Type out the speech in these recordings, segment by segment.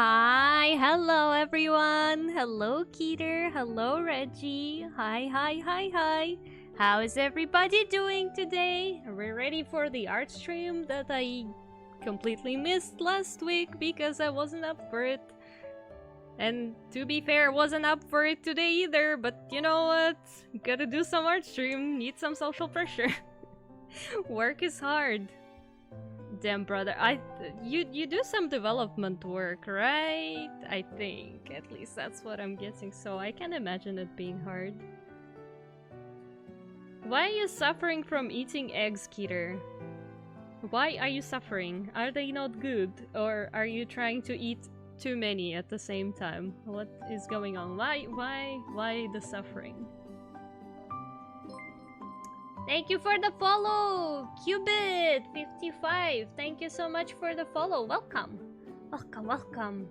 Hi, hello everyone. Hello Keter. Hello Reggie. Hi. How is everybody doing today? We're ready for the art stream that I completely missed last week because I wasn't up for it. And to be fair, I wasn't up for it today either, but you know what? Gotta do some art stream, need some social pressure. Work is hard. Damn, brother. You do some development work, right? I think. At least that's what I'm guessing, so I can imagine it being hard. Why are you suffering from eating eggs, Keter? Why are you suffering? Are they not good? Or are you trying to eat too many at the same time? What is going on? Why the suffering? Thank you for the follow! Cubit55! Thank you so much for the follow. Welcome! Welcome.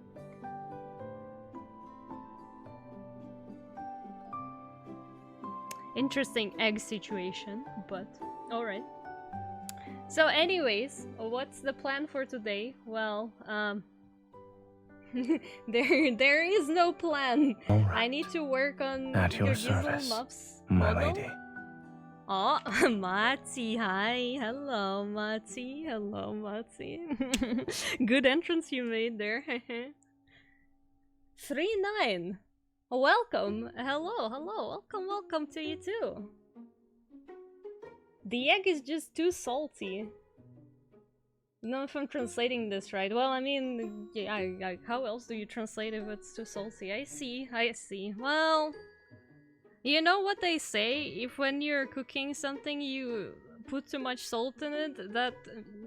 Interesting egg situation, but alright. So anyways, what's the plan for today? Well, there is no plan. Right. I need to work on At your Gizzle service, Muff's my model. lady. Oh, Mati, hi. Hello, Mati. Hello, Mati. Good entrance you made there. 3-9. Welcome. Hello. Welcome to you too. The egg is just too salty. I don't know if I'm translating this right. Well, I mean, yeah, how else do you translate if it's too salty? I see. Well, you know what they say? If when you're cooking something you put too much salt in it, that's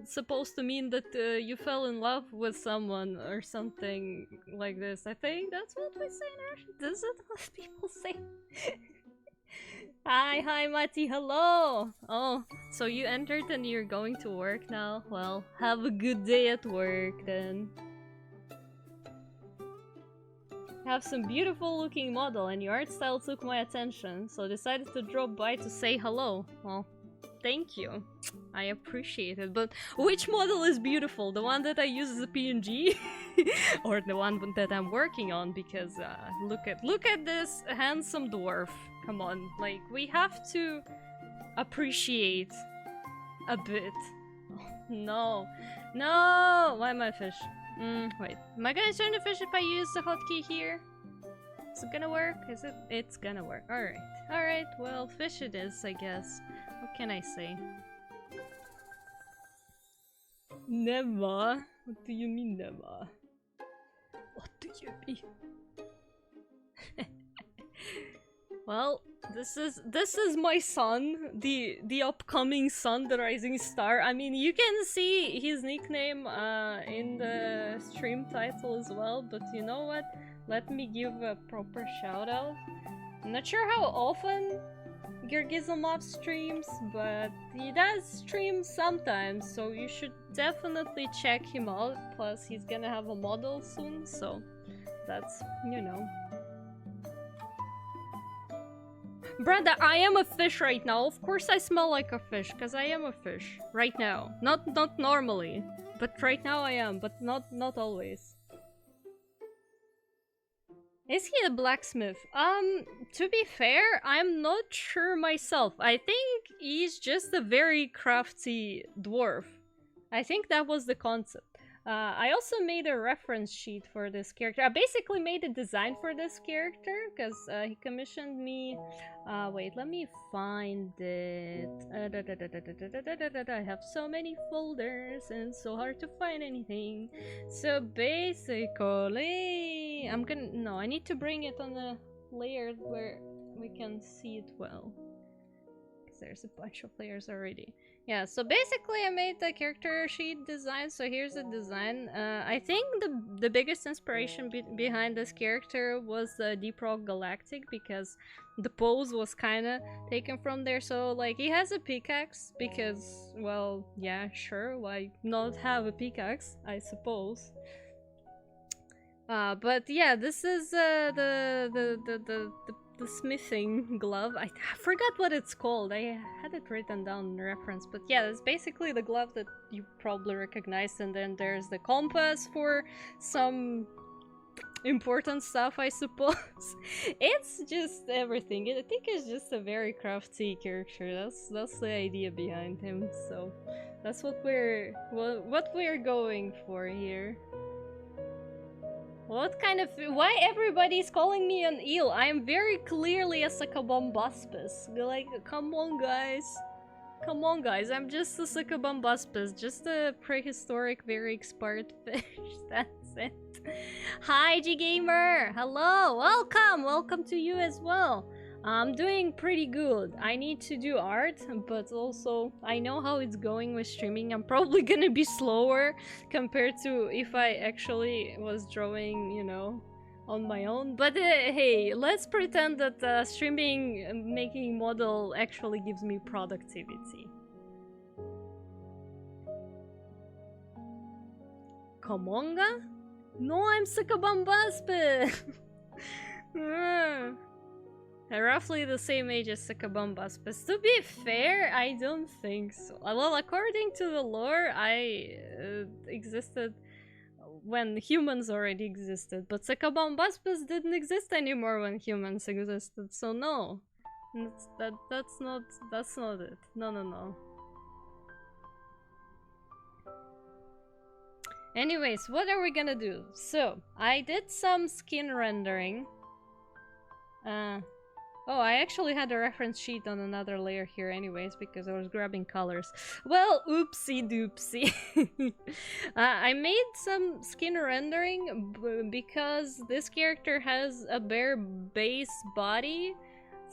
supposed to mean that you fell in love with someone or something like this. I think that's what we say in Russian. This is what people say. Hi, Mati, hello! Oh, so you entered and you're going to work now? Well, have a good day at work then. Have some beautiful looking model and your art style took my attention, so decided to drop by to say hello. Well, thank you. I appreciate it, but which model is beautiful? The one that I use as a PNG? Or the one that I'm working on? Because look at this handsome dwarf. Come on, like, we have to appreciate a bit. Oh, no. Why am I fish? Wait. Am I gonna turn the fish if I use the hotkey here? Is it gonna work? Is it? It's gonna work. Alright, well, fish it is, I guess. What can I say? Never? What do you mean never? What do you mean? Well, this is my son, the upcoming sun, the rising star. I mean, you can see his nickname in the stream title as well, but you know what? Let me give a proper shout out. I'm not sure how often Girgizomov streams, but he does stream sometimes, so you should definitely check him out. Plus, he's gonna have a model soon, so that's, you know. Brenda, I am a fish right now. Of course I smell like a fish, because I am a fish. Right now. Not normally. But right now I am, but not always. Is he a blacksmith? To be fair, I'm not sure myself. I think he's just a very crafty dwarf. I think that was the concept. I also made a reference sheet for this character. I basically made a design for this character because he commissioned me. Wait, let me find it. I have so many folders and it's so hard to find anything. So basically, I need to bring it on a layer where we can see it well. Because there's a bunch of layers already. Yeah, so basically I made the character sheet design, so here's the design. I think the biggest inspiration behind this character was Deep Rock Galactic, because the pose was kinda taken from there. So, like, he has a pickaxe because, well, yeah, sure, why not have a pickaxe, I suppose. But yeah, this is the smithing glove. I forgot what it's called. I had it written down in reference, but yeah, it's basically the glove that you probably recognize, and then there's the compass for some important stuff, I suppose. It's just everything. I think it's just a very crafty character. That's the idea behind him. So that's what we're going for here. What kind of... Why everybody's calling me an eel? I am very clearly a Succubumbuspus. Like, come on, guys. Come on, guys. I'm just a Succubumbuspus. Just a prehistoric, very expired fish. That's it. Hi, G-Gamer! Hello! Welcome! Welcome to you as well. I'm doing pretty good. I need to do art, but also I know how it's going with streaming. I'm probably gonna be slower compared to if I actually was drawing, you know, on my own. But hey, let's pretend that streaming making model actually gives me productivity. Komonga? No, I'm Succubumbuspus! Roughly the same age as Succubumbuspus. To be fair, I don't think so. Well, according to the lore, I existed when humans already existed, but Succubumbuspus didn't exist anymore when humans existed, so no. That's not it. No. Anyways, what are we gonna do? So, I did some skin rendering. Oh, I actually had a reference sheet on another layer here anyways, because I was grabbing colors. Well, oopsie doopsie. I made some skin rendering because this character has a bare base body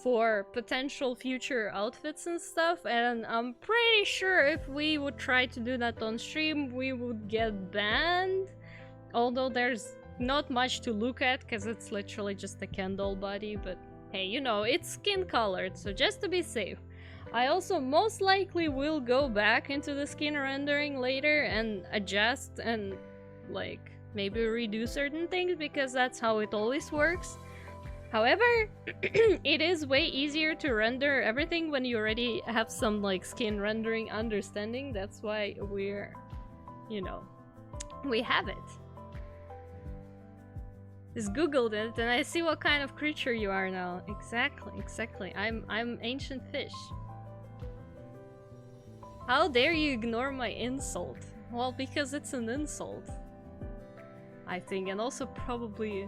for potential future outfits and stuff, and I'm pretty sure if we would try to do that on stream, we would get banned. Although there's not much to look at, because it's literally just a candle body, but hey, you know, it's skin colored, so just to be safe. I also most likely will go back into the skin rendering later and adjust and, like, maybe redo certain things, because that's how it always works. However, it is way easier to render everything when you already have some, like, skin rendering understanding. That's why we're, you know, we have it. Just googled it and I see what kind of creature you are now. Exactly. I'm ancient fish. How dare you ignore my insult? Well, because it's an insult, I think, and also probably...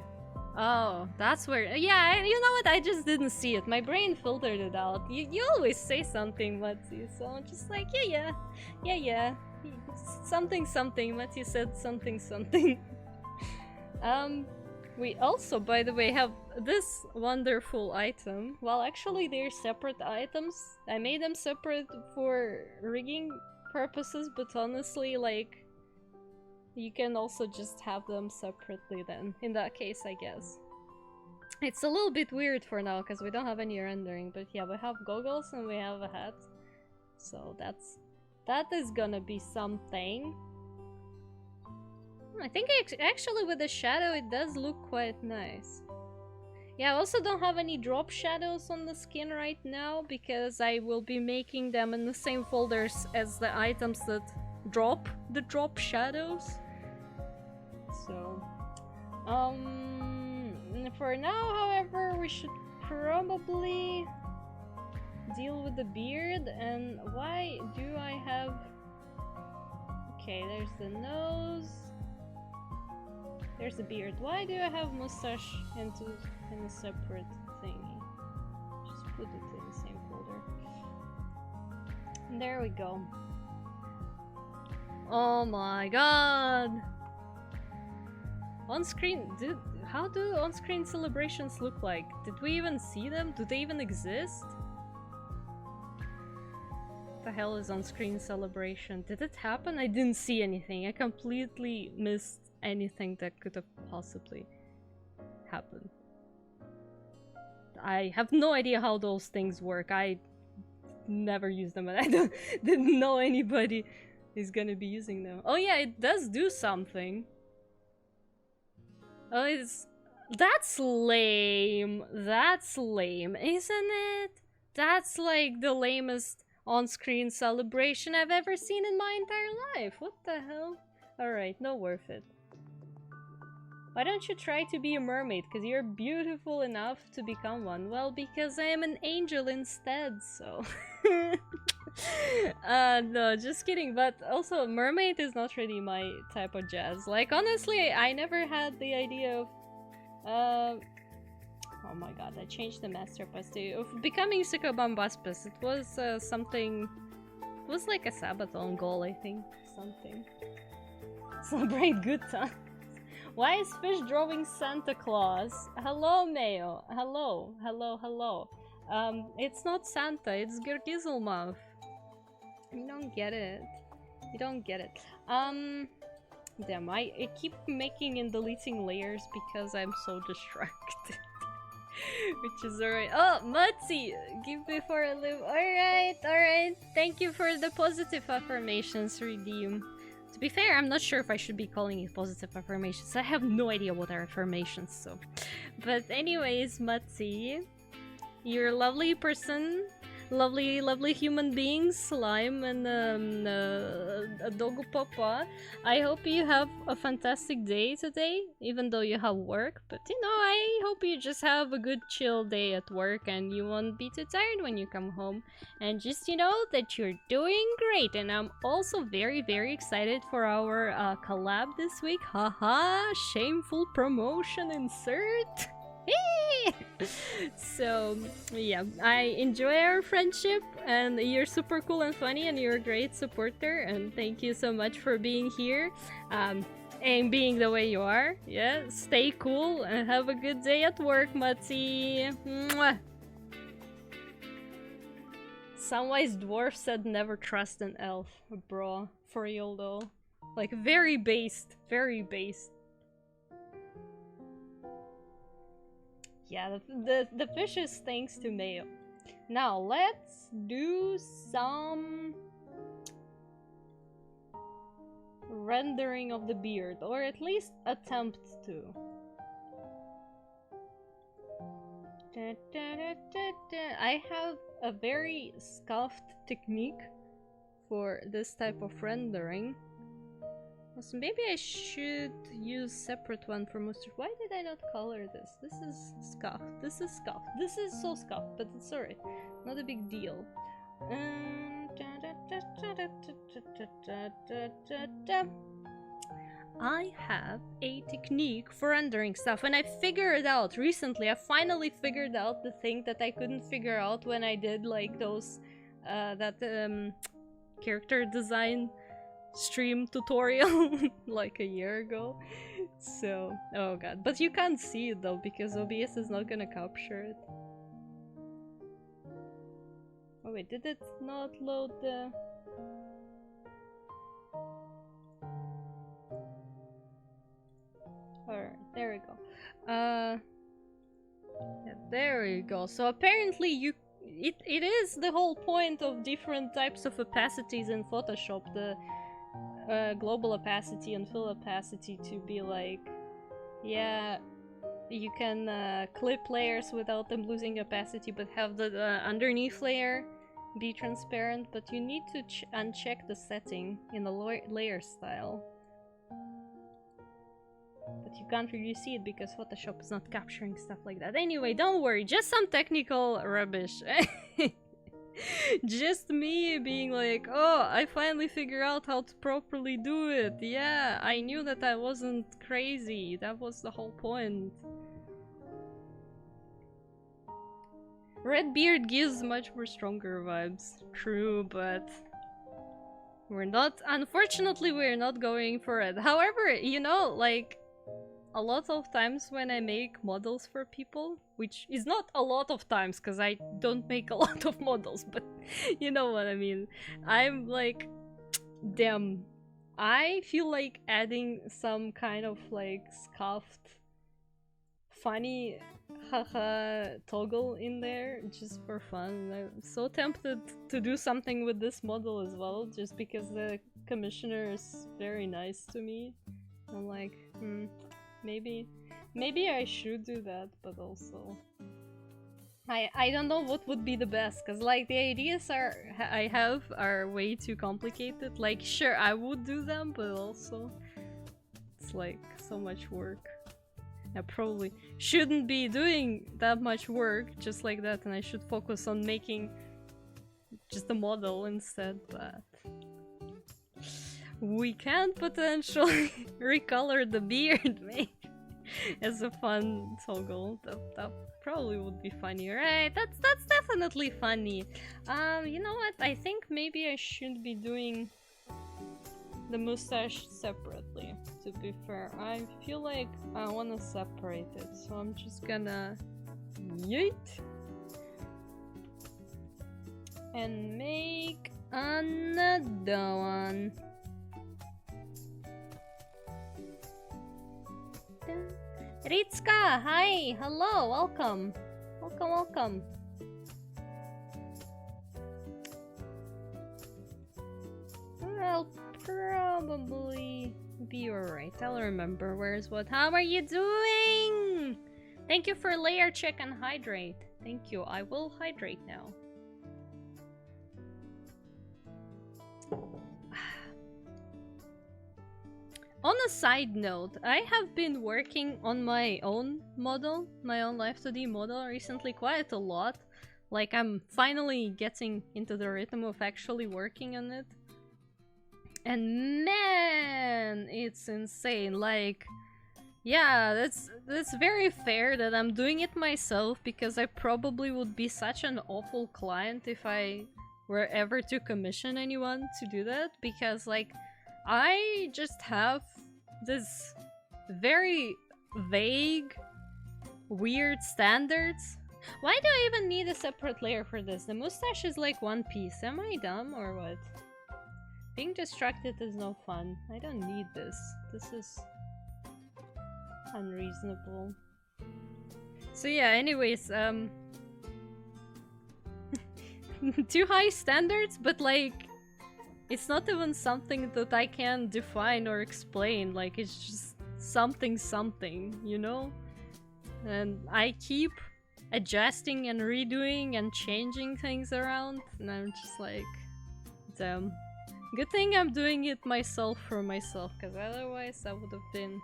Oh, that's where... Yeah, you know what? I just didn't see it. My brain filtered it out. You always say something, Matthew, so I'm just like, yeah. Something, Matthew said something. We also, by the way, have this wonderful item. Well, actually, they're separate items. I made them separate for rigging purposes, but honestly, like, you can also just have them separately then, in that case, I guess. It's a little bit weird for now, because we don't have any rendering, but yeah, we have goggles and we have a hat. So that is gonna be something. I think actually with the shadow it does look quite nice. Yeah, I also don't have any drop shadows on the skin right now because I will be making them in the same folders as the items that drop the drop shadows. So, for now, however, we should probably deal with the beard. And why do I have... Okay, there's the nose. There's the beard. Why do I have mustache in a separate thingy? Just put it in the same folder. And there we go. Oh my god! On-screen... How do on-screen celebrations look like? Did we even see them? Do they even exist? What the hell is on-screen celebration? Did it happen? I didn't see anything. I completely missed anything that could have possibly happened. I have no idea how those things work. I never use them and I didn't know anybody is gonna be using them. Oh yeah, it does do something. Oh, that's lame. That's lame, isn't it? That's like the lamest on-screen celebration I've ever seen in my entire life. What the hell? Alright, no worth it. Why don't you try to be a mermaid? Because you're beautiful enough to become one. Well, because I am an angel instead, so... no, just kidding. But also, mermaid is not really my type of jazz. Like, honestly, I never had the idea of... oh my god, I changed the master pass to... Of becoming Succubambaspis. It was something... It was like a Sabaton goal, I think. Something. Celebrate good times. Why is fish drawing Santa Claus? Hello, Mayo. Hello. Hello, hello. It's not Santa, it's Gergizelmouth. You don't get it. You don't get it. Damn, I keep making and deleting layers because I'm so distracted. Which is alright. Oh, Mutzi! Give before I live. Alright, alright. Thank you for the positive affirmations, Redeem. To be fair, I'm not sure if I should be calling it positive affirmations. I have no idea what are affirmations, so... But anyways, Mutzi, you're a lovely person. Lovely, lovely human beings, Slime and a Dogu Papa. I hope you have a fantastic day today, even though you have work. But you know, I hope you just have a good chill day at work and you won't be too tired when you come home. And just, you know, that you're doing great. And I'm also very, very excited for our collab this week. Haha, shameful promotion insert. So yeah, I enjoy our friendship and you're super cool and funny and you're a great supporter and thank you so much for being here and being the way you are. Yeah, stay cool and have a good day at work, Mutzi. Mwah. Samwise Dwarf said never trust an elf. Bro, for real though. Like very based, very based. Yeah, the fish is thanks to Mayo. Now, let's do some rendering of the beard, or at least attempt to. I have a very scuffed technique for this type of rendering. So maybe I should use separate one for mustard. Why did I not color this? This is scuffed. This is scuffed. This is so scuffed, but it's alright. Not a big deal. I have a technique for rendering stuff, and I figured it out recently. I finally figured out the thing that I couldn't figure out when I did like those character design stream tutorial like a year ago. So, oh god. But you can't see it though because OBS is not gonna capture it. Oh wait, did it not load the... Alright, there we go. Yeah, there we go. So apparently it is the whole point of different types of opacities in Photoshop. The global opacity and fill opacity to be like, yeah, you can clip layers without them losing opacity, but have the underneath layer be transparent. But you need to uncheck the setting in the layer style. But you can't really see it because Photoshop is not capturing stuff like that. Anyway, don't worry, just some technical rubbish. Just me being like, oh, I finally figured out how to properly do it. Yeah, I knew that I wasn't crazy. That was the whole point. Redbeard gives much more stronger vibes. True, but we're not... Unfortunately, we're not going for it. However, you know, like... A lot of times when I make models for people, which is not a lot of times because I don't make a lot of models, but you know what I mean. I'm like, damn, I feel like adding some kind of like scuffed, funny haha toggle in there just for fun. I'm so tempted to do something with this model as well, just because the commissioner is very nice to me. I'm like, maybe I should do that, but also I don't know what would be the best, because like the ideas I have are way too complicated. Like sure I would do them, but also it's like so much work. I probably shouldn't be doing that much work just like that, and I should focus on making just a model instead, but we can potentially recolor the beard, maybe, as a fun toggle. That probably would be funny, right? That's definitely funny. You know what? I think maybe I should be doing the mustache separately, to be fair. I feel like I want to separate it, so I'm just gonna yeet and make another one. Ritska, hi, hello, welcome, welcome. I'll probably be alright. I'll remember where's what. How are you doing? Thank you for layer check and hydrate. Thank you. I will hydrate now. On a side note, I have been working on my own model, my own Life 2D model recently quite a lot. Like, I'm finally getting into the rhythm of actually working on it. And man, it's insane. Like, yeah, that's very fair that I'm doing it myself, because I probably would be such an awful client if I were ever to commission anyone to do that, because like I just have this very vague, weird standards. Why do I even need a separate layer for this? The mustache is like one piece. Am I dumb or what? Being distracted is no fun. I don't need this. This is unreasonable. So yeah, anyways, too high standards, but like it's not even something that I can define or explain. Like, it's just something, you know? And I keep adjusting and redoing and changing things around, and I'm just like, damn. Good thing I'm doing it myself for myself, because otherwise that would have been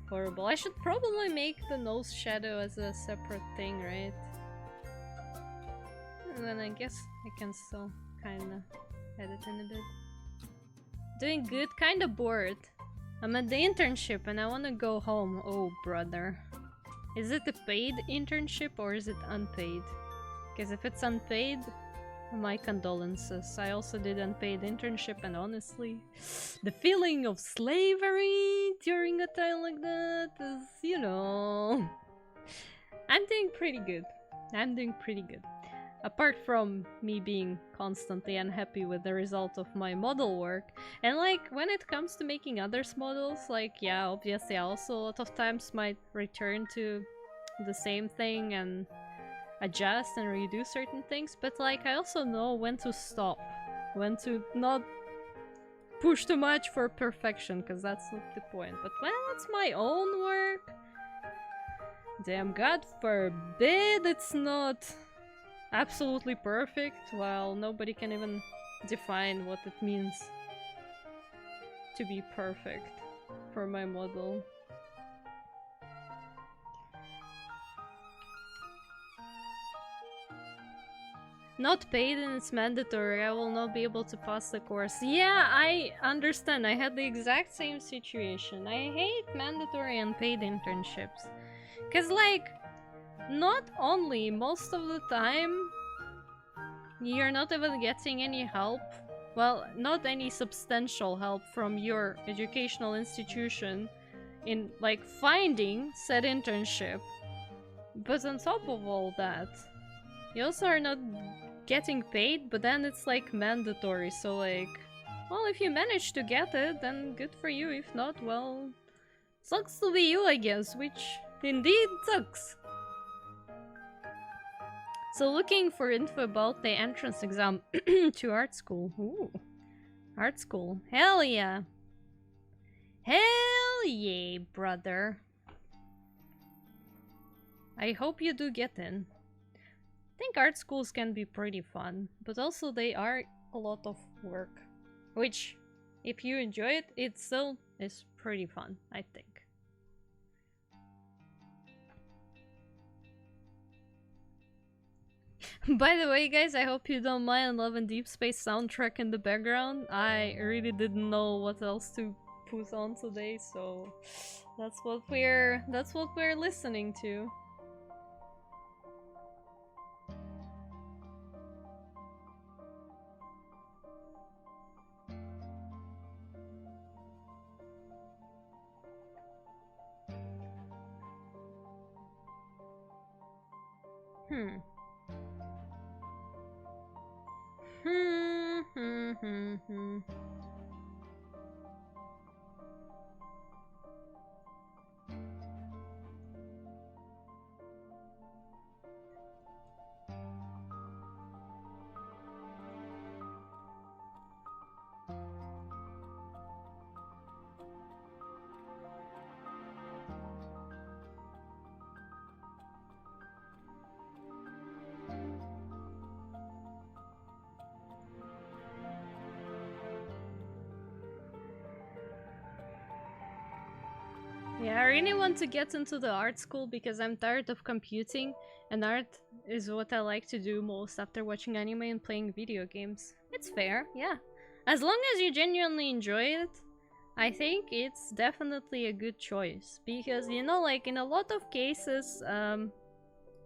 horrible. I should probably make the nose shadow as a separate thing, right? And then I guess I can still kinda edit in a bit. Doing good, kinda bored. I'm at the internship and I wanna go home. Oh, brother. Is it a paid internship or is it unpaid? Because if it's unpaid, my condolences. I also did unpaid internship, and honestly, the feeling of slavery during a time like that is, you know... I'm doing pretty good. I'm doing pretty good. Apart from me being constantly unhappy with the result of my model work. And like, when it comes to making others' models, like, yeah, obviously I also a lot of times might return to the same thing and adjust and redo certain things, but like, I also know when to stop. When to not push too much for perfection, because that's not the point. But when it's my own work, damn, God forbid it's not absolutely perfect, while nobody can even define what it means to be perfect for my model. Not paid and it's mandatory. I will not be able to pass the course. Yeah, I understand. I had the exact same situation. I hate mandatory and paid internships. Cause like, not only most of the time you're not even getting any help, well, not any substantial help from your educational institution in like finding said internship, but on top of all that, you also are not getting paid, but then it's like mandatory, so like, well, if you manage to get it, then good for you. If not, well, sucks to be you, I guess, which indeed sucks. So looking for info about the entrance exam to art school. Ooh, art school. Hell yeah. Hell yeah, brother. I hope you do get in. I think art schools can be pretty fun, but also they are a lot of work. Which, if you enjoy it, it still is pretty fun, I think. By the way, guys, I hope you don't mind Love and Deep Space soundtrack in the background. I really didn't know what else to put on today, so that's what we're listening to. Hmm. Hmm. Yeah, I really want to get into the art school because I'm tired of computing, and art is what I like to do most after watching anime and playing video games. It's fair, yeah. As long as you genuinely enjoy it, I think it's definitely a good choice. Because, you know, like in a lot of cases,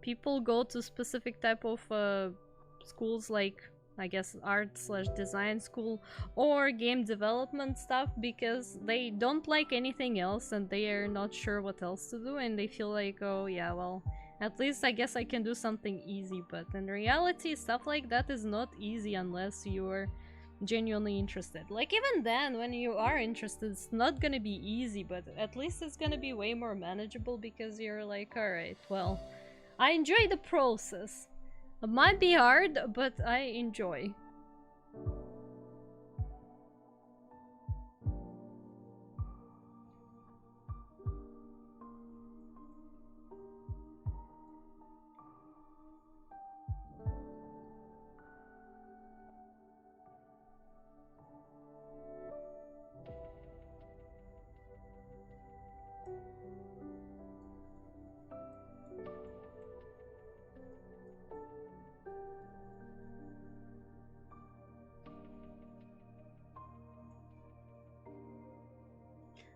people go to specific type of schools like I guess art slash design school or game development stuff because they don't like anything else and they are not sure what else to do and they feel like, oh yeah, well, at least I guess I can do something easy. But in reality, stuff like that is not easy unless you're genuinely interested. Like even then, when you are interested, it's not gonna be easy, but at least it's gonna be way more manageable because you're like, alright, well, I enjoy the process. It might be hard, but I enjoy.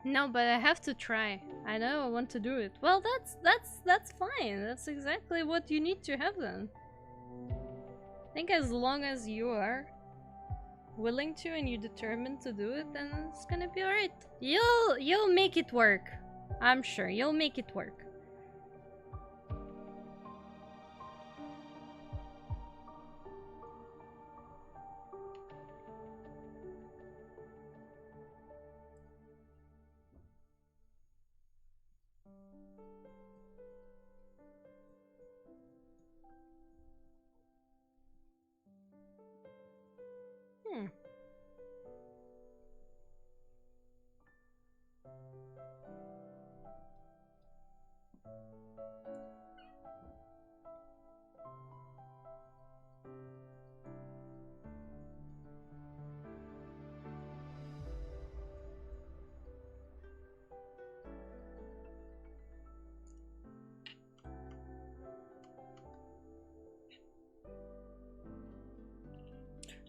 No, but I have to try. I know I want to do it. Well, that's fine. That's exactly what you need to have then. I think as long as you are willing to and you're determined to do it, then it's gonna be alright. You'll make it work. I'm sure you'll make it work. Hmm.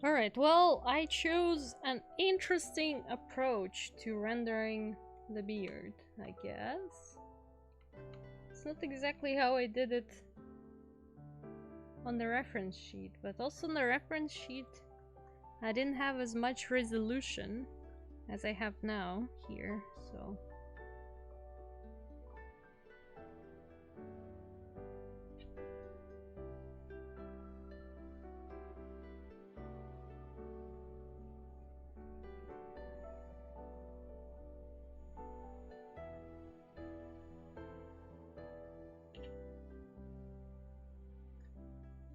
Alright, well, I chose an interesting approach to rendering the beard, I guess. It's not exactly how I did it on the reference sheet, but also on the reference sheet I didn't have as much resolution as I have now here, so...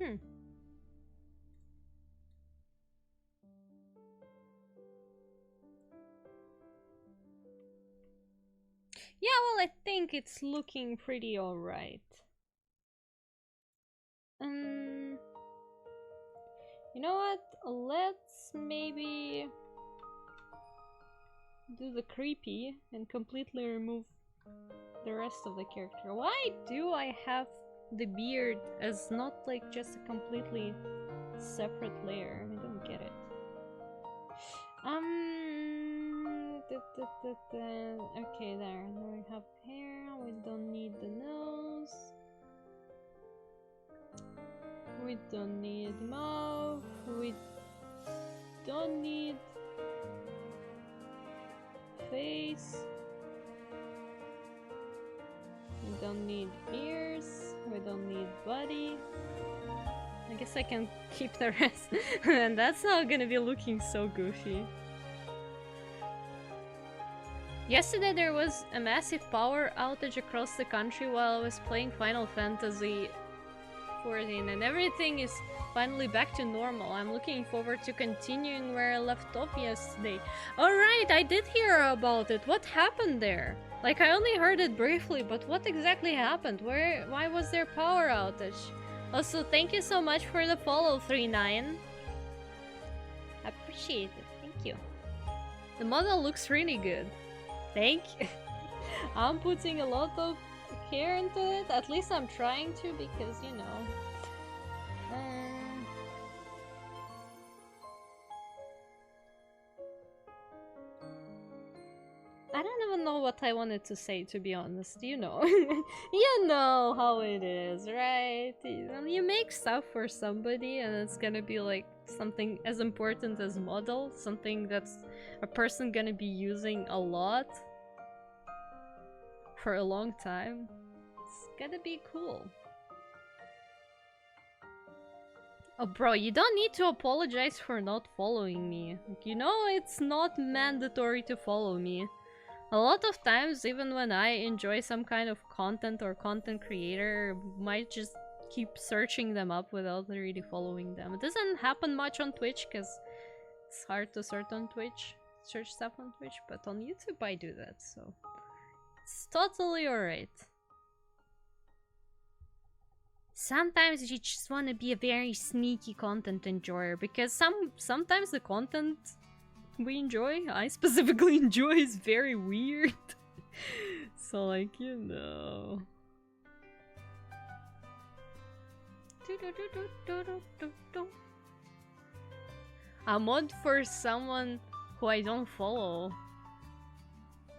Hmm. Yeah, well, I think it's looking pretty alright. You know what? Let's maybe do the creepy and completely remove the rest of the character. Why do I have the beard as not like just a completely separate layer. I don't get it. Okay, there. Now we have hair. We don't need the nose. We don't need mouth. We don't need face. We don't need ears. We don't need body. I guess I can keep the rest. And that's not gonna be looking so goofy. Yesterday there was a massive power outage across the country while I was playing Final Fantasy 14 and everything is finally back to normal. I'm looking forward to continuing where I left off yesterday. Alright, I did hear about it. What happened there? Like, I only heard it briefly, but what exactly happened? Why was there power outage? Also, thank you so much for the follow, 39. I appreciate it. Thank you. The model looks really good. Thank you. I'm putting a lot of care into it. At least I'm trying to, because, you know. I don't even know what I wanted to say, to be honest. You know. You know how it is, right? You make stuff for somebody and it's gonna be like something as important as model. Something that's a person gonna be using a lot. For a long time. It's gonna be cool. Oh bro, you don't need to apologize for not following me. You know, it's not mandatory to follow me. A lot of times, even when I enjoy some kind of content or content creator, might just keep searching them up without really following them. It doesn't happen much on Twitch, because it's hard to search on Twitch. Search stuff on Twitch, but on YouTube I do that, so... It's totally alright. Sometimes you just want to be a very sneaky content enjoyer, because sometimes the content we enjoy, I specifically enjoy, is very weird. So like, you know. A mod for someone who I don't follow.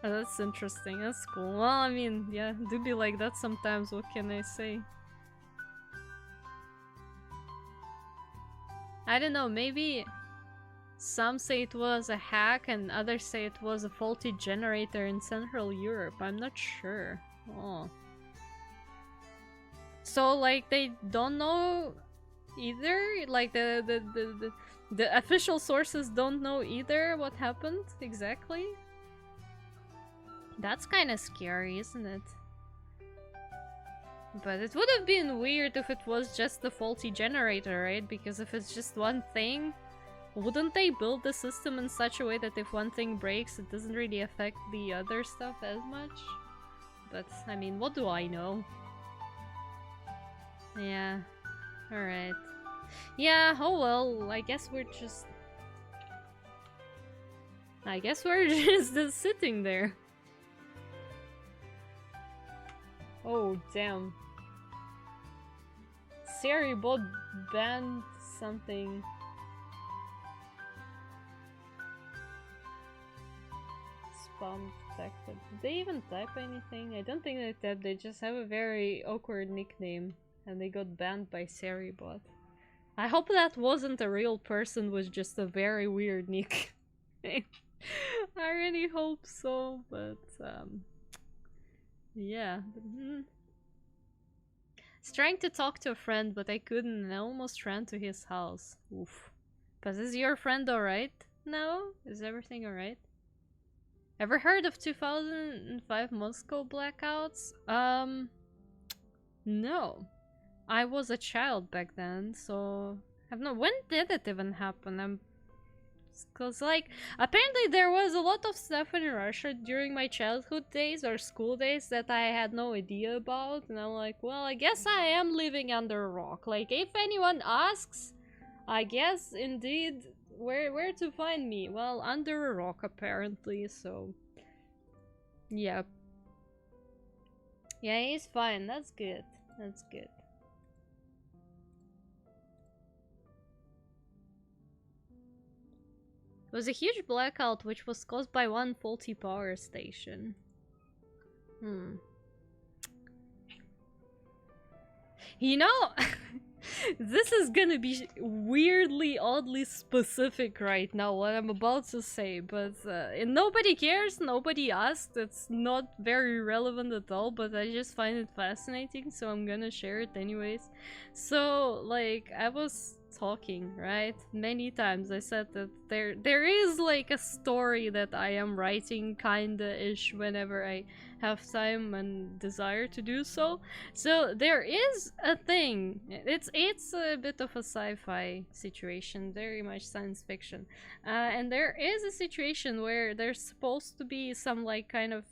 Oh, that's interesting, that's cool. Well, I mean, yeah, do be like that sometimes, what can I say? I don't know, maybe some say it was a hack and others say it was a faulty generator in Central Europe. I'm not sure. Oh. So, like, they don't know either? Like, the official sources don't know either what happened exactly? That's kind of scary, isn't it? But it would have been weird if it was just the faulty generator, right? Because if it's just one thing, wouldn't they build the system in such a way that if one thing breaks, it doesn't really affect the other stuff as much? But, I mean, what do I know? Yeah. Alright. Yeah, oh well, I guess we're just just sitting there. Oh, damn. Siri bot banned something. Spam detected. Did they even type anything? I don't think they typed, they just have a very awkward nickname. And they got banned by Siri bot. I hope that wasn't a real person with just a very weird nick. I really hope so, but yeah. I was trying to talk to a friend, but I couldn't, and I almost ran to his house. Oof. But is your friend alright now? Is everything alright? Ever heard of 2005 Moscow blackouts? No. I was a child back then, so... I have no... When did it even happen? Cause like, apparently there was a lot of stuff in Russia during my childhood days or school days that I had no idea about, and I'm like, well, I guess I am living under a rock. Like, if anyone asks, I guess indeed where to find me? Well, under a rock apparently, so yeah. Yeah, he's fine. That's good. That's good. was a huge blackout which was caused by one faulty power station. You know, this is gonna be weirdly, oddly specific right now, what I'm about to say, but nobody cares, nobody asked, it's not very relevant at all, but I just find it fascinating, so I'm gonna share it anyways. So, like, I was talking, right? Many times I said that there is like a story that I am writing kinda-ish whenever I have time and desire to do so. So there is a thing. It's a bit of a sci-fi situation, very much science fiction. And there is a situation where there's supposed to be some like kind of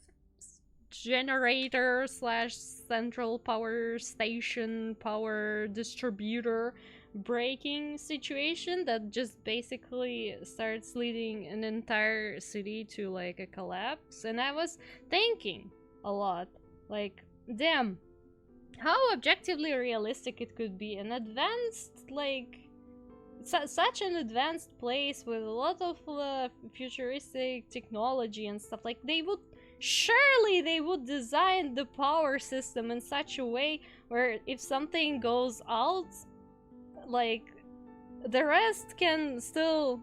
generator slash central power station power distributor breaking situation that just basically starts leading an entire city to like a collapse. And I was thinking a lot, like, damn, how objectively realistic it could be. An advanced, like, such an advanced place with a lot of futuristic technology and stuff, like, surely they would design the power system in such a way where if something goes out, like, the rest can still...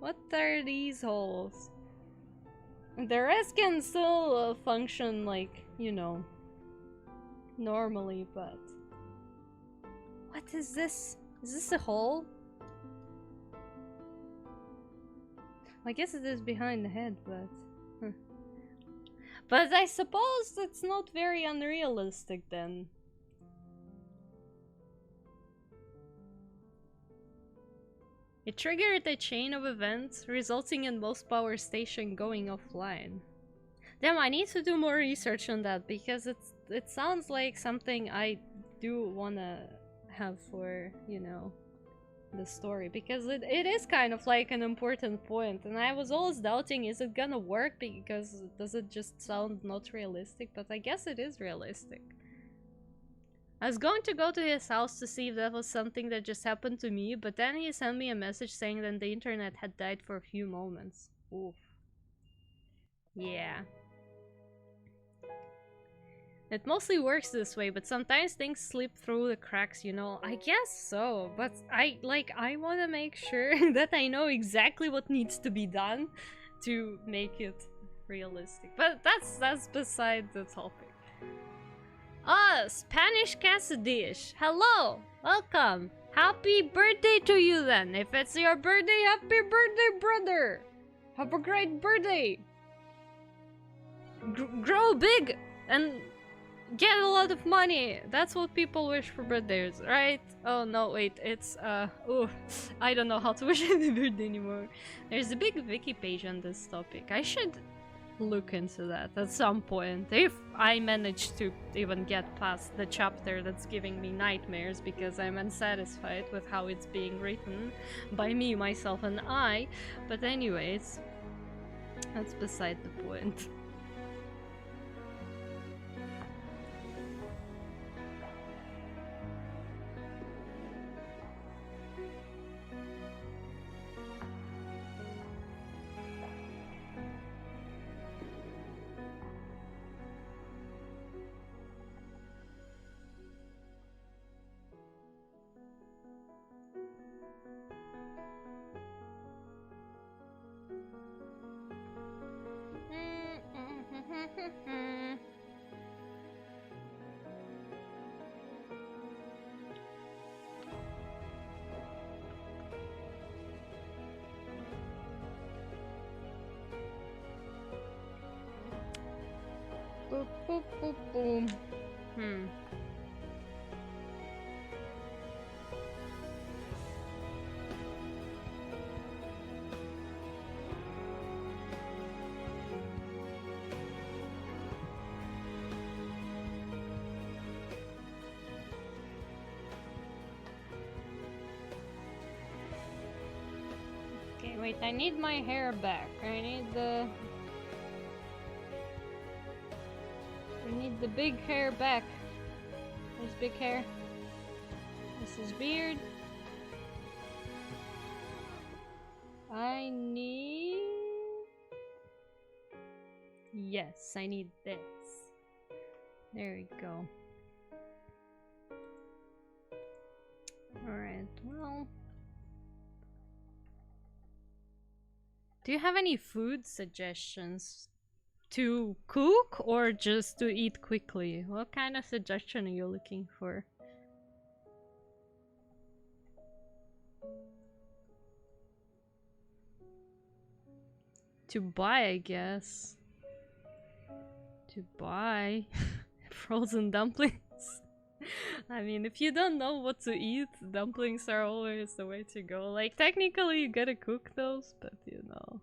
What are these holes? The rest can still function, like, you know, normally, but... What is this? Is this a hole? I guess it is behind the head, but... But I suppose it's not very unrealistic then. It triggered a chain of events, resulting in most power station going offline. Damn, I need to do more research on that, because it sounds like something I do wanna have for, you know, the story, because it is kind of like an important point, and I was always doubting, is it gonna work, because does it just sound not realistic? But I guess it is realistic. I was going to go to his house to see if that was something that just happened to me, but then he sent me a message saying that the internet had died for a few moments. Oof. Yeah. It mostly works this way, but sometimes things slip through the cracks, you know? I guess so, but I want to make sure that I know exactly what needs to be done to make it realistic. But that's beside the topic. Spanish Casadish. Hello! Welcome! Happy birthday to you then! If it's your birthday, happy birthday, brother! Have a great birthday! Grow big and get a lot of money! That's what people wish for birthdays, right? Oh no, wait, it's, oh, I don't know how to wish any birthday anymore. There's a big wiki page on this topic. I should look into that at some point, if I manage to even get past the chapter that's giving me nightmares because I'm unsatisfied with how it's being written by me, myself, and I. But anyways, that's beside the point. Boop, boop, boop, boom. Okay, wait, I need my hair back. I need the big hair back. There's big hair. This is beard. I need Yes, I need this. There we go. Alright, well... Do you have any food suggestions? To cook or just to eat quickly? What kind of suggestion are you looking for? To buy, I guess. To buy frozen dumplings. I mean, if you don't know what to eat, dumplings are always the way to go. Like, technically you gotta cook those, but you know.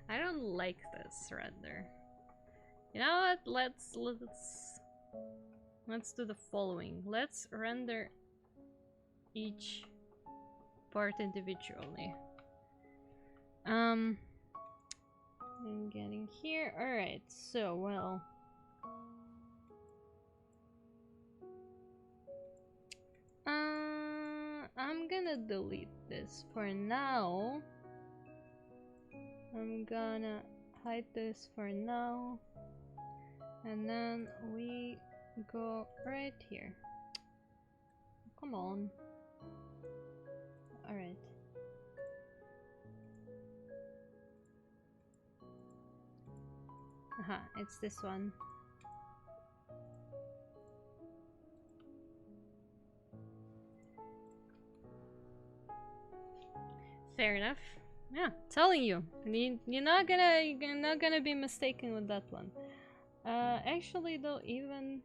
I don't like this render. You know what? Let's do the following. Let's render each part individually. I'm getting here. Alright, so well. I'm gonna delete this for now. I'm gonna hide this for now. And then we go right here. Come on. Alright. Aha, it's this one. Fair enough. Yeah, telling you. You're not gonna be mistaken with that one. Actually though, even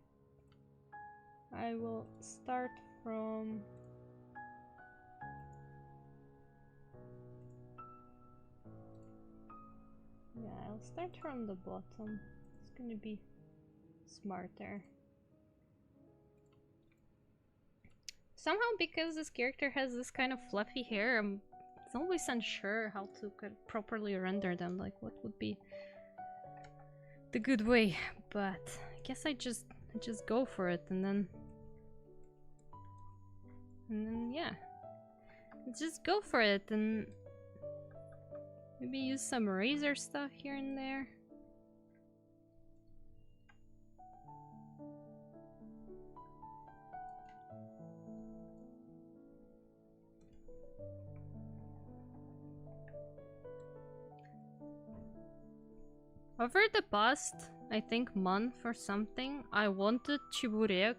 I will start from I'll start from the bottom. It's gonna be smarter. Somehow, because this character has this kind of fluffy hair, I'm always unsure how to properly render them. Like, what would be the good way? But I guess I just go for it, and then yeah, just go for it, and maybe use some razor stuff here and there. Over the past, I think, month or something, I wanted Chiburek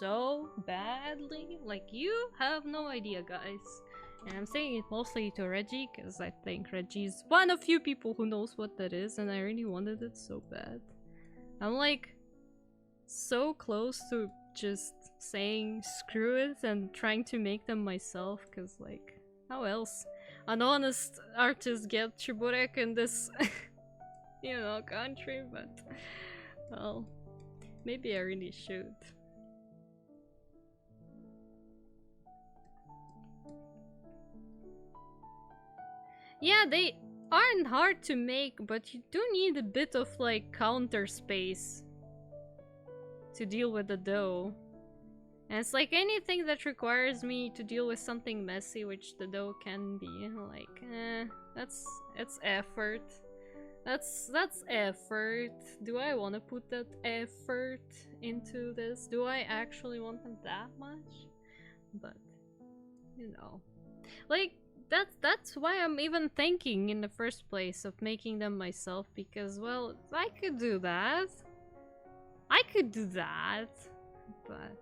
so badly. Like, you have no idea, guys. And I'm saying it mostly to Reggie, because I think Reggie's one of few people who knows what that is, and I really wanted it so bad. I'm like, so close to just saying screw it and trying to make them myself, because like, how else? An honest artist get Chiburek in this... you know, country, but well, maybe I really should. Yeah, they aren't hard to make, but you do need a bit of like counter space to deal with the dough. And it's like anything that requires me to deal with something messy, which the dough can be, like, it's effort. That's effort. Do I want to put that effort into this? Do I actually want them that much? But, you know. Like, that's why I'm even thinking in the first place of making them myself, because, well, I could do that. I could do that. But...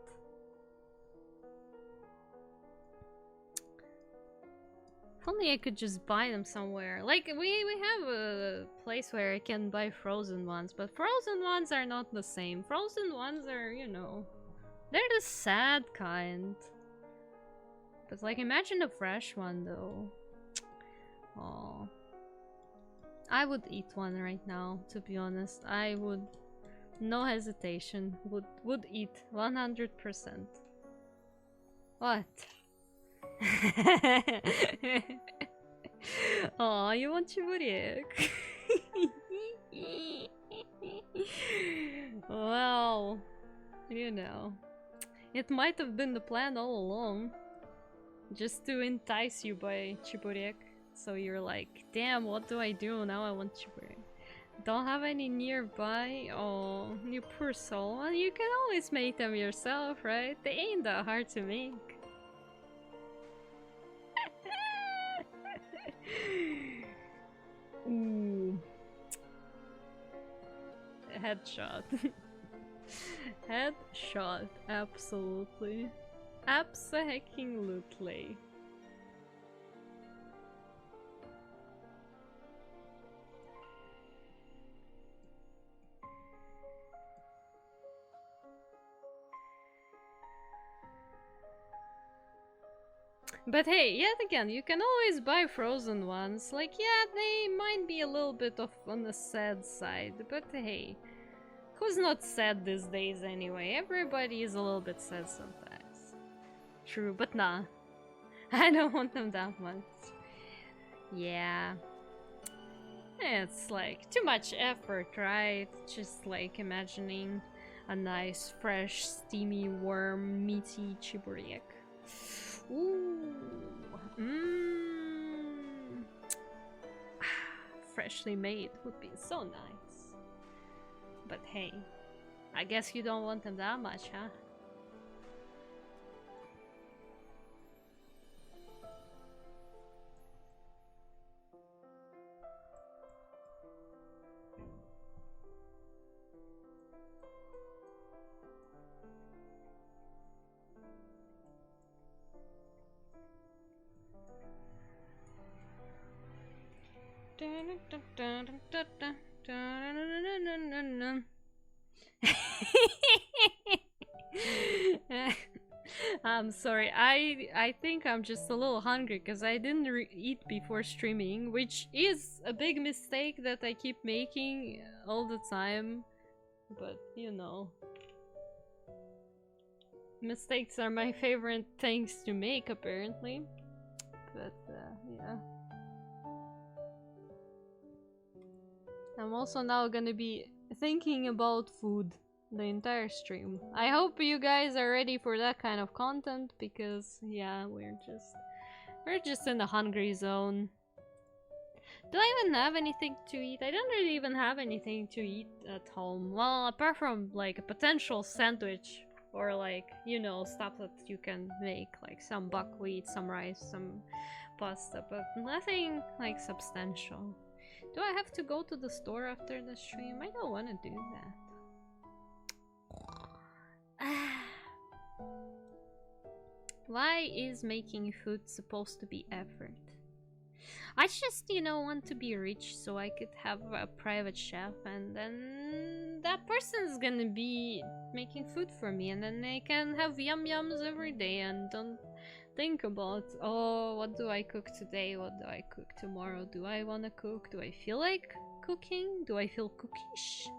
if only I could just buy them somewhere. Like, we have a place where I can buy frozen ones, but frozen ones are not the same. Frozen ones are, you know, they're the sad kind. But like, imagine a fresh one though. Oh, I would eat one right now, to be honest. I would, no hesitation, would eat 100%. What? Oh, you want Chiburek? Well, you know, it might have been the plan all along, just to entice you by Chiburek. so you're like, damn, what do I do? Now I want Chibury. Don't have any nearby? Oh, you poor soul. Well, you can always make them yourself, right? They ain't that hard to make. Ooh. Headshot. Headshot, absolutely. Abso-hecking-lutely. But hey, yet again, you can always buy frozen ones. Like, yeah, they might be a little bit on the sad side, but hey, who's not sad these days anyway? Everybody is a little bit sad sometimes. True, but nah. I don't want them that much. Yeah. It's like too much effort, right? Just like imagining a nice, fresh, steamy, warm, meaty chiburyek. Ooh. Mmm. Freshly made would be so nice. But hey, I guess you don't want them that much, huh? I'm sorry, I think I'm just a little hungry because I didn't eat before streaming, which is a big mistake that I keep making all the time. But you know, mistakes are my favorite things to make apparently. But yeah. I'm also now gonna be thinking about food the entire stream. I hope you guys are ready for that kind of content because yeah, we're just in the hungry zone. Do I even have anything to eat? I don't really even have anything to eat at home. Well, apart from like a potential sandwich or like, you know, stuff that you can make, like some buckwheat, some rice, some pasta, but nothing like substantial. Do I have to go to the store after the stream? I don't want to do that. Why is making food supposed to be effort? I just, you know, want to be rich so I could have a private chef and then that person's gonna be making food for me and then they can have yum yums every day and don't think about, oh, what do I cook today? What do I cook tomorrow? Do I want to cook? Do I feel like cooking? Do I feel cookish?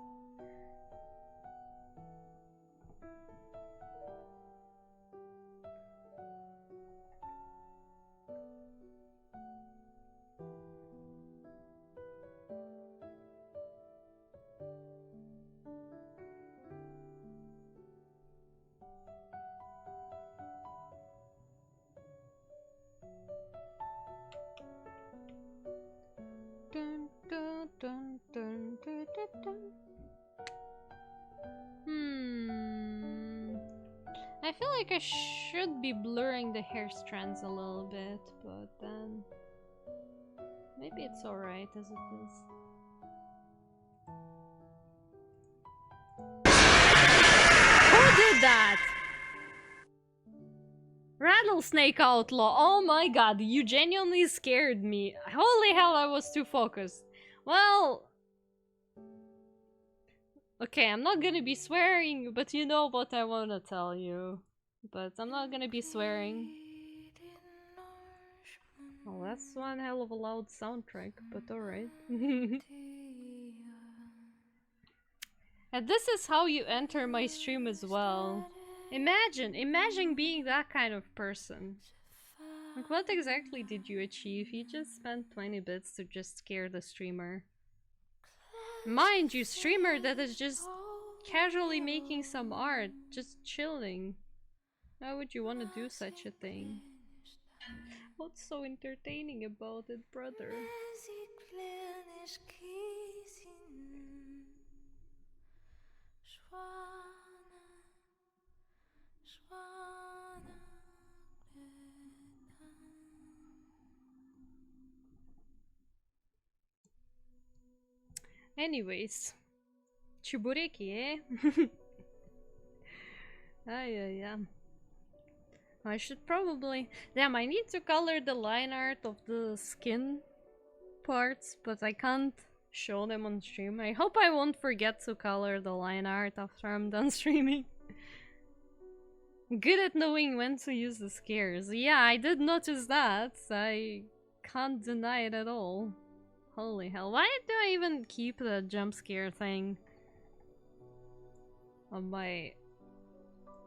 Dun, dun, dun, dun, dun, dun, dun. I feel like I should be blurring the hair strands a little bit, but then maybe it's alright as it is. Who did that? Rattlesnake Outlaw. Oh my god, you genuinely scared me. Holy hell, I was too focused. Well... Okay, I'm not gonna be swearing, but you know what I wanna tell you. But I'm not gonna be swearing. Well, that's one hell of a loud soundtrack, but alright. And this is how you enter my stream as well. Imagine being that kind of person. Like, what exactly did you achieve? You just spent 20 bits to just scare the streamer. Mind you, streamer that is just casually making some art, just chilling. Why would you want to do such a thing? What's so entertaining about it, brother? Anyways, Chibureki, eh? Yeah. I should probably... Damn, I need to color the line art of the skin parts, but I can't show them on stream. I hope I won't forget to color the line art after I'm done streaming. Good at knowing when to use the scares. Yeah, I did notice that. I can't deny it at all. Holy hell. Why do I even keep the jump scare thing on my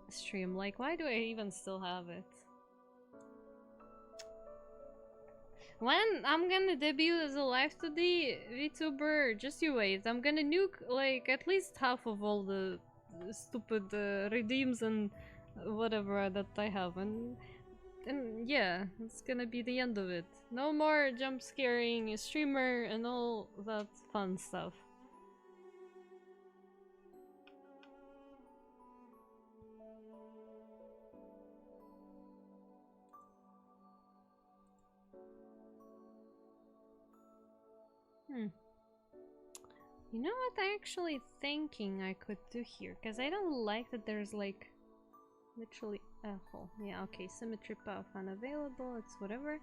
stream? Like, why do I even still have it? When I'm gonna debut as a live 2D VTuber, just you wait. I'm gonna nuke like at least half of all the stupid redeems and whatever that I have, and yeah, it's gonna be the end of it. No more jump scaring a streamer and all that fun stuff. You know what I'm actually thinking I could do here? Because I don't like that there's like literally a hole. Yeah, okay, symmetry buff unavailable, it's whatever.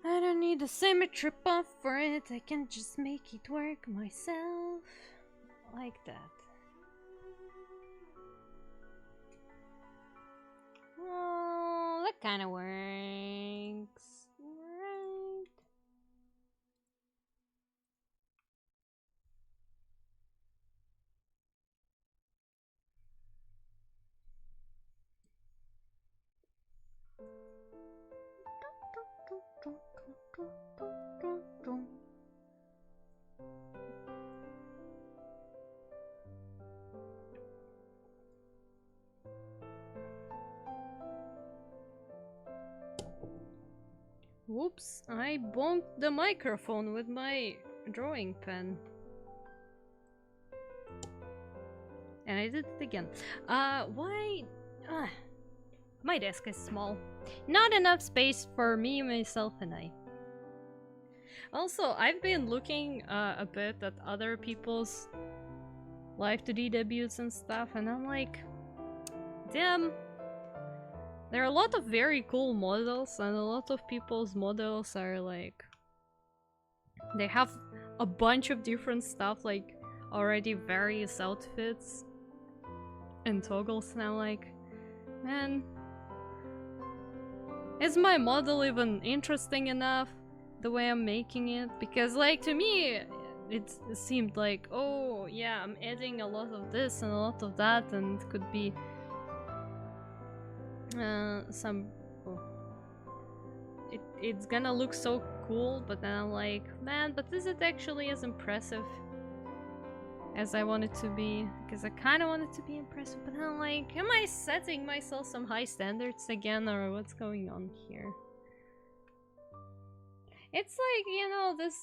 I don't need a symmetry buff for it, I can just make it work myself. Like that. Oh, that kind of works. Right. Whoops, I bonked the microphone with my drawing pen. And I did it again. Why? My desk is small. Not enough space for me, myself, and I. Also, I've been looking a bit at other people's live 2D debuts and stuff, and I'm like, damn, there are a lot of very cool models, and a lot of people's models are like, they have a bunch of different stuff, like already various outfits and toggles, and I'm like, man, is my model even interesting enough the way I'm making it? Because like to me it seemed like, oh yeah, I'm adding a lot of this and a lot of that, and it could be it's gonna look so cool, but then I'm like, man, but is it actually as impressive as I want it to be? Because I kind of want it to be impressive, but then I'm like, am I setting myself some high standards again, or what's going on here? It's like, you know, this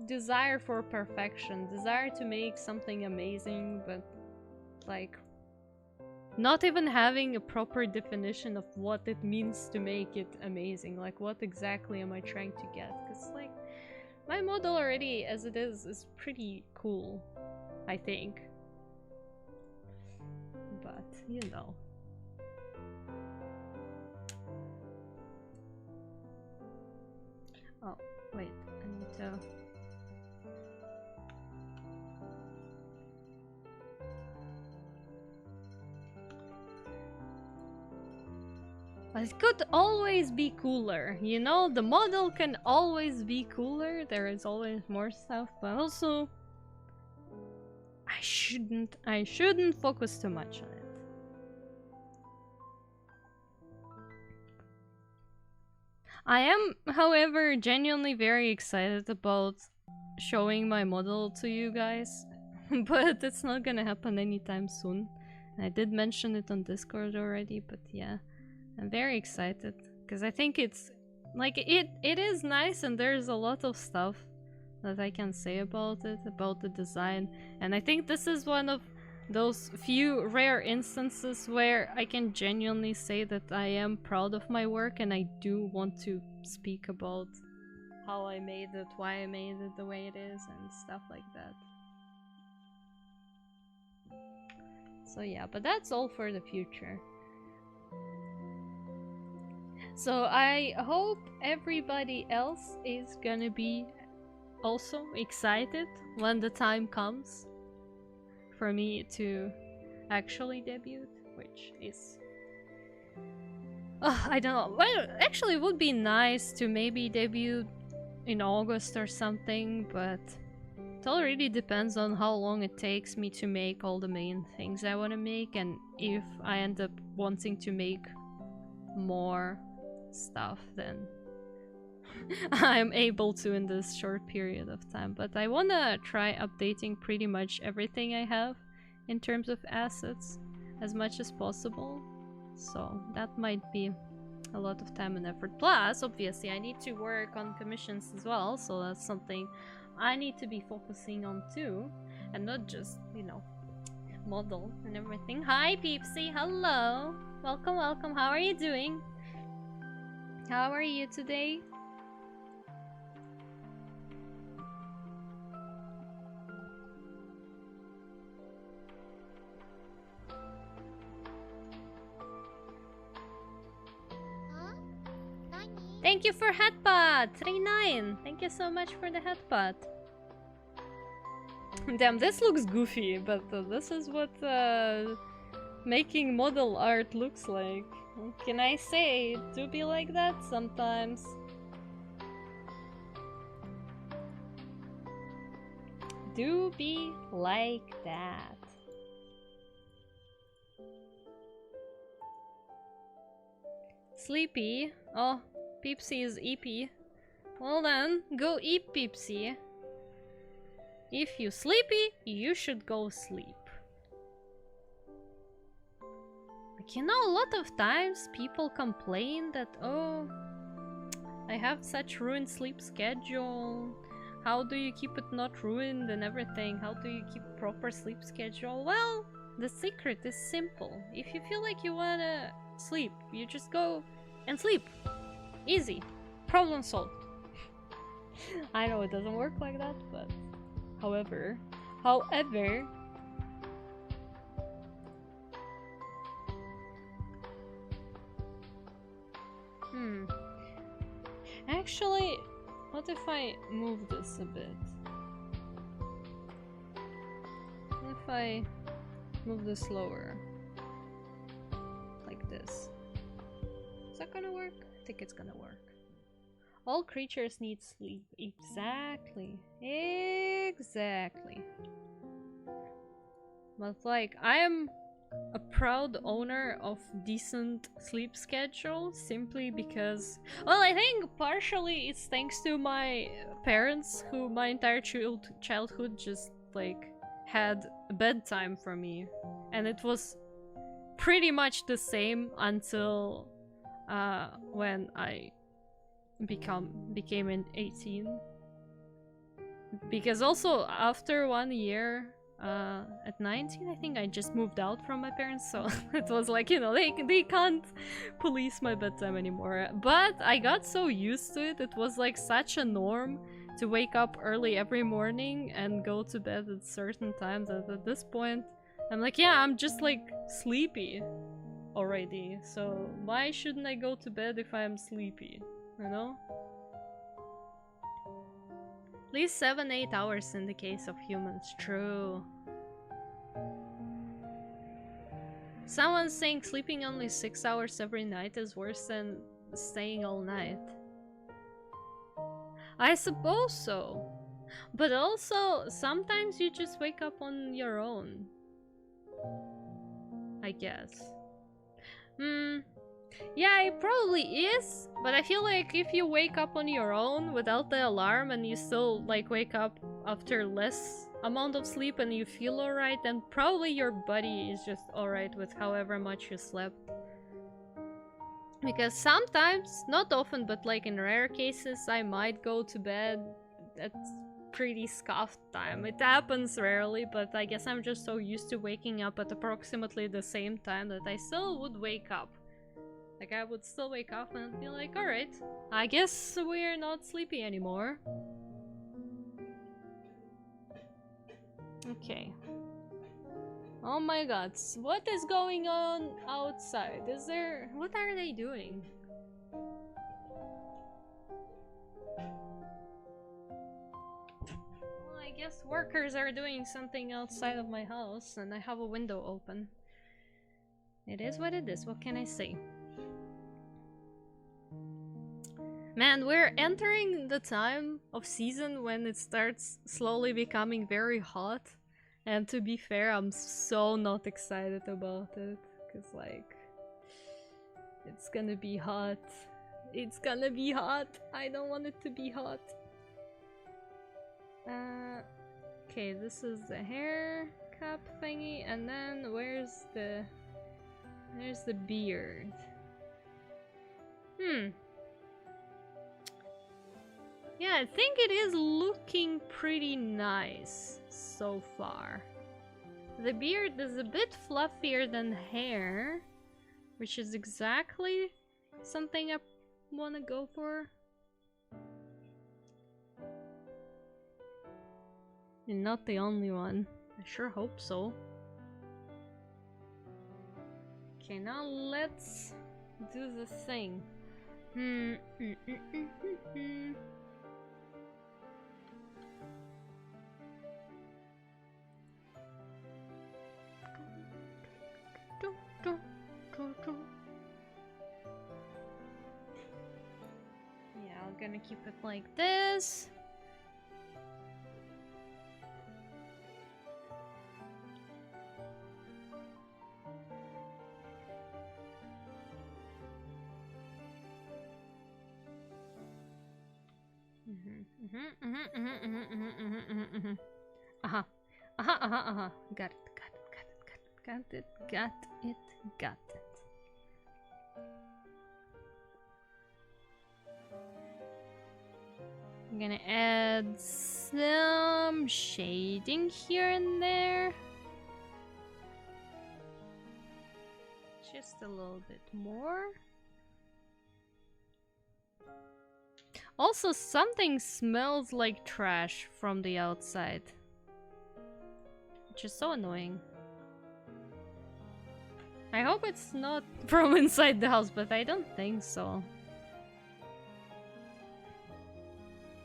desire for perfection, desire to make something amazing, but like not even having a proper definition of what it means to make it amazing. Like, what exactly am I trying to get? Because like my model already as it is pretty cool, I think, but you know. Oh wait, I need to... But it could always be cooler, you know? The model can always be cooler, there is always more stuff, but also I shouldn't focus too much on it. I am, however, genuinely very excited about showing my model to you guys, but it's not gonna happen anytime soon. I did mention it on Discord already, but yeah, I'm very excited. because I think it's like it is nice, and there's a lot of stuff that I can say about it, about the design, and I think this is one of those few rare instances where I can genuinely say that I am proud of my work, and I do want to speak about how I made it, why I made it the way it is, and stuff like that. So yeah, but that's all for the future. So I hope everybody else is gonna be also excited when the time comes for me to actually debut, which is... I don't know. Well, actually it would be nice to maybe debut in August or something, but it all really depends on how long it takes me to make all the main things I want to make, and if I end up wanting to make more stuff then I'm able to in this short period of time. But I want to try updating pretty much everything I have in terms of assets as much as possible, so that might be a lot of time and effort. Plus, obviously, I need to work on commissions as well, so that's something I need to be focusing on too, and not just, you know, model and everything. Hi, Peepsy. Hello. Welcome, welcome. How are you doing? How are you today? Thank you for Headbutt! 39! Thank you so much for the Headbutt. Damn, this looks goofy, but this is what making model art looks like. What can I say? It do be like that sometimes. Do be like that. Sleepy? Oh, Peepsy is EP. Well then, go eat, Peepsy. If you sleepy, you should go sleep. Like, you know, a lot of times people complain that, oh, I have such ruined sleep schedule. How do you keep it not ruined and everything? How do you keep proper sleep schedule? Well, the secret is simple. If you feel like you wanna sleep, you just go and sleep. Easy. Problem solved. I know it doesn't work like that, but however, actually, what if I move this a bit? What if I move this lower? Like this. Is that gonna work? I think it's gonna work. All creatures need sleep. Exactly. Exactly. But like, I am a proud owner of decent sleep schedule simply because, well, I think partially it's thanks to my parents, who my entire childhood just like had a bedtime for me, and it was pretty much the same until when I became an 18, because also after 1 year at 19 I think I just moved out from my parents, so it was like, you know, they can't police my bedtime anymore. But I got so used to it, it was like such a norm to wake up early every morning and go to bed at certain times that at this point I'm like, yeah, I'm just like sleepy already, so why shouldn't I go to bed if I'm sleepy, you know? At least 7-8 hours in the case of humans. True. Someone's saying sleeping only 6 hours every night is worse than staying all night. I suppose so. But also, sometimes you just wake up on your own, I guess. Yeah, it probably is, but I feel like if you wake up on your own without the alarm and you still like wake up after less amount of sleep and you feel alright, then probably your body is just alright with however much you slept. Because sometimes, not often, but like in rare cases, I might go to bed at pretty scuffed time. It happens rarely, but I guess I'm just so used to waking up at approximately the same time that I still would wake up. Like, I would still wake up and be like, alright, I guess we're not sleepy anymore. Okay. Oh my god, what is going on outside? Is there... what are they doing? Well, I guess workers are doing something outside of my house and I have a window open. It is what it is, what can I say? Man, we're entering the time of season when it starts slowly becoming very hot. And to be fair, I'm so not excited about it. Cause like... it's gonna be hot. It's gonna be hot. I don't want it to be hot. Okay, this is the hair cap thingy. And then where's the... there's the beard. Yeah, I think it is looking pretty nice so far. The beard is a bit fluffier than hair, which is exactly something I want to go for. And not the only one. I sure hope so. Okay, now let's do the thing. Yeah, I'm gonna keep it like this. Got it, got it. I'm gonna add some shading here and there. Just a little bit more. Also, something smells like trash from the outside, which is so annoying. I hope it's not from inside the house, but I don't think so.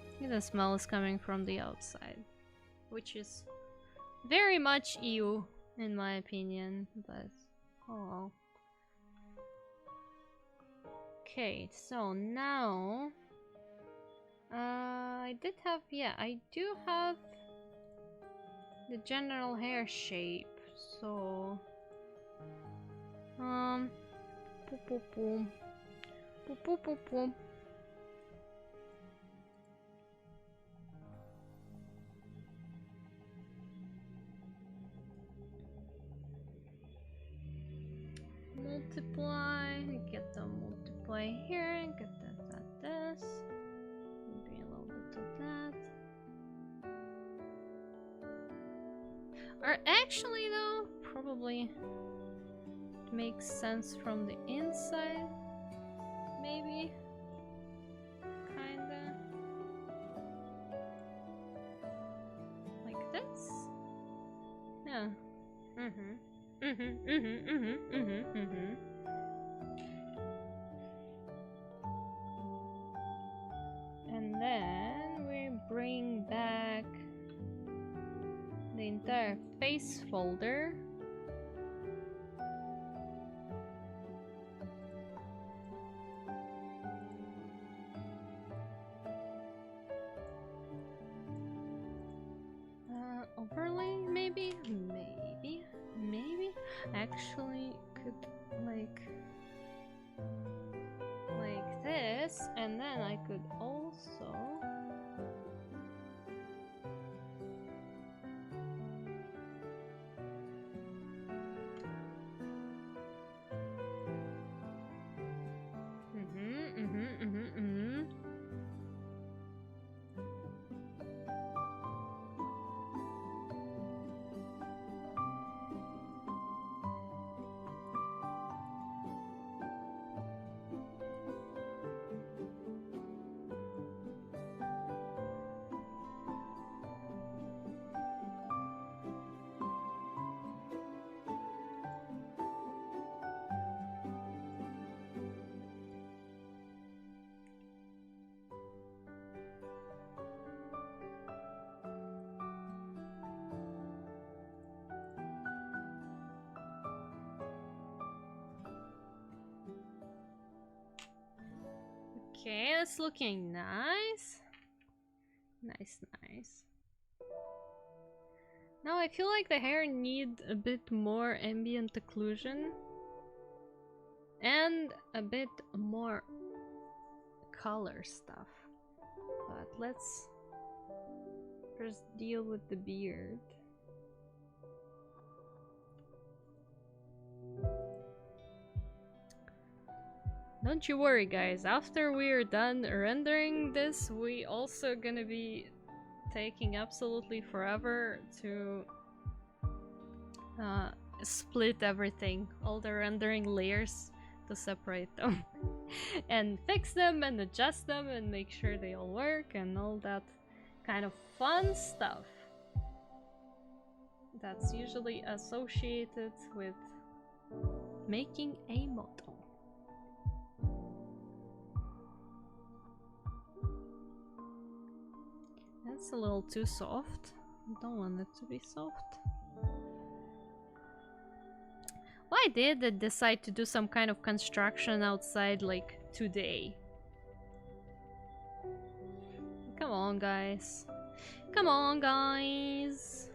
I think the smell is coming from the outside, which is very much ew, in my opinion, but oh well. Okay, so now... I did have... yeah, I do have the general hair shape, so... boom, boom, boom. Boom, boom, boom, boom. Multiply, get the multiply here, and get this. Maybe a little bit of that. Or actually though, probably makes sense from the inside. Maybe. Kinda. Like this? Yeah. And then we bring back the entire face folder. Overlay, maybe? Maybe? Actually, could like this, and then I could also Okay, it's looking nice. Nice, nice. Now I feel like the hair need a bit more ambient occlusion. And a bit more color stuff. But let's first deal with the beard. Don't you worry, guys. After we're done rendering this, we also gonna be taking absolutely forever to split everything, all the rendering layers, to separate them and fix them and adjust them and make sure they all work and all that kind of fun stuff that's usually associated with making a model. That's a little too soft. I don't want it to be soft. Why did it decide to do some kind of construction outside like today? Come on, guys. Come on, guys.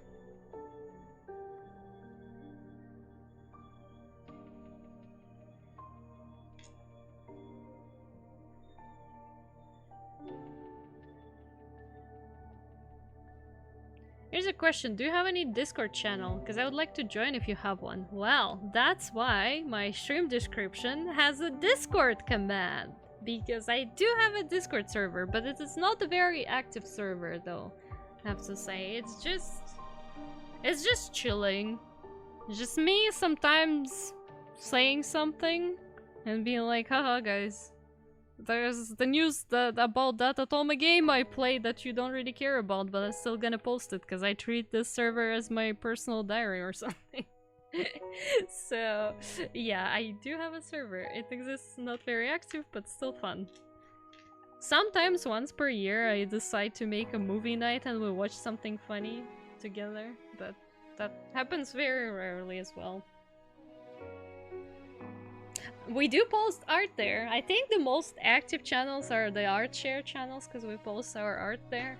Here's a question, do you have any Discord channel? Because I would like to join if you have one. Well, that's why my stream description has a Discord command. Because I do have a Discord server, but it is not a very active server though, I have to say. It's just chilling. It's just me sometimes saying something and being like, haha guys. There's the news about that Atoma game I played that you don't really care about, but I'm still gonna post it because I treat this server as my personal diary or something. So, yeah, I do have a server. It exists, not very active, but still fun. Sometimes once per year I decide to make a movie night and we watch something funny together, but that happens very rarely as well. We do post art there. I think the most active channels are the art share channels because we post our art there.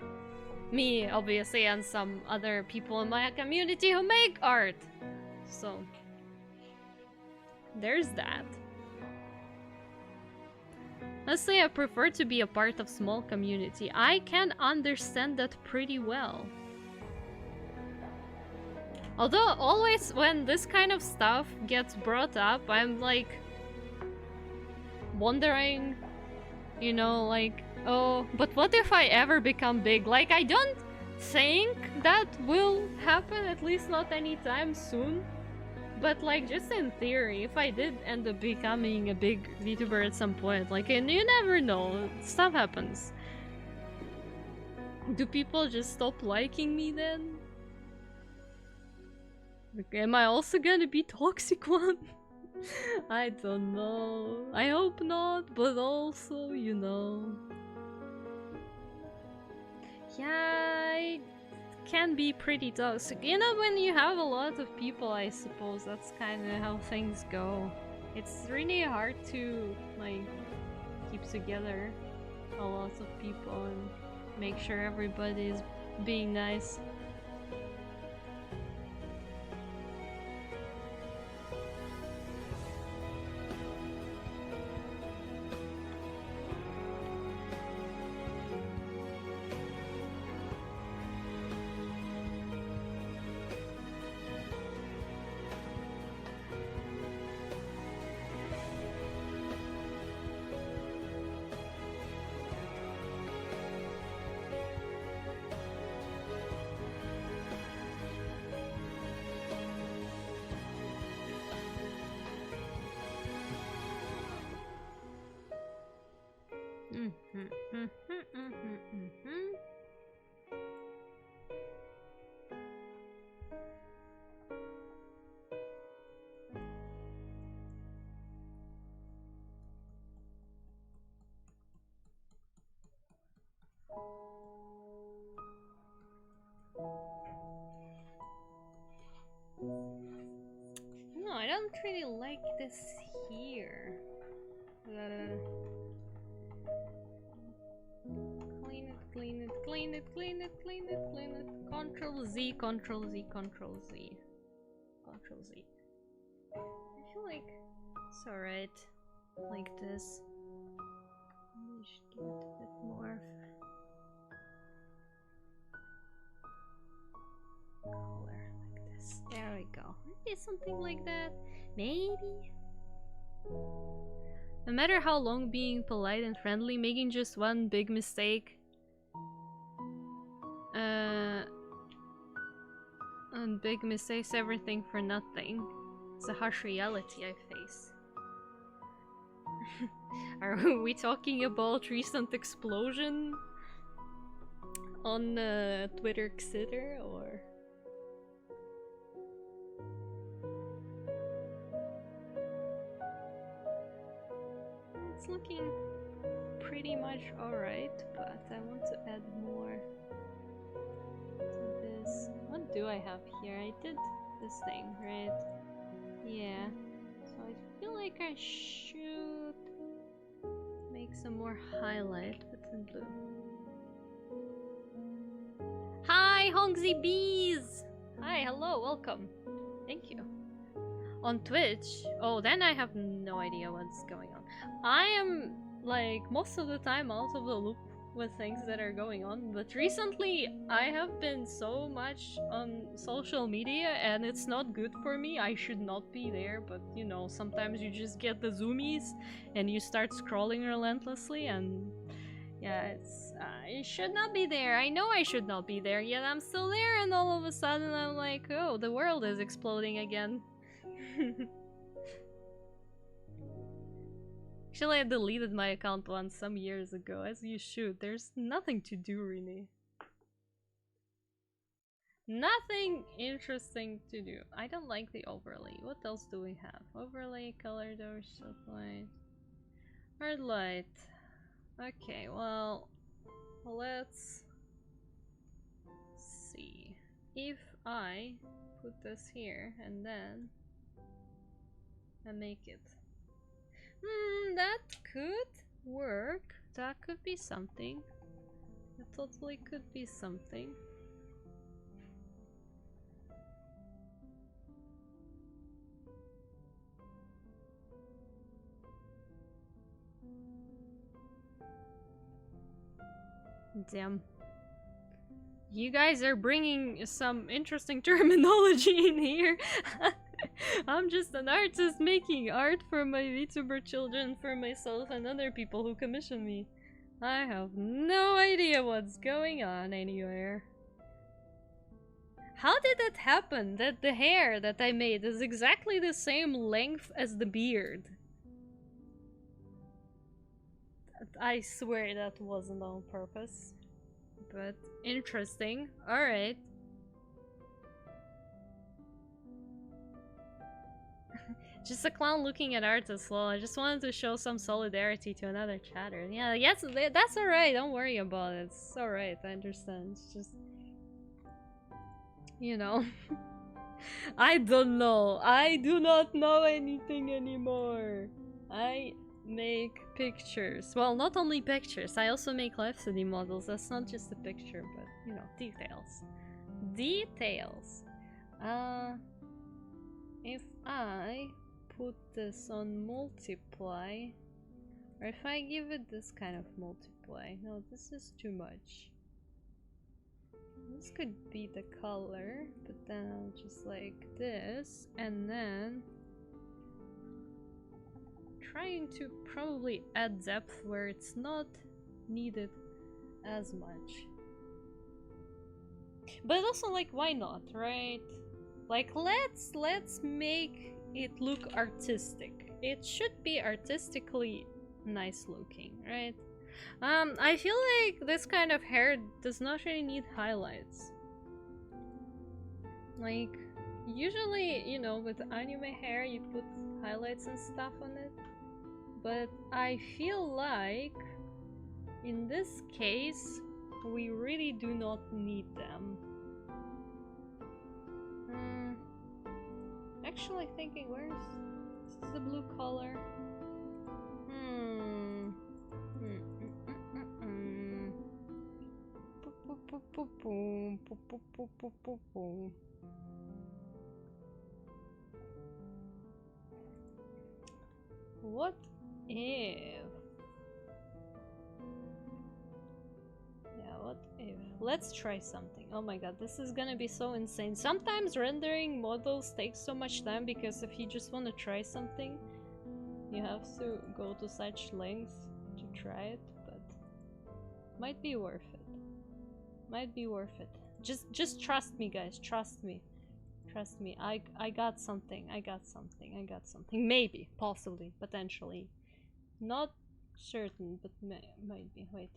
Me, obviously, and some other people in my community who make art. So, there's that. Honestly, I prefer to be a part of small community. I can understand that pretty well. Although, always when this kind of stuff gets brought up, I'm like wondering, you know, like, oh, but what if I ever become big? Like, I don't think that will happen, at least not anytime soon. But, like, just in theory, if I did end up becoming a big VTuber at some point, like, and you never know, stuff happens. Do people just stop liking me then? Like, am I also gonna be toxic one? I don't know. I hope not, but also, you know. Yeah, it can be pretty toxic. You know, when you have a lot of people, I suppose that's kind of how things go. It's really hard to, like, keep together a lot of people and make sure everybody is being nice. No, I don't really like this here. Control Z, Control Z, Control Z. Control Z. I feel like it's alright like this. We should give it a bit more color like this. There we go. Maybe something like that. Maybe. No matter how long being polite and friendly, making just one big mistake and big mistakes, everything for nothing. It's a harsh reality I face. Are we talking about recent explosion on Twitter Xitter or? It's looking pretty much alright, but I want to add more to this. What do I have here? I did this thing, right? Yeah. So I feel like I should make some more highlight with some blue. Hi, Hongzi Bees! Hi, hello, welcome. Thank you. On Twitch? Oh, then I have no idea what's going on. I am, like, most of the time out of the loop with things that are going on, but recently I have been so much on social media and it's not good for me. I should not be there, but you know, sometimes you just get the zoomies and you start scrolling relentlessly and yeah, it's I should not be there. I know I should not be there, yet I'm still there, and all of a sudden I'm like, oh, the world is exploding again. Actually, I deleted my account once some years ago, as you should. There's nothing to do, really. Nothing interesting to do. I don't like the overlay. What else do we have? Overlay, color, door, soft light, hard light. Okay, well, let's see. If I put this here and then I make it. That could work. That could be something. That totally could be something. Damn. You guys are bringing some interesting terminology in here. I'm just an artist making art for my VTuber children, for myself and other people who commission me. I have no idea what's going on anywhere. How did that happen? That the hair that I made is exactly the same length as the beard. I swear that wasn't on purpose. But interesting. Alright. Just a clown looking at art as well. I just wanted to show some solidarity to another chatter. Yeah, yes, that's alright. Don't worry about it. It's alright. I understand. It's just... You know. I don't know. I do not know anything anymore. I make pictures. Well, not only pictures. I also make live 3D models. That's not just a picture, but, you know, details. Details. If I put this on multiply, or if I give it this kind of multiply. No, this is too much. This could be the color, but then I'll just like this, and then trying to probably add depth where it's not needed as much. But also, like, why not, right? Like, let's make it look artistic. It should be artistically nice looking, right? I feel like this kind of hair does not really need highlights. Like, usually, you know, with anime hair you put highlights and stuff on it. But I feel like, in this case, we really do not need them. Actually thinking, where's the blue color? What if... Yeah, what if... Let's try something. Oh my god, this is gonna be so insane. Sometimes rendering models takes so much time because if you just want to try something, you have to go to such lengths to try it, but might be worth it. Might be worth it. Just trust me, guys. Trust me. Trust me. I got something. I got something. I got something. Maybe. Possibly. Potentially. Not certain, but might be. Wait.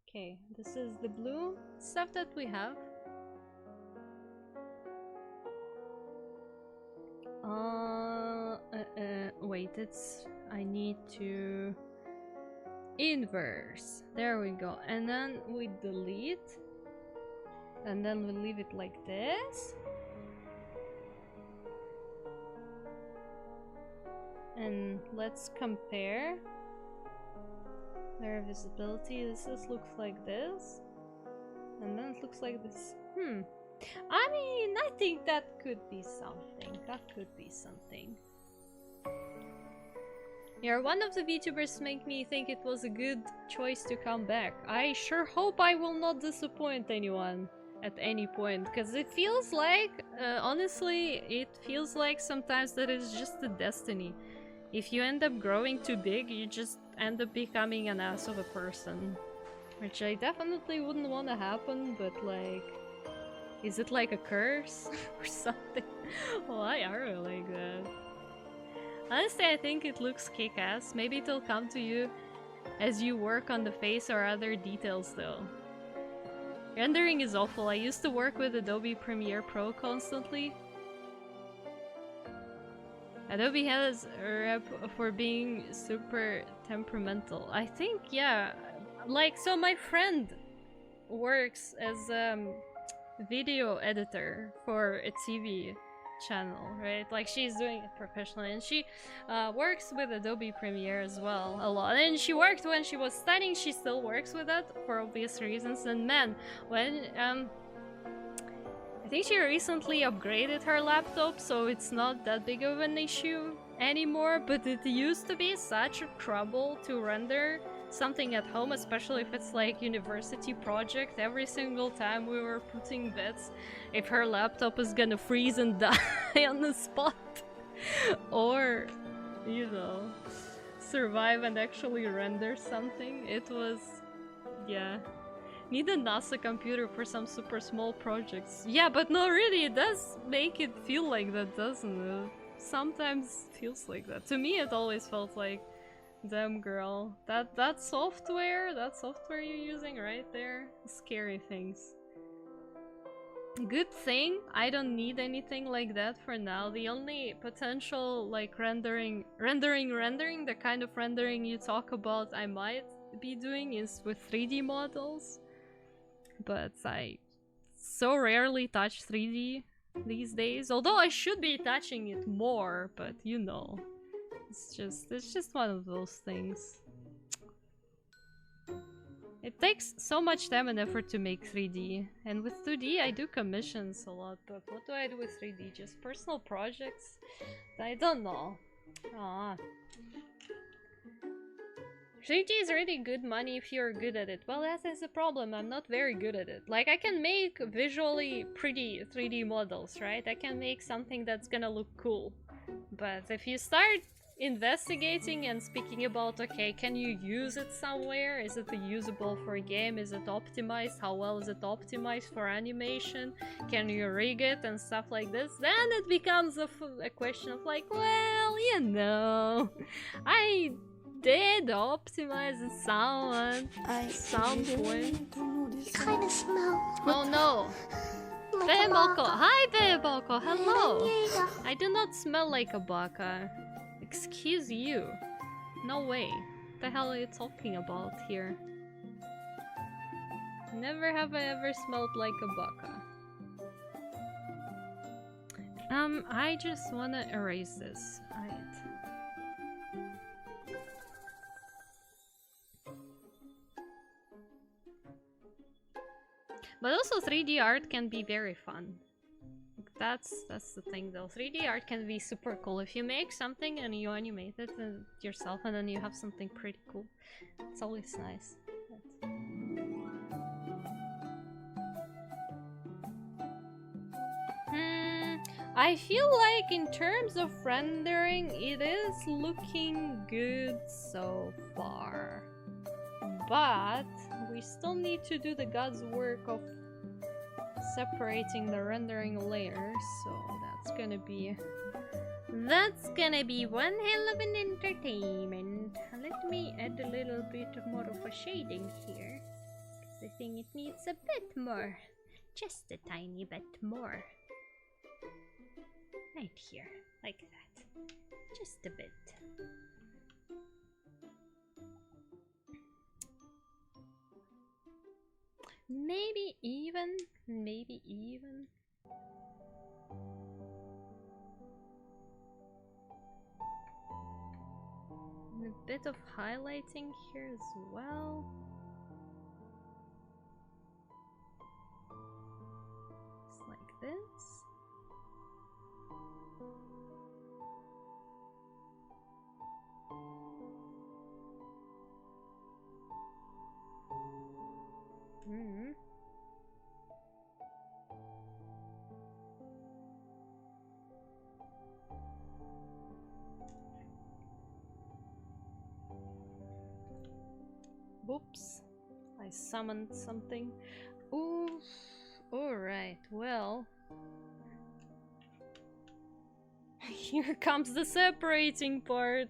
Okay. This is the blue stuff that we have. Wait. It's... I need to... Inverse. There we go. And then we delete. And then we leave it like this. And let's compare their visibility. This looks like this. And then it looks like this. I mean, I think that could be something. That could be something. You're one of the VTubers to make me think it was a good choice to come back. I sure hope I will not disappoint anyone at any point, because it feels like, honestly, it feels like sometimes that it's just a destiny. If you end up growing too big, you just end up becoming an ass of a person. Which I definitely wouldn't want to happen, but like... Is it like a curse or something? Why are we like that? Honestly, I think it looks kick-ass. Maybe it'll come to you as you work on the face or other details though. Rendering is awful. I used to work with Adobe Premiere Pro constantly. Adobe has a rep for being super temperamental. I think, yeah. Like, so my friend works as a video editor for a TV channel, right? Like, she's doing it professionally, and she works with Adobe Premiere as well a lot. And she worked when she was studying. She still works with it for obvious reasons. And man, when I think she recently upgraded her laptop, so it's not that big of an issue anymore, but it used to be such a trouble to render something at home, especially if it's like university project. Every single time we were putting bets if her laptop is gonna freeze and die on the spot, or, you know, survive and actually render something. It was, yeah. Need a NASA computer for some super small projects. Yeah, but no, really, it does make it feel like that, doesn't it? Sometimes it feels like that. To me, it always felt like, damn girl, that software you're using right there, scary things. Good thing I don't need anything like that for now. The only potential like rendering, the kind of rendering you talk about I might be doing is with 3D models. But I so rarely touch 3D these days, although I should be touching it more, but you know, it's just one of those things. It takes so much time and effort to make 3D, and with 2D I do commissions a lot, but what do I do with 3D? Just personal projects? I don't know. 3D is really good money if you're good at it. Well, that is the problem. I'm not very good at it. Like, I can make visually pretty 3D models, right? I can make something that's gonna look cool. But if you start investigating and speaking about, okay, can you use it somewhere? Is it usable for a game? Is it optimized? How well is it optimized for animation? Can you rig it and stuff like this? Then it becomes a question of like, well, you know, I did optimize the sound at some point. You kind of smell. Oh no! Like Beboko! Hi Beboko! Hello! I do not smell like a baka. Excuse you. No way. What the hell are you talking about here? Never have I ever smelled like a baka. I just wanna erase this. Alright. But also 3D art can be very fun. That's the thing though. 3D art can be super cool if you make something and you animate it yourself and then you have something pretty cool. It's always nice. I feel like in terms of rendering, it is looking good so far. But we still need to do the God's work of separating the rendering layers, so that's gonna be one hell of an entertainment. Let me add a little bit more of a shading here, because I think it needs a bit more, just a tiny bit more. Right here, like that, just a bit. Maybe even. And a bit of highlighting here as well. Just like this. Whoops, I summoned something. Oof. Alright, well. Here comes the separating part.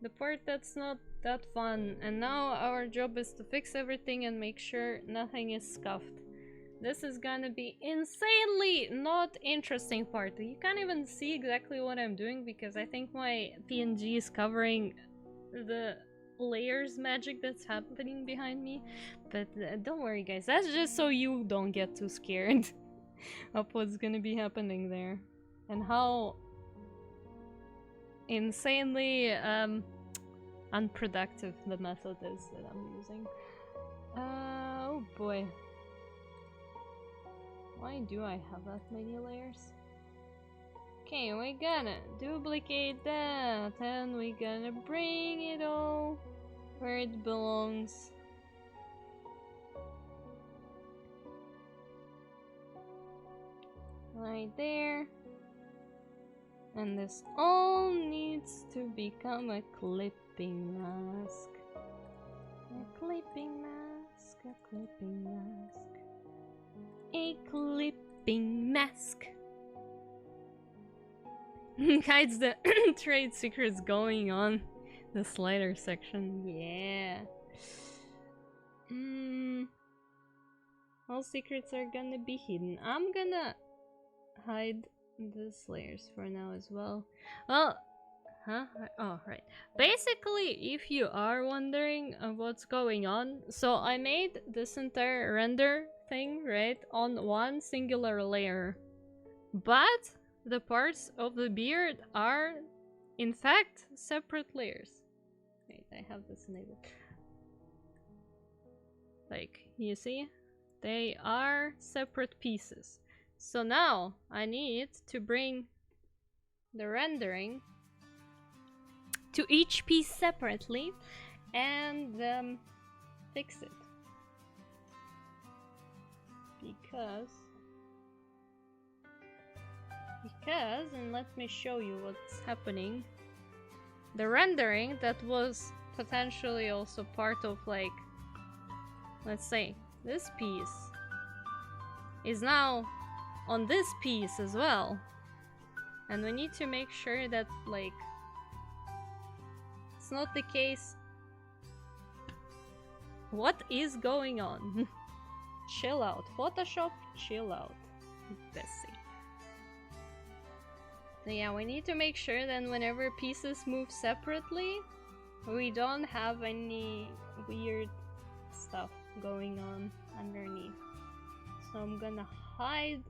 The part that's not that fun. And now our job is to fix everything and make sure nothing is scuffed. This is gonna be insanely not interesting part. You can't even see exactly what I'm doing because I think my PNG is covering the layers magic that's happening behind me. But don't worry guys, that's just so you don't get too scared of what's gonna be happening there. And how insanely unproductive the method is that I'm using. Oh boy. Why do I have that many layers? Okay, we're gonna duplicate that and we're gonna bring it all where it belongs. Right there. And this all needs to become a clipping mask. A clipping mask, a clipping mask. A clipping mask. Hides the trade secrets going on the slider section. Yeah. All secrets are gonna be hidden. I'm gonna hide these layers for now as well. Well, oh, right. Basically, if you are wondering what's going on, so I made this entire render thing, right, on one singular layer. But the parts of the beard are, in fact, separate layers. Wait, I have this enabled. Like, you see? They are separate pieces. So now I need to bring the rendering to each piece separately and fix it. Because, and let me show you what's happening. The rendering that was potentially also part of, like, let's say, this piece is now on this piece as well. And we need to make sure that, like, it's not the case. What is going on? Chill out. Photoshop, chill out. Bessie. So yeah, we need to make sure that whenever pieces move separately, we don't have any weird stuff going on underneath. So I'm gonna hide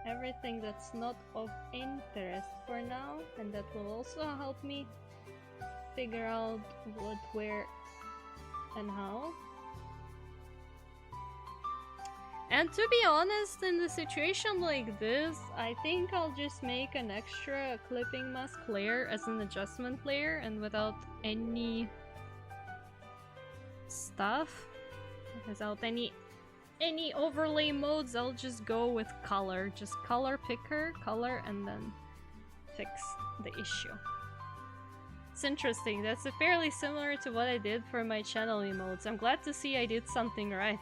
everything that's not of interest for now, and that will also help me figure out what, where, and how. And to be honest, in a situation like this, I think I'll just make an extra clipping mask layer as an adjustment layer and without any stuff, without any overlay modes, I'll just go with color. Just color picker, color, and then fix the issue. It's interesting, that's fairly similar to what I did for my channel emotes. I'm glad to see I did something right.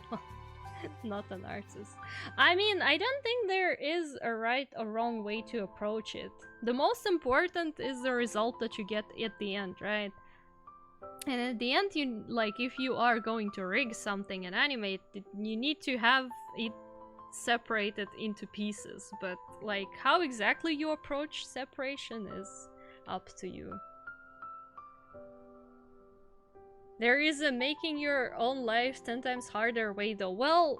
Not an artist. I mean, I don't think there is a right or wrong way to approach it. The most important is the result that you get at the end, right? And at the end, you like, if you are going to rig something and animate it, you need to have it separated into pieces. But like, how exactly you approach separation is up to you. There is a making your own life 10 times harder way though. Well,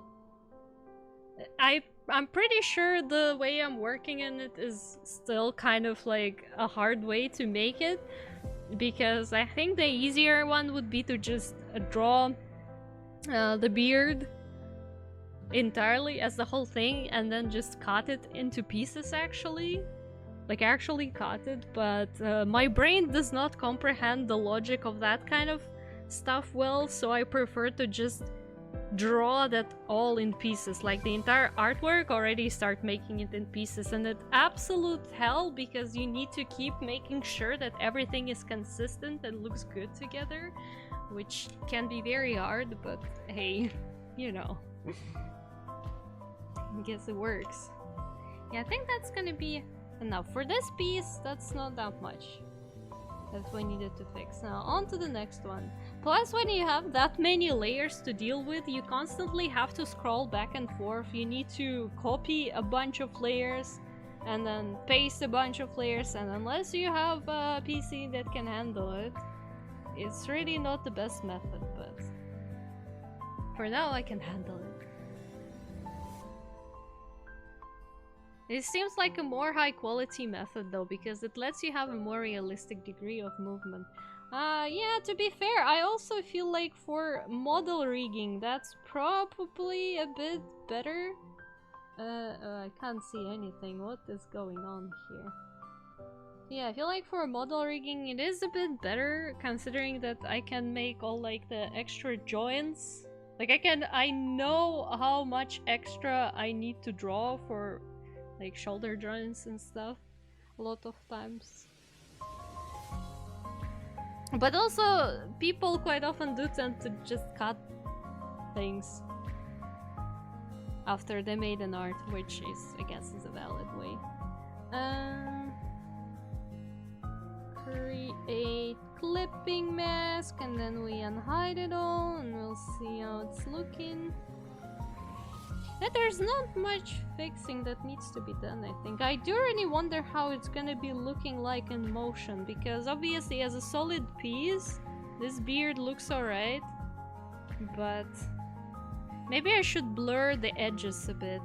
I'm pretty sure the way I'm working in it is still kind of like a hard way to make it, because I think the easier one would be to just draw the beard entirely as the whole thing and then just cut it into pieces actually. Like actually cut it, but my brain does not comprehend the logic of that kind of stuff well, so I prefer to just draw that all in pieces, like the entire artwork already start making it in pieces, and it's absolute hell because you need to keep making sure that everything is consistent and looks good together, which can be very hard, but hey, you know. I guess it works. Yeah, I think that's gonna be enough for this piece. That's not that much that we needed to fix. Now on to the next one. Plus, when you have that many layers to deal with, you constantly have to scroll back and forth. You need to copy a bunch of layers and then paste a bunch of layers, and unless you have a PC that can handle it, it's really not the best method, but for now I can handle it. It seems like a more high quality method though, because it lets you have a more realistic degree of movement. Yeah, to be fair, I also feel like for model rigging, that's probably a bit better. I can't see anything. What is going on here? Yeah, I feel like for model rigging, it is a bit better, considering that I can make all like the extra joints. Like I know how much extra I need to draw for like shoulder joints and stuff a lot of times. But also, people quite often do tend to just cut things after they made an art, which is, I guess, is a valid way. Create clipping mask, and then we unhide it all, and we'll see how it's looking. Yeah, there's not much fixing that needs to be done, I think. I do really wonder how it's gonna be looking like in motion, because obviously as a solid piece, this beard looks alright, but maybe I should blur the edges a bit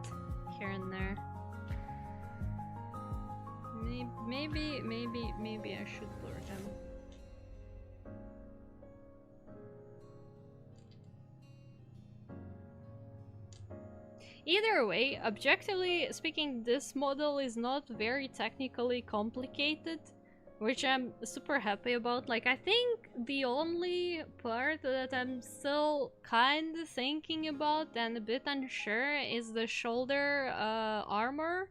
here and there. Maybe I should blur them. Either way, objectively speaking, this model is not very technically complicated, which I'm super happy about. Like, I think the only part that I'm still kind of thinking about and a bit unsure is the shoulder armor,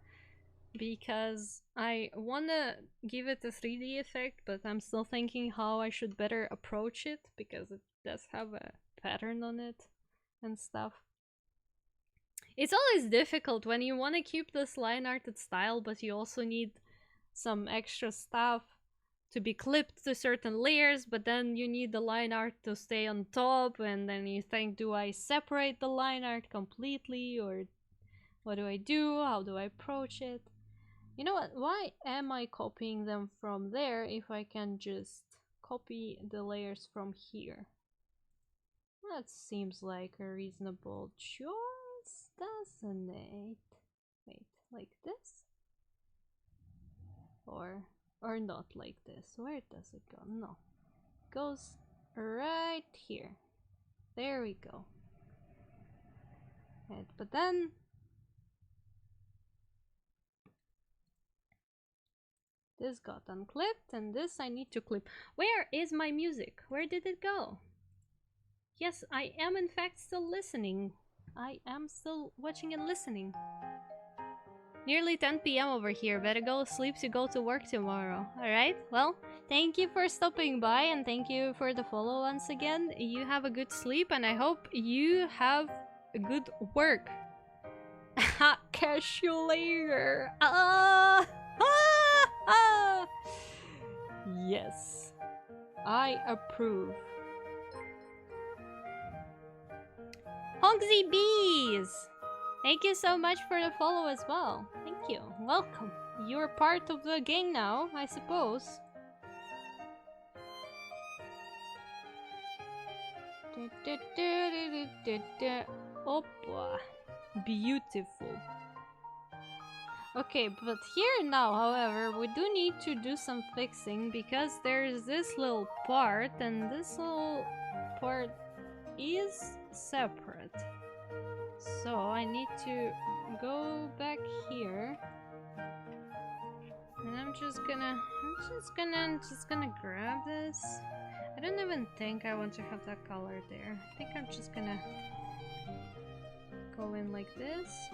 because I wanna give it a 3D effect, but I'm still thinking how I should better approach it, because it does have a pattern on it and stuff. It's always difficult when you want to keep this line arted style, but you also need some extra stuff to be clipped to certain layers, but then you need the line art to stay on top, and then you think, do I separate the line art completely, or what do I do? How do I approach it? You know what? Why am I copying them from there if I can just copy the layers from here? That seems like a reasonable choice, doesn't it? Wait, like this? Or not like this. Where does it go? No. It goes right here. There we go. Right, but then this got unclipped, and this I need to clip. Where is my music? Where did it go? Yes, I am in fact still listening. I am still watching and listening. Nearly 10 p.m. over here. Better go sleep to go to work tomorrow. Alright, well, thank you for stopping by and thank you for the follow once again. You have a good sleep and I hope you have a good work. Catch you later. Yes, I approve. Hogsy Bees! Thank you so much for the follow as well. Thank you. Welcome. You're part of the gang now, I suppose. Oppa. Beautiful. Okay, but here now, however, we do need to do some fixing because there's this little part and this little part is separate. So I need to go back here. And I'm just gonna grab this. I don't even think I want to have that color there. I think I'm just gonna go in like this.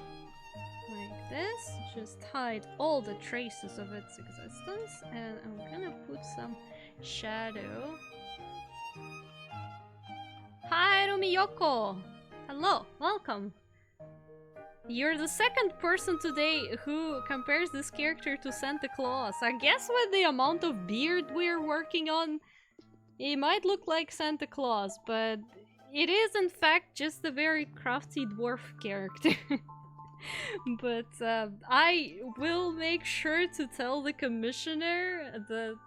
Like this, just hide all the traces of its existence, and I'm gonna put some shadow. Hi, Rumiyoko! Hello, welcome! You're the second person today who compares this character to Santa Claus. I guess with the amount of beard we're working on, it might look like Santa Claus, but it is in fact just a very crafty dwarf character. But I will make sure to tell the commissioner that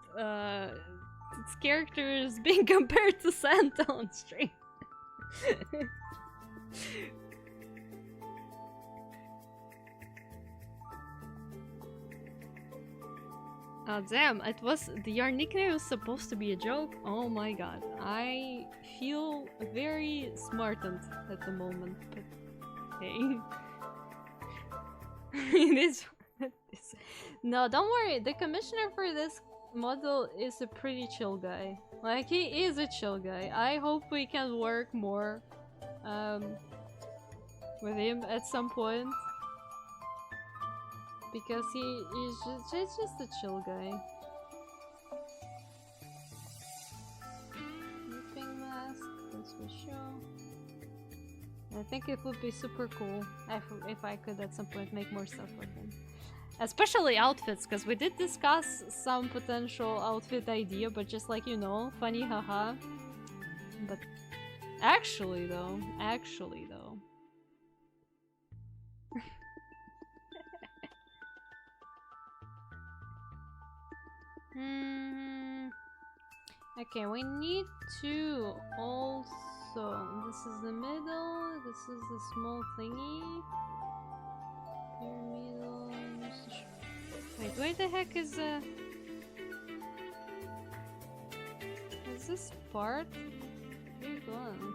its character is being compared to Santa on stream. Oh damn, your nickname was supposed to be a joke? Oh my god, I feel very smartened at the moment, but hey. It is what it is. No, don't worry. The commissioner for this model is a pretty chill guy. Like, he is a chill guy. I hope we can work more with him at some point. Because he's just a chill guy. Sleeping mask, this will show. I think it would be super cool if I could at some point make more stuff with him. Especially outfits, because we did discuss some potential outfit idea, but just like, you know, funny haha. But actually though. Okay, we need to also... This is the middle, this is the small thingy. Pyramidal... Wait, where the heck is this part? Where you going?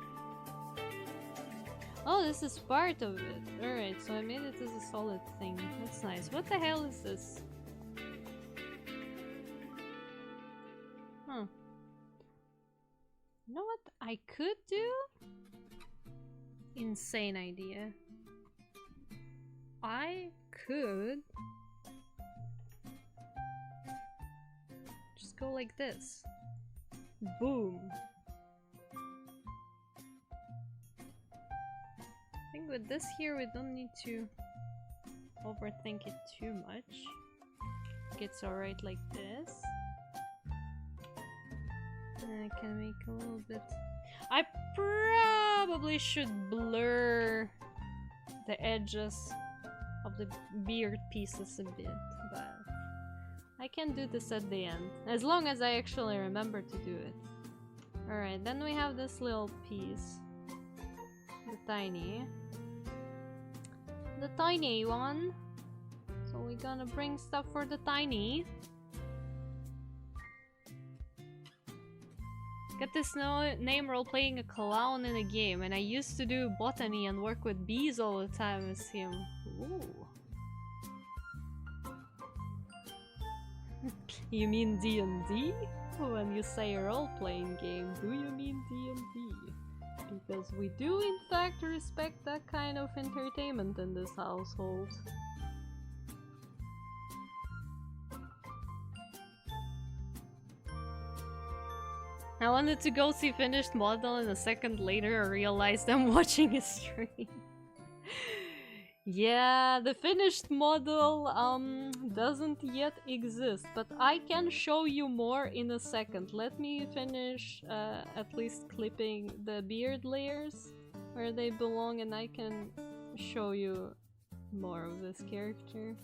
Oh, this is part of it. Alright, so I made it as a solid thing. That's nice. What the hell is this? Huh. You know what I could do? Insane idea. I could just go like this. Boom. I think with this here we don't need to overthink it too much. It's alright like this. I can make a little bit... I probably should blur the edges of the beard pieces a bit, but I can do this at the end, as long as I actually remember to do it. Alright, then we have this little piece. The tiny one. So we're gonna bring stuff for the tiny. Got this name role-playing a clown in a game, and I used to do botany and work with bees all the time as him. Ooh. You mean D&D? When you say role-playing game, do you mean D&D? Because we do in fact respect that kind of entertainment in this household. I wanted to go see finished model and a second later I realized I'm watching a stream. Yeah, the finished model doesn't yet exist, but I can show you more in a second. Let me finish at least clipping the beard layers where they belong and I can show you more of this character.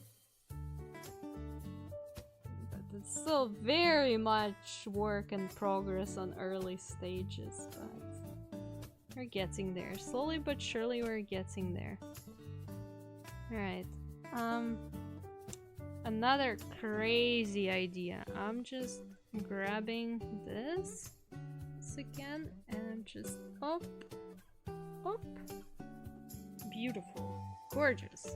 It's still very much work in progress on early stages, but we're getting there. Slowly but surely we're getting there. Alright, another crazy idea. I'm just grabbing this again and I'm just up. Beautiful. Gorgeous.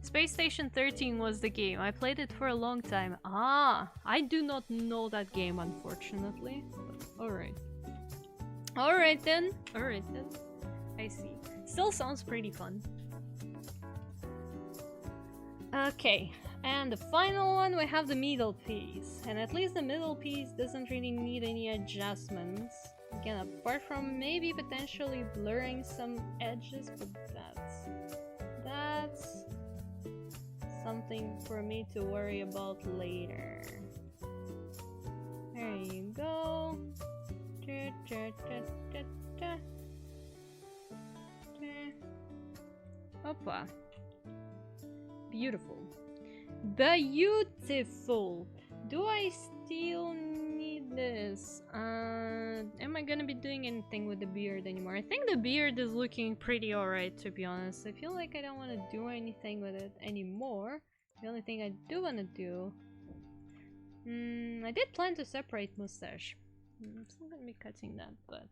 Space Station 13 was the game. I played it for a long time. Ah, I do not know that game, unfortunately. Alright. Alright then. I see. Still sounds pretty fun. Okay, and the final one, we have the middle piece. And at least the middle piece doesn't really need any adjustments. Again, apart from maybe potentially blurring some edges, but that's something for me to worry about later. There you go. Hoppa. Beautiful. Beautiful. Do I still need this? Am I gonna be doing anything with the beard anymore? I think the beard is looking pretty alright, to be honest. I feel like I don't want to do anything with it anymore. The only thing I do want to do... I did plan to separate mustache. I'm still gonna be cutting that, but...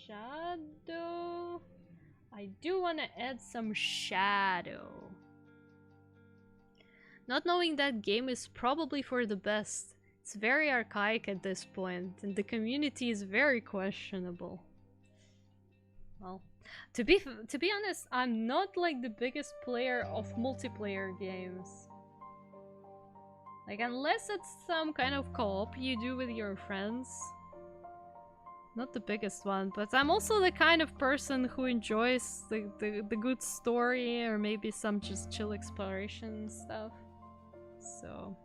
shadow... I do want to add some shadow. Not knowing that game is probably for the best. It's very archaic at this point, and the community is very questionable. Well, to be honest, I'm not like the biggest player of multiplayer games. Like, unless it's some kind of co-op you do with your friends. Not the biggest one, but I'm also the kind of person who enjoys the good story or maybe some just chill exploration stuff. So,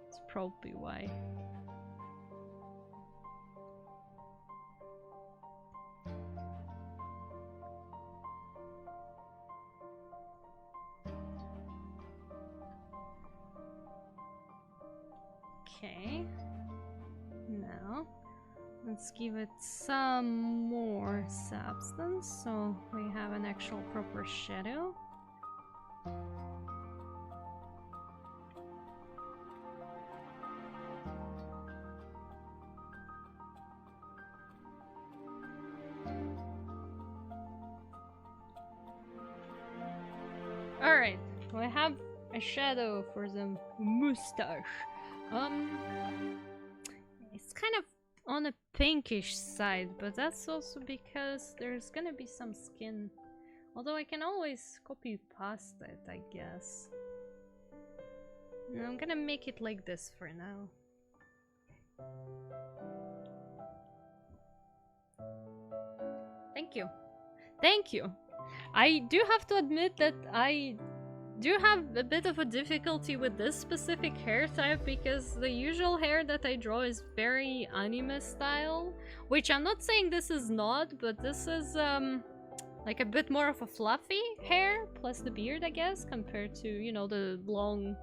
it's probably why. Okay. Now, let's give it some more substance so we have an actual proper shadow. Alright, we have a shadow for the mustache. It's kind of on a pinkish side, but that's also because there's gonna be some skin. Although I can always copy past it, I guess. And I'm gonna make it like this for now. Thank you. Thank you. I do have to admit that I do have a bit of a difficulty with this specific hair type because the usual hair that I draw is very anime style, which I'm not saying this is not, but this is like a bit more of a fluffy hair plus the beard, I guess, compared to, you know, the long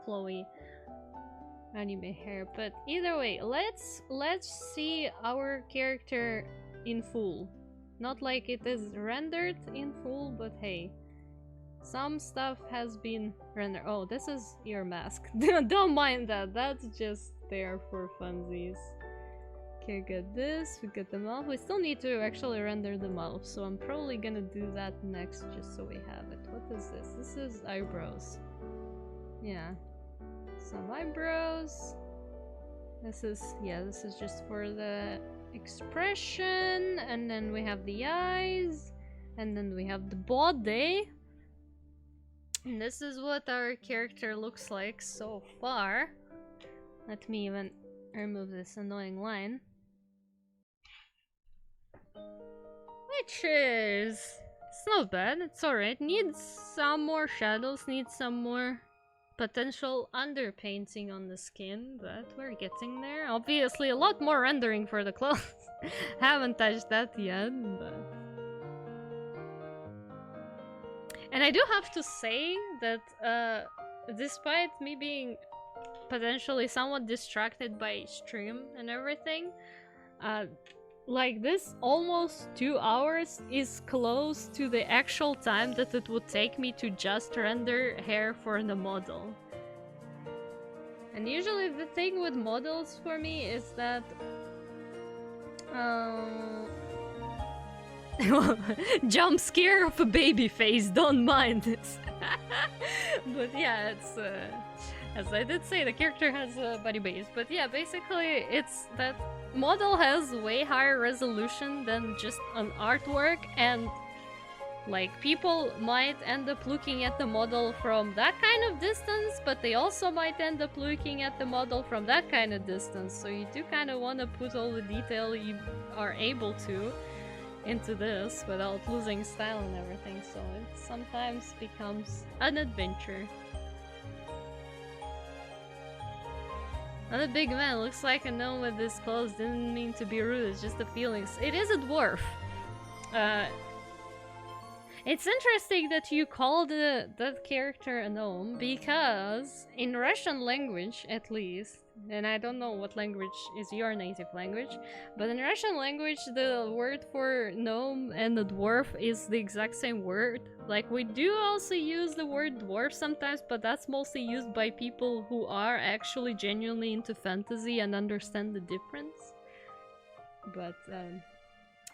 flowy anime hair. But either way, let's see our character in full. Not like it is rendered in full, but hey. Some stuff has been rendered. Oh, this is your mask. Don't mind that. That's just there for funsies. Okay, got this. We got the mouth. We still need to actually render the mouth, so I'm probably gonna do that next just so we have it. What is this? This is eyebrows. Yeah. Some eyebrows. This is just for the expression, and then we have the eyes, and then we have the body. And this is what our character looks like so far. Let me even remove this annoying line. Which is... it's not bad, it's alright. Needs some more shadows, needs some more potential underpainting on the skin, but we're getting there. Obviously a lot more rendering for the clothes. Haven't touched that yet, but... and I do have to say that despite me being potentially somewhat distracted by stream and everything, like this almost 2 hours is close to the actual time that it would take me to just render hair for the model. And usually the thing with models for me is that jump scare of a baby face, don't mind this. But yeah, it's as I did say, the character has a body base, but yeah, basically it's that model has way higher resolution than just an artwork, and like people might end up looking at the model from that kind of distance, but they also might end up looking at the model from that kind of distance, so you do kind of want to put all the detail you are able to into this without losing style and everything, so it sometimes becomes an adventure. Not a big man, looks like a gnome with his clothes. Didn't mean to be rude, it's just the feelings. It is a dwarf. It's interesting that you called that character a gnome, because in Russian language, at least, and I don't know what language is your native language, but in Russian language, the word for gnome and the dwarf is the exact same word. Like, we do also use the word dwarf sometimes, but that's mostly used by people who are actually genuinely into fantasy and understand the difference. But,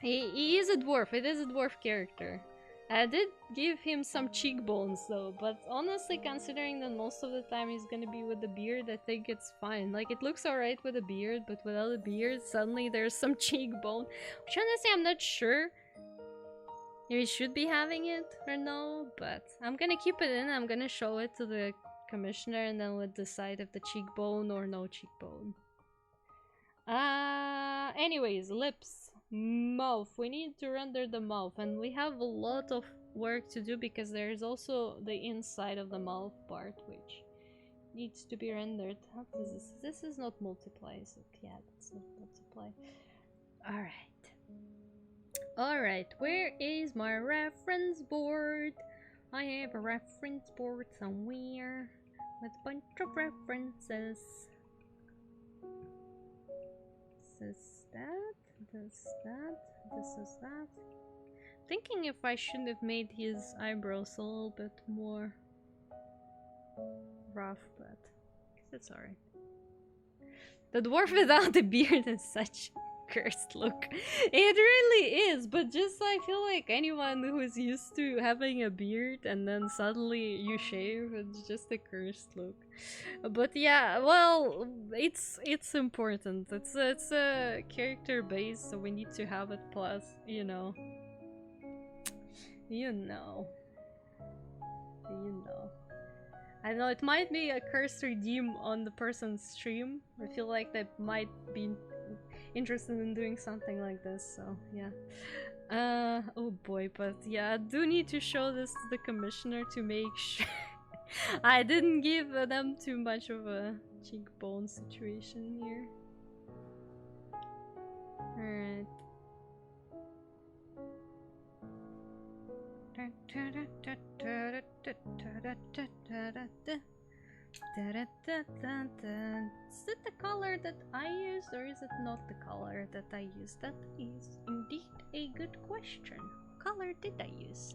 he is a dwarf, it is a dwarf character. I did give him some cheekbones though, but honestly, considering that most of the time he's gonna be with the beard, I think it's fine. Like, it looks alright with a beard, but without a beard, suddenly there's some cheekbone. Which honestly, I'm not sure if he should be having it or no, but I'm gonna keep it in, I'm gonna show it to the commissioner, and then we'll decide if the cheekbone or no cheekbone. Anyways, lips. Mouth. We need to render the mouth, and we have a lot of work to do because there is also the inside of the mouth part which needs to be rendered. How is this? This is not multiply, so yeah, that's not multiply. Alright, where is my reference board? I have a reference board somewhere with a bunch of references. This is that. This is that. Thinking if I shouldn't have made his eyebrows a little bit more rough, but it's alright. The dwarf without the beard is such a cursed look. It really is, but just I feel like anyone who is used to having a beard and then suddenly you shave, it's just a cursed look. But yeah, well, it's important. It's a character base, so we need to have it. Plus, you know. I know it might be a curse redeem on the person's stream. I feel like they might be interested in doing something like this, so yeah. Oh boy, but yeah, I do need to show this to the commissioner to make sure I didn't give them too much of a cheekbone situation here. Alright. Is it the color that I used, or is it not the color that I used? That is indeed a good question. What color did I use?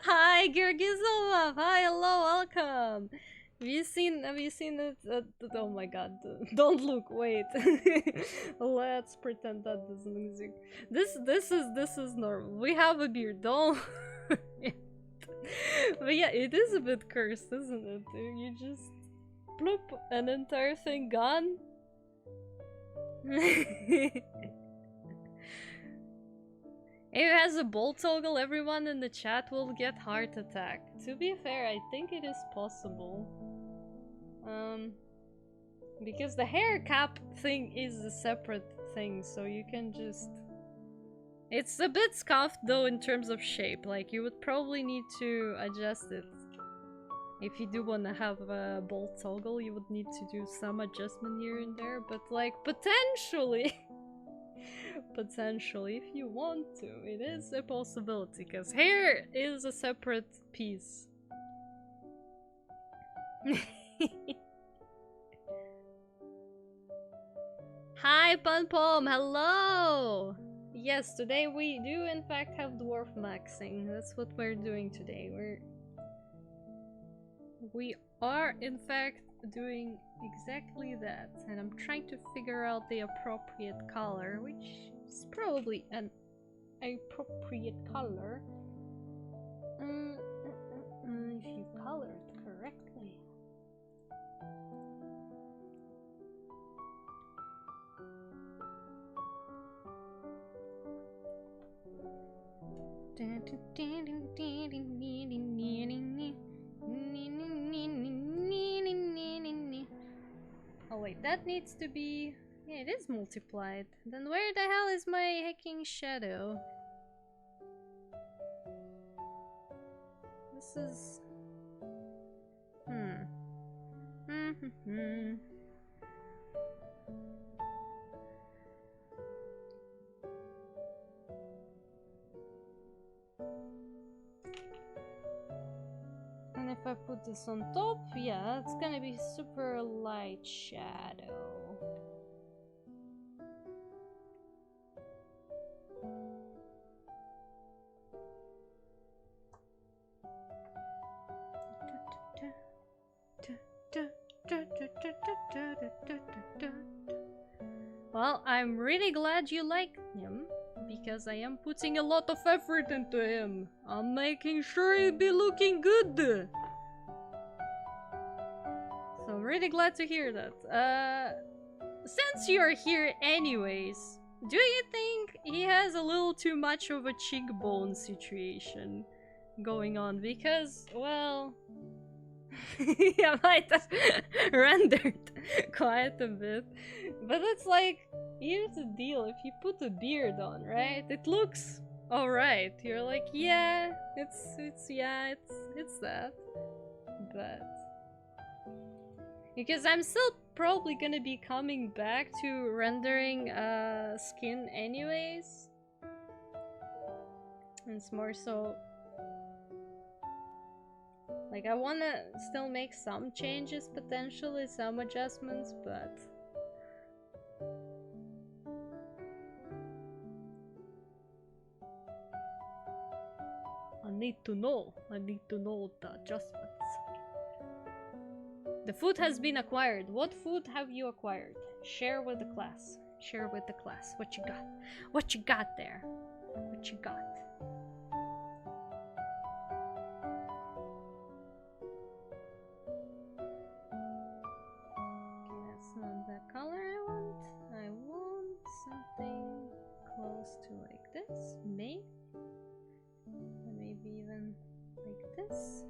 Hi, Georgizova. Hi, hello, welcome. Have you seen it? Oh my god, don't look, wait. Let's pretend that doesn't exist. This is normal. We have a beard, don't. But yeah, it is a bit cursed, isn't it? You just bloop, an entire thing gone. If it has a bolt toggle, everyone in the chat will get heart attack. To be fair, I think it is possible. Because the hair cap thing is a separate thing, so you can just... It's a bit scuffed though in terms of shape, like you would probably need to adjust it. If you do want to have a bolt toggle, you would need to do some adjustment here and there, but like potentially... Potentially, if you want to, it is a possibility, because hair is a separate piece. Hi, Pom, hello! Yes, today we do in fact have dwarf maxing. That's what we're doing today. We are in fact doing exactly that, and I'm trying to figure out the appropriate color, which is probably an appropriate color. If you color it correctly. Oh wait, that needs to be... Yeah, it is multiplied. Then where the hell is my hacking shadow? This is... And if I put this on top, yeah, it's gonna be super light shadow. Well, I'm really glad you like him, because I am putting a lot of effort into him. I'm making sure he'll be looking good. So I'm really glad to hear that. Since you're here anyways, do you think he has a little too much of a cheekbone situation going on? Because, well... I might have rendered quite a bit. But it's like, here's the deal, if you put a beard on, right? It looks alright. You're like, yeah, it's that. But... Because I'm still probably gonna be coming back to rendering skin anyways. It's more so... Like, I wanna still make some changes, potentially, some adjustments, but... I need to know the adjustments. The food has been acquired. What food have you acquired? Share with the class. Share with the class. What you got? What you got there? What you got? Close to like this, maybe, or maybe even like this.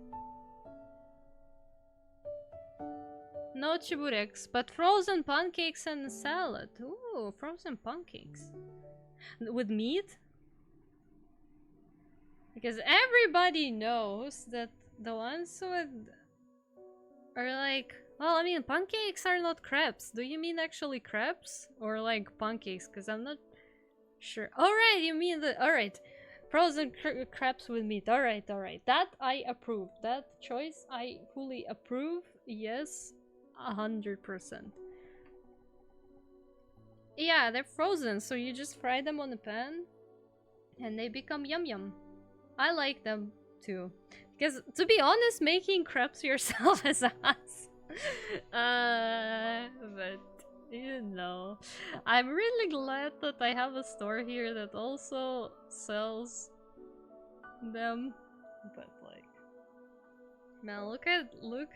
No chibureks, but frozen pancakes and salad. Ooh, frozen pancakes with meat. Because everybody knows that the ones with are like, well, I mean, pancakes are not crepes. Do you mean actually crepes or like pancakes? Because I'm not sure. Alright, you mean the... Alright. Frozen crepes with meat. Alright. That I approve. That choice I fully approve. Yes, 100%. Yeah, they're frozen, so you just fry them on the pan. And they become yum yum. I like them too. Because, to be honest, making crepes yourself is a hassle. But, you know. I'm really glad that I have a store here that also sells them. But, like... Man, look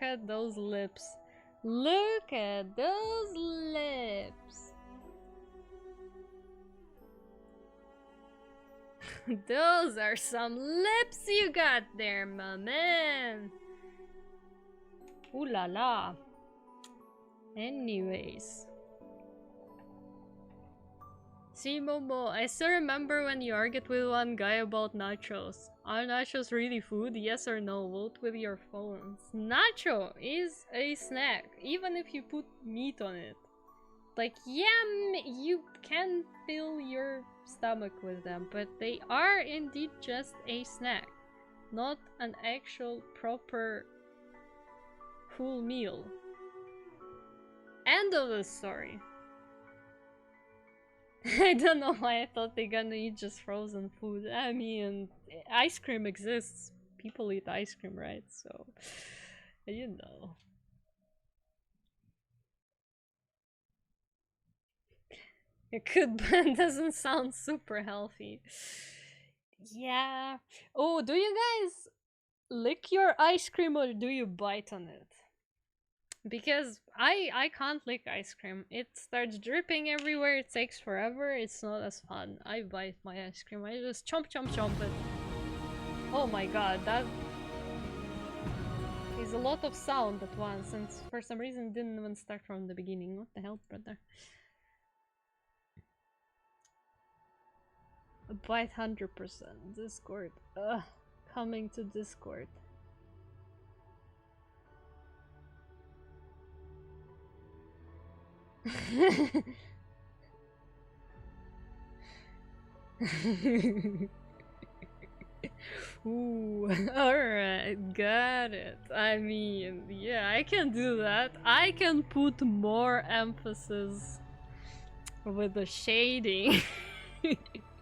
at those lips. Look at those lips. Those are some lips you got there, my man. Ooh la la. Anyways. See, Momo, I still remember when you argued with one guy about nachos. Are nachos really food? Yes or no? Vote with your phones. Nacho is a snack, even if you put meat on it. Like, yeah, you can fill your stomach with them, but they are indeed just a snack, not an actual proper full meal. End of the story. I don't know why I thought they're gonna eat just frozen food. I mean, ice cream exists. People eat ice cream, right? So, you know. A good blend doesn't sound super healthy. Yeah. Oh, do you guys lick your ice cream or do you bite on it? Because I can't lick ice cream. It starts dripping everywhere, it takes forever, it's not as fun. I bite my ice cream, I just chomp chomp chomp it. Oh my god, that is a lot of sound at once, and for some reason it didn't even start from the beginning. What the hell, brother? Bite 100%. Discord. Ugh. Coming to Discord. Ooh, alright, got it. I mean, yeah, I can do that. I can put more emphasis with the shading.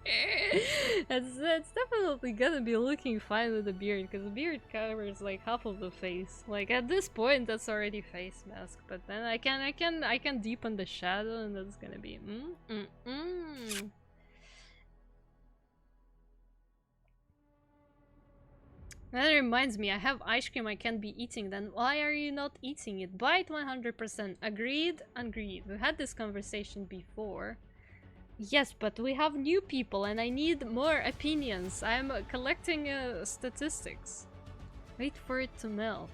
It's definitely gonna be looking fine with the beard, because the beard covers like half of the face. Like at this point, that's already face mask. But then I can deepen the shadow, and that's gonna be That reminds me, I have ice cream I can't be eating. Then why are you not eating it? Bite 100%. Agreed. Agreed. We had this conversation before. Yes, but we have new people and I need more opinions. I'm collecting statistics. Wait for it to melt.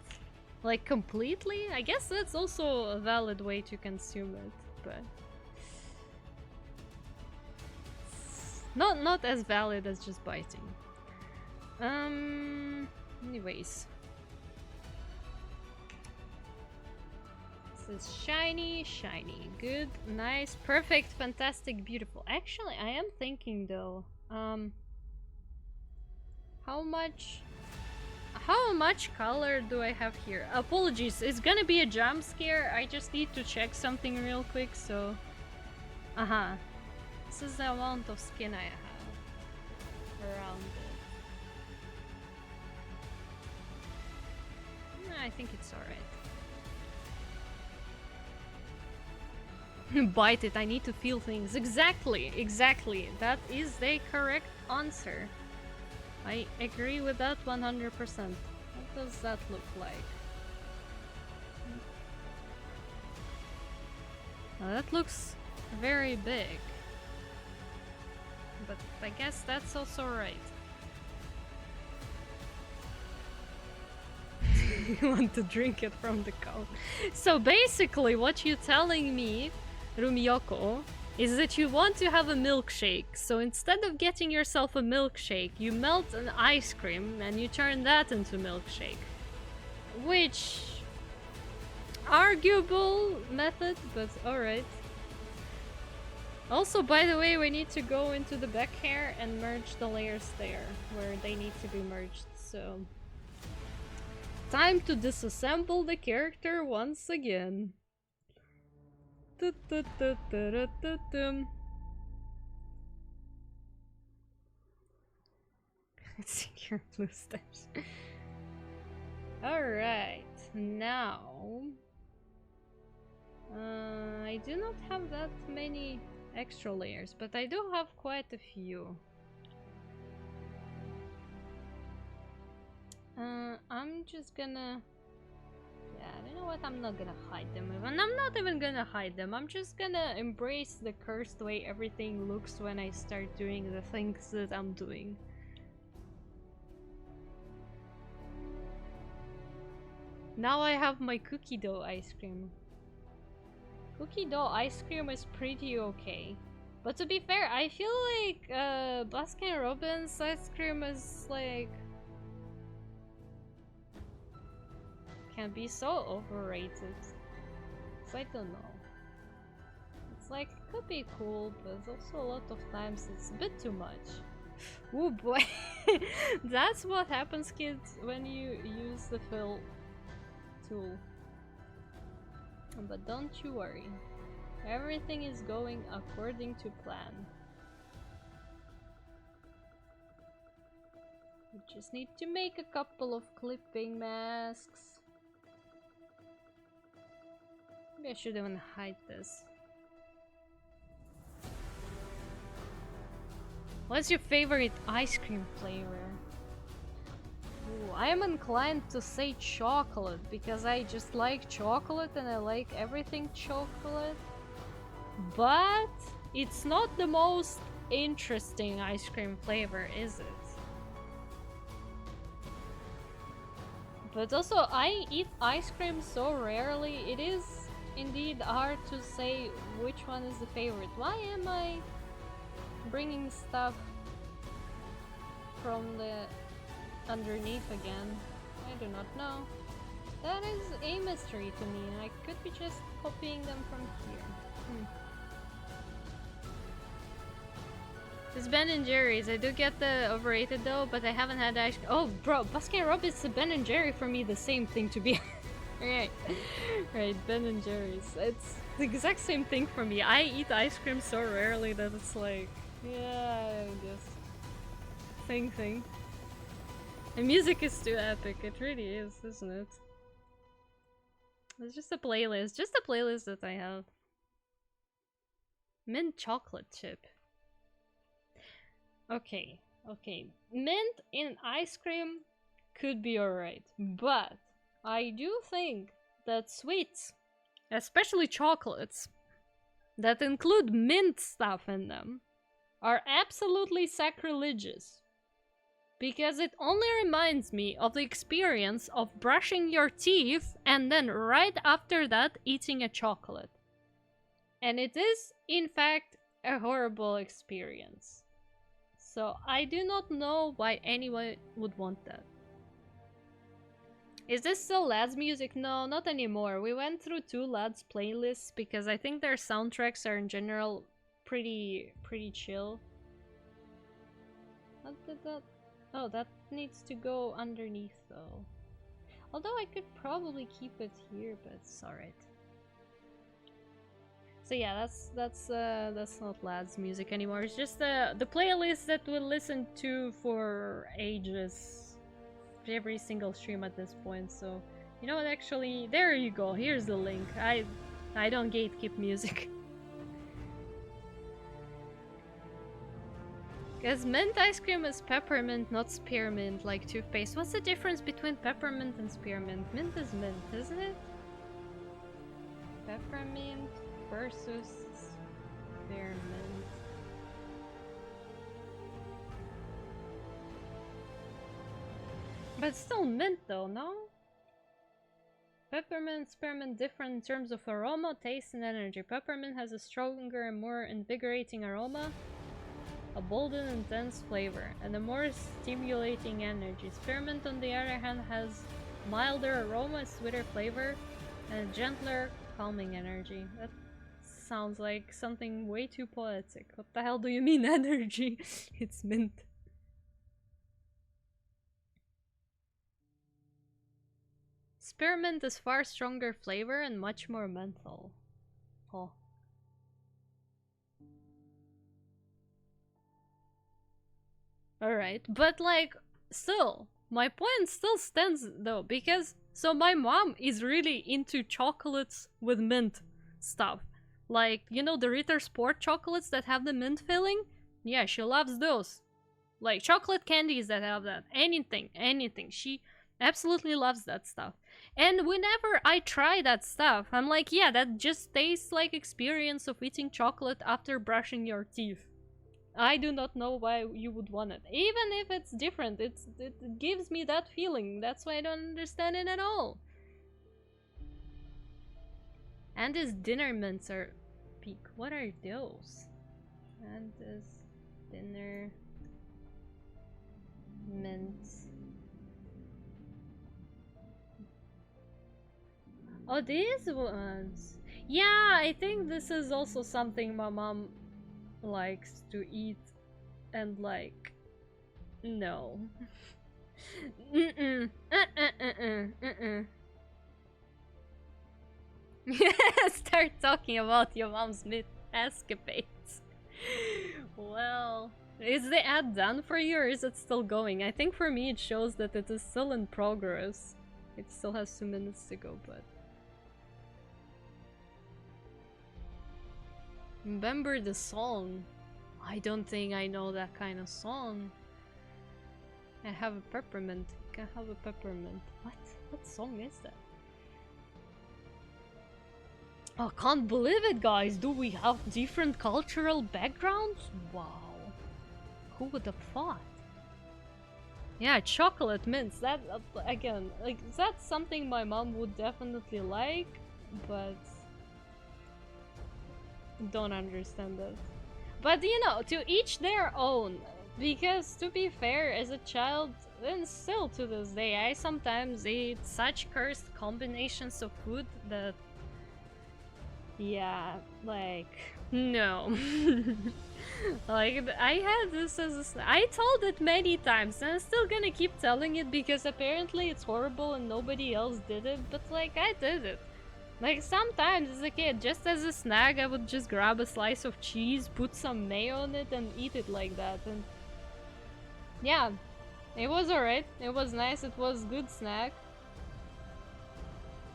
Like completely? I guess that's also a valid way to consume it, but... Not as valid as just biting. Anyways. This is shiny, shiny, good, nice, perfect, fantastic, beautiful. Actually, I am thinking though, how much color do I have here? Apologies, it's gonna be a jump scare. I just need to check something real quick, so... This is the amount of skin I have around it. I think it's alright. Bite it, I need to feel things. Exactly, exactly. That is the correct answer. I agree with that 100%. What does that look like? Now that looks very big. But I guess that's also right. You want to drink it from the cone. So basically what you're telling me, Rumiyoko, is that you want to have a milkshake. So instead of getting yourself a milkshake, you melt an ice cream and you turn that into milkshake. Which... arguable method, but alright. Also, by the way, we need to go into the back hair and merge the layers there, where they need to be merged, so... Time to disassemble the character once again. Secure blue steps. Alright, now... I do not have that many extra layers, but I do have quite a few. I'm just gonna... Yeah, you know what? I'm not gonna hide them even. I'm not even gonna hide them. I'm just gonna embrace the cursed way everything looks when I start doing the things that I'm doing. Now I have my cookie dough ice cream. Cookie dough ice cream is pretty okay. But to be fair, I feel like Baskin Robbins ice cream is like... can be so overrated. So I don't know. It's like, it could be cool, but also a lot of times it's a bit too much. Oh boy! That's what happens, kids, when you use the fill tool. But don't you worry. Everything is going according to plan. We just need to make a couple of clipping masks. Maybe I should even hide this. What's your favorite ice cream flavor? Ooh, I am inclined to say chocolate because I just like chocolate and I like everything chocolate. But it's not the most interesting ice cream flavor, is it? But also, I eat ice cream so rarely, it is indeed hard to say which one is the favorite. Why am I bringing stuff from the underneath again? I do not know. That is a mystery to me. I could be just copying them from here. It's Ben and Jerry's. I do get the overrated though, but I haven't had ice cream. Oh, bro, Baskin Robbins and Ben and Jerry for me the same thing to be. Right, right, Ben and Jerry's. It's the exact same thing for me. I eat ice cream so rarely that it's like, yeah, I guess. Thing. The music is too epic. It really is, isn't it? It's just a playlist. Just a playlist that I have. Mint chocolate chip. Okay. Mint in ice cream could be alright. But I do think that sweets, especially chocolates, that include mint stuff in them, are absolutely sacrilegious. Because it only reminds me of the experience of brushing your teeth and then right after that eating a chocolate. And it is, in fact, a horrible experience. So I do not know why anyone would want that. Is this still Lads music? No, not anymore. We went through 2 Lads playlists because I think their soundtracks are in general pretty chill. What did that... Oh, that needs to go underneath though. Although I could probably keep it here, but it's alright. So yeah, that's not Lads music anymore. It's just the playlist that we'll listen to for ages, every single stream at this point. So you know what? Actually, there you go. Here's the link. I don't gatekeep music. Because mint ice cream is peppermint, not spearmint, like toothpaste. What's the difference between peppermint and spearmint? Mint is mint, isn't it? Peppermint versus spearmint. But still mint though, no? Peppermint, spearmint different in terms of aroma, taste, and energy. Peppermint has a stronger and more invigorating aroma, a bold and intense flavor, and a more stimulating energy. Spearmint, on the other hand, has milder aroma, sweeter flavor, and a gentler, calming energy. That sounds like something way too poetic. What the hell do you mean energy? It's mint. Spearmint is far stronger flavor and much more menthol. Oh. Alright, but like, still, my point still stands though, because so my mom is really into chocolates with mint stuff. Like, you know, the Ritter Sport chocolates that have the mint filling? Yeah, she loves those. Like chocolate candies that have that. Anything, anything. She absolutely loves that stuff. And whenever I try that stuff, I'm like, yeah, that just tastes like experience of eating chocolate after brushing your teeth. I do not know why you would want it. Even if it's different, it gives me that feeling. That's why I don't understand it at all. And these dinner mints are peak. What are those? And this dinner mints. Oh, these ones. Yeah, I think this is also something my mom likes to eat, and like, no. Start talking about your mom's meat escapades. Well, is the ad done for you, or is it still going? I think for me it shows that it is still in progress. It still has 2 minutes to go, but... Remember the song? I don't think I know that kind of song. I have a peppermint. I have a peppermint. What? What song is that? I can't believe it, guys. Do we have different cultural backgrounds? Wow. Who would have thought? Yeah, chocolate mints. That, again, like, that's something my mom would definitely like, but... don't understand it. But, you know, to each their own. Because, to be fair, as a child, and still to this day, I sometimes eat such cursed combinations of food that... yeah, like... no. Like, I had this as a I told it many times, and I'm still gonna keep telling it because apparently it's horrible and nobody else did it, but like, I did it. Like, sometimes as a kid, just as a snack, I would just grab a slice of cheese, put some mayo on it, and eat it like that, and... yeah, it was alright, it was nice, it was good snack.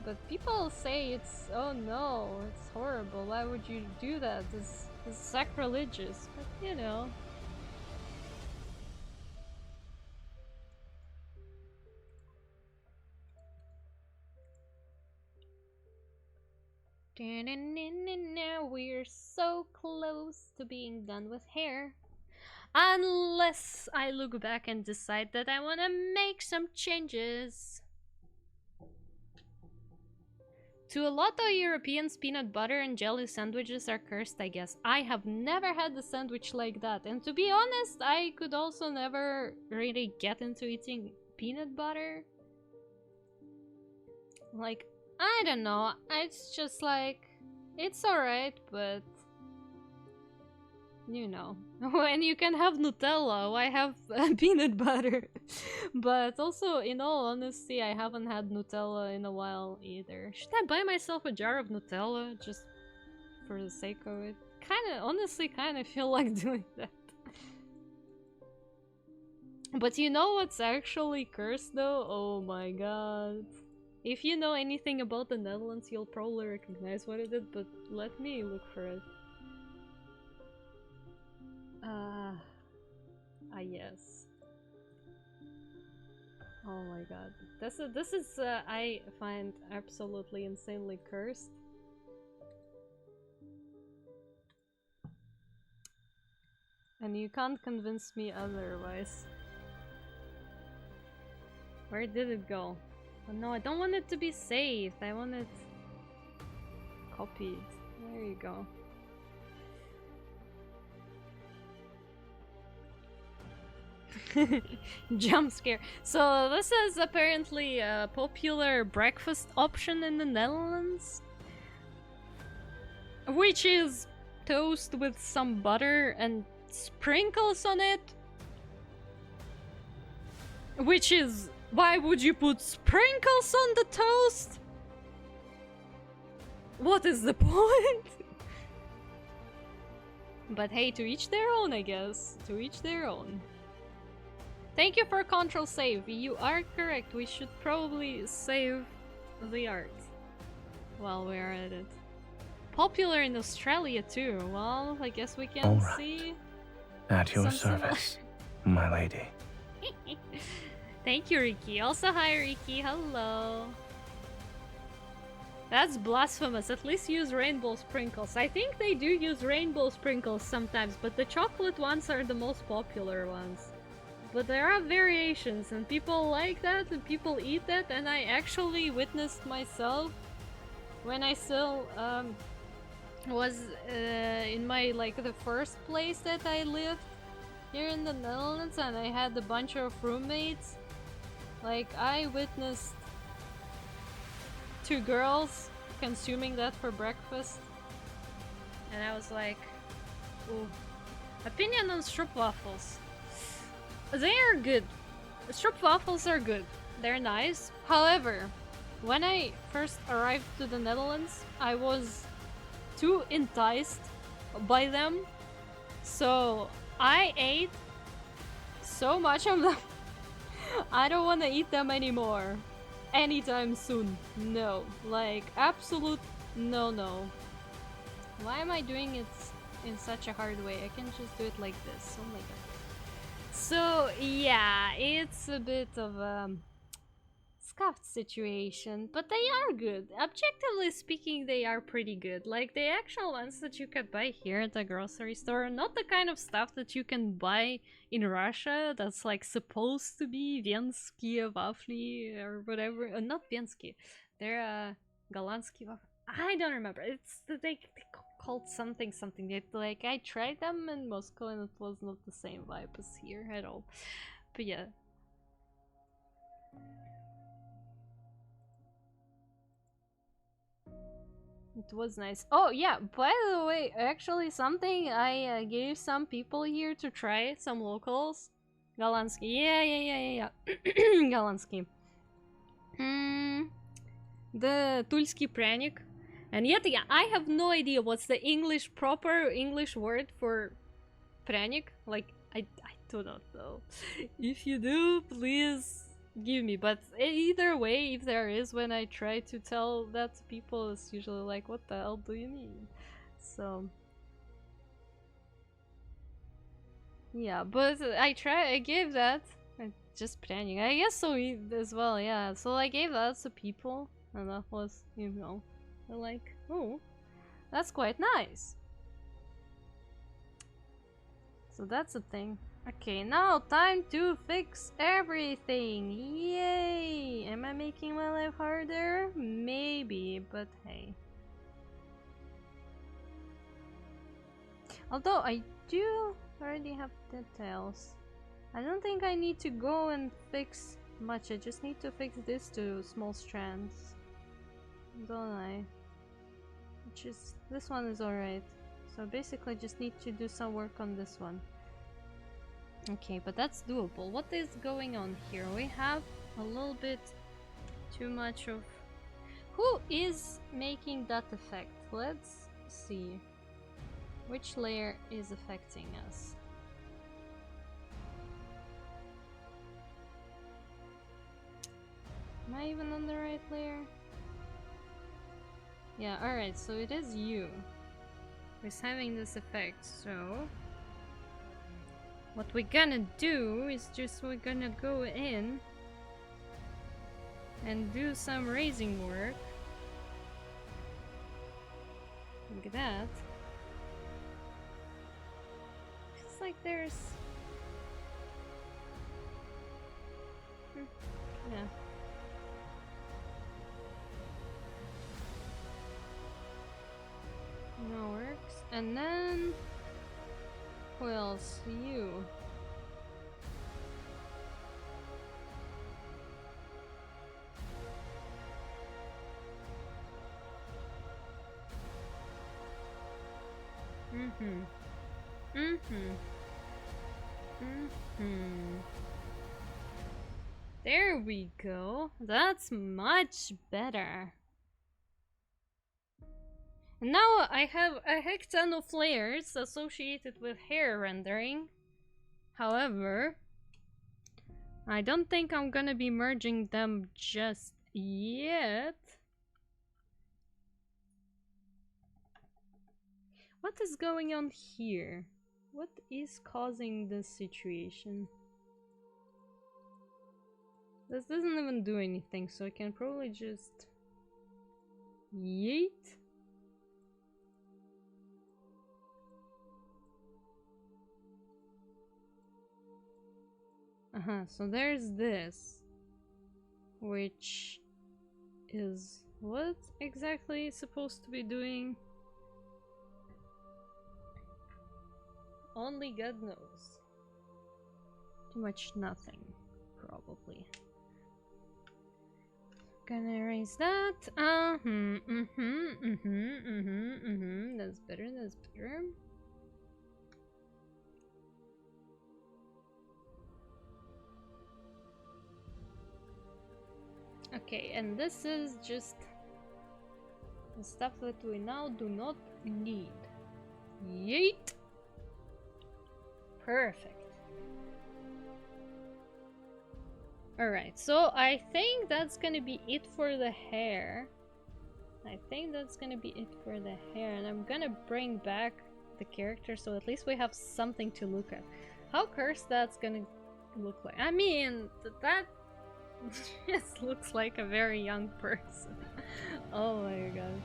But people say it's, oh no, it's horrible, why would you do that? It's sacrilegious, but you know. We're so close to being done with hair. Unless I look back and decide that I want to make some changes. To a lot of Europeans, peanut butter and jelly sandwiches are cursed, I guess. I have never had a sandwich like that. And to be honest, I could also never really get into eating peanut butter. Like, I don't know. It's just like, it's alright, but... you know, when you can have Nutella, why have peanut butter? But also, in all honesty, I haven't had Nutella in a while either. Should I buy myself a jar of Nutella just for the sake of it? Honestly, feel like doing that. But you know what's actually cursed though? Oh my god. If you know anything about the Netherlands, you'll probably recognize what it is, but let me look for it. Yes. Oh my god. This is I find absolutely insanely cursed. And you can't convince me otherwise. Where did it go? Oh no, I don't want it to be saved. I want it copied. There you go. Jump scare. So this is apparently a popular breakfast option in the Netherlands, which is toast with some butter and sprinkles on it. Which is, why would you put sprinkles on the toast? What is the point? But hey, to each their own, I guess. To each their own. Thank you for control save. You are correct. We should probably save the art while we're at it. Popular in Australia too. Well, I guess we can All right. see. At your some service, my lady. Thank you, Ricky. Also, hi, Ricky. Hello. That's blasphemous. At least use rainbow sprinkles. I think they do use rainbow sprinkles sometimes, but the chocolate ones are the most popular ones. But there are variations, and people like that, and people eat that, and I actually witnessed myself when I still was in my, like, the first place that I lived here in the Netherlands, and I had a bunch of roommates. Like, I witnessed 2 girls consuming that for breakfast, and I was like, ooh. Opinion on stroopwafels. They are good. Stroopwafels are good. They're nice. However, when I first arrived to the Netherlands, I was too enticed by them, so I ate so much of them. I don't want to eat them anymore anytime soon. No, like, absolute no. Why am I doing it in such a hard way? I can just do it like this. Oh my god. So yeah, it's a bit of a scuffed situation, but they are good. Objectively speaking, they are pretty good. Like, the actual ones that you could buy here at the grocery store, not the kind of stuff that you can buy in Russia that's like supposed to be Vensky wafli or whatever. Not Vensky, they're Galansky wafli. I don't remember. It's they called something. It, like, I tried them in Moscow and it was not the same vibe as here at all. But yeah. It was nice. Oh yeah, by the way, actually something I gave some people here to try, some locals. Galansky. Yeah. Galansky. The Tulski pryanik. And yet again, I have no idea what's the proper English word for pryanik. Like, I do not know. If you do, please give me. But either way, if there is, when I try to tell that to people, it's usually like, what the hell do you mean? So yeah, but I gave that. Just pryanik. I guess so as well, yeah. So I gave that to people, and that was, you know, they're like, oh, that's quite nice. So that's the thing. Okay, now time to fix everything. Yay! Am I making my life harder? Maybe, but hey. Although I do already have details. I don't think I need to go and fix much. I just need to fix these 2 small strands. Don't I? Which is, this one is alright. So basically just need to do some work on this one. Okay, but that's doable. What is going on here? We have a little bit too much of... Who is making that effect? Let's see. Which layer is affecting us? Am I even on the right layer? Yeah, alright, so it is you who's having this effect, so what we're gonna do is just we're gonna go in and do some raising work. Look at that. Feels like there's... yeah. No works. And then... who else? You. There we go. That's much better. And now I have a heck ton of layers associated with hair rendering. However, I don't think I'm gonna be merging them just yet. What is going on here? What is causing this situation? This doesn't even do anything, so I can probably just yeet. So there's this, which is what exactly it's supposed to be doing? Only God knows. Too much nothing, probably. Gonna erase that. That's better, that's better. Okay, and this is just the stuff that we now do not need. Yeet! Perfect. Alright, so I think that's gonna be it for the hair. I think that's gonna be it for the hair, and I'm gonna bring back the character so at least we have something to look at. How cursed that's gonna look like. I mean, that just looks like a very young person. Oh my god.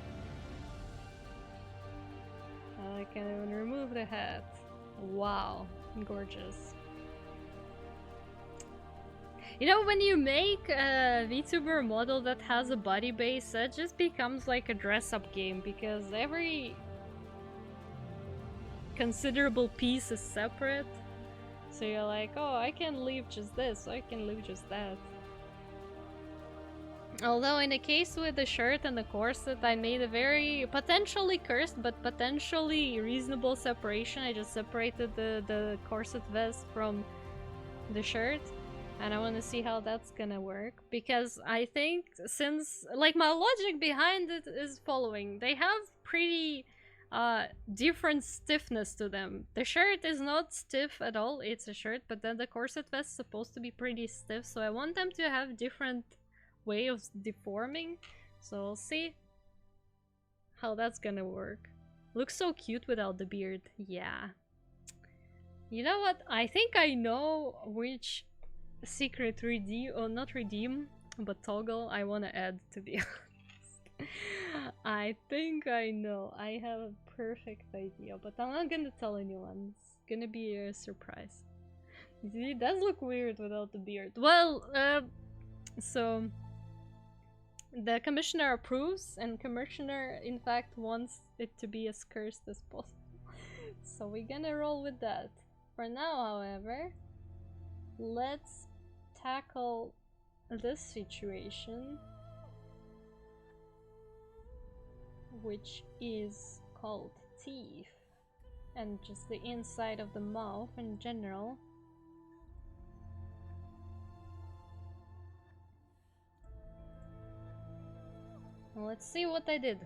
I can't even remove the hat. Wow, gorgeous. You know, when you make a VTuber model that has a body base, it just becomes like a dress-up game because every considerable piece is separate. So you're like, oh, I can leave just this, I can leave just that. Although in the case with the shirt and the corset, I made a very potentially cursed but potentially reasonable separation. I just separated the corset vest from the shirt. And I want to see how that's gonna work, because I think since, like, my logic behind it is following. They have pretty different stiffness to them. The shirt is not stiff at all, it's a shirt, but then the corset vest is supposed to be pretty stiff, so I want them to have different way of deforming. So we'll see how that's gonna work. Looks so cute without the beard. Yeah. You know what? I think I know which secret redeem, or not redeem, but toggle I want to add, to be honest. I think I know. I have a perfect idea, but I'm not gonna tell anyone. It's gonna be a surprise. It does look weird without the beard. Well, so the commissioner approves, and commissioner in fact wants it to be as cursed as possible. So we're gonna roll with that. For now, however, let's tackle this situation, which is called teeth, and just the inside of the mouth in general. Let's see what I did.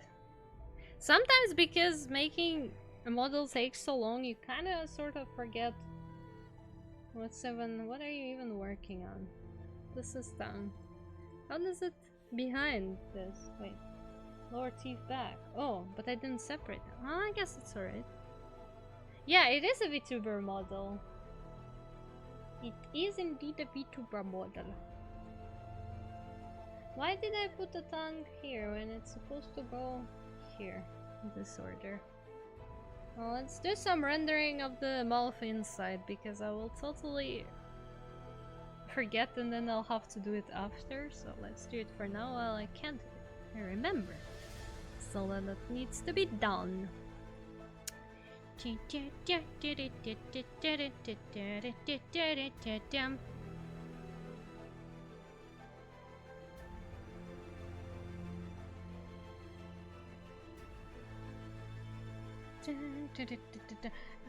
Sometimes because making a model takes so long, you kind of sort of forget what are you even working on? This is done. How does it behind this? Wait. Lower teeth back. Oh, but I didn't separate them. Oh, I guess it's alright. Yeah, it is a VTuber model. It is indeed a VTuber model. Why did I put the tongue here when it's supposed to go here? In this order. Well, let's do some rendering of the mouth inside, because I will totally forget and then I'll have to do it after. So let's do it for now while I can't remember. So that needs to be done.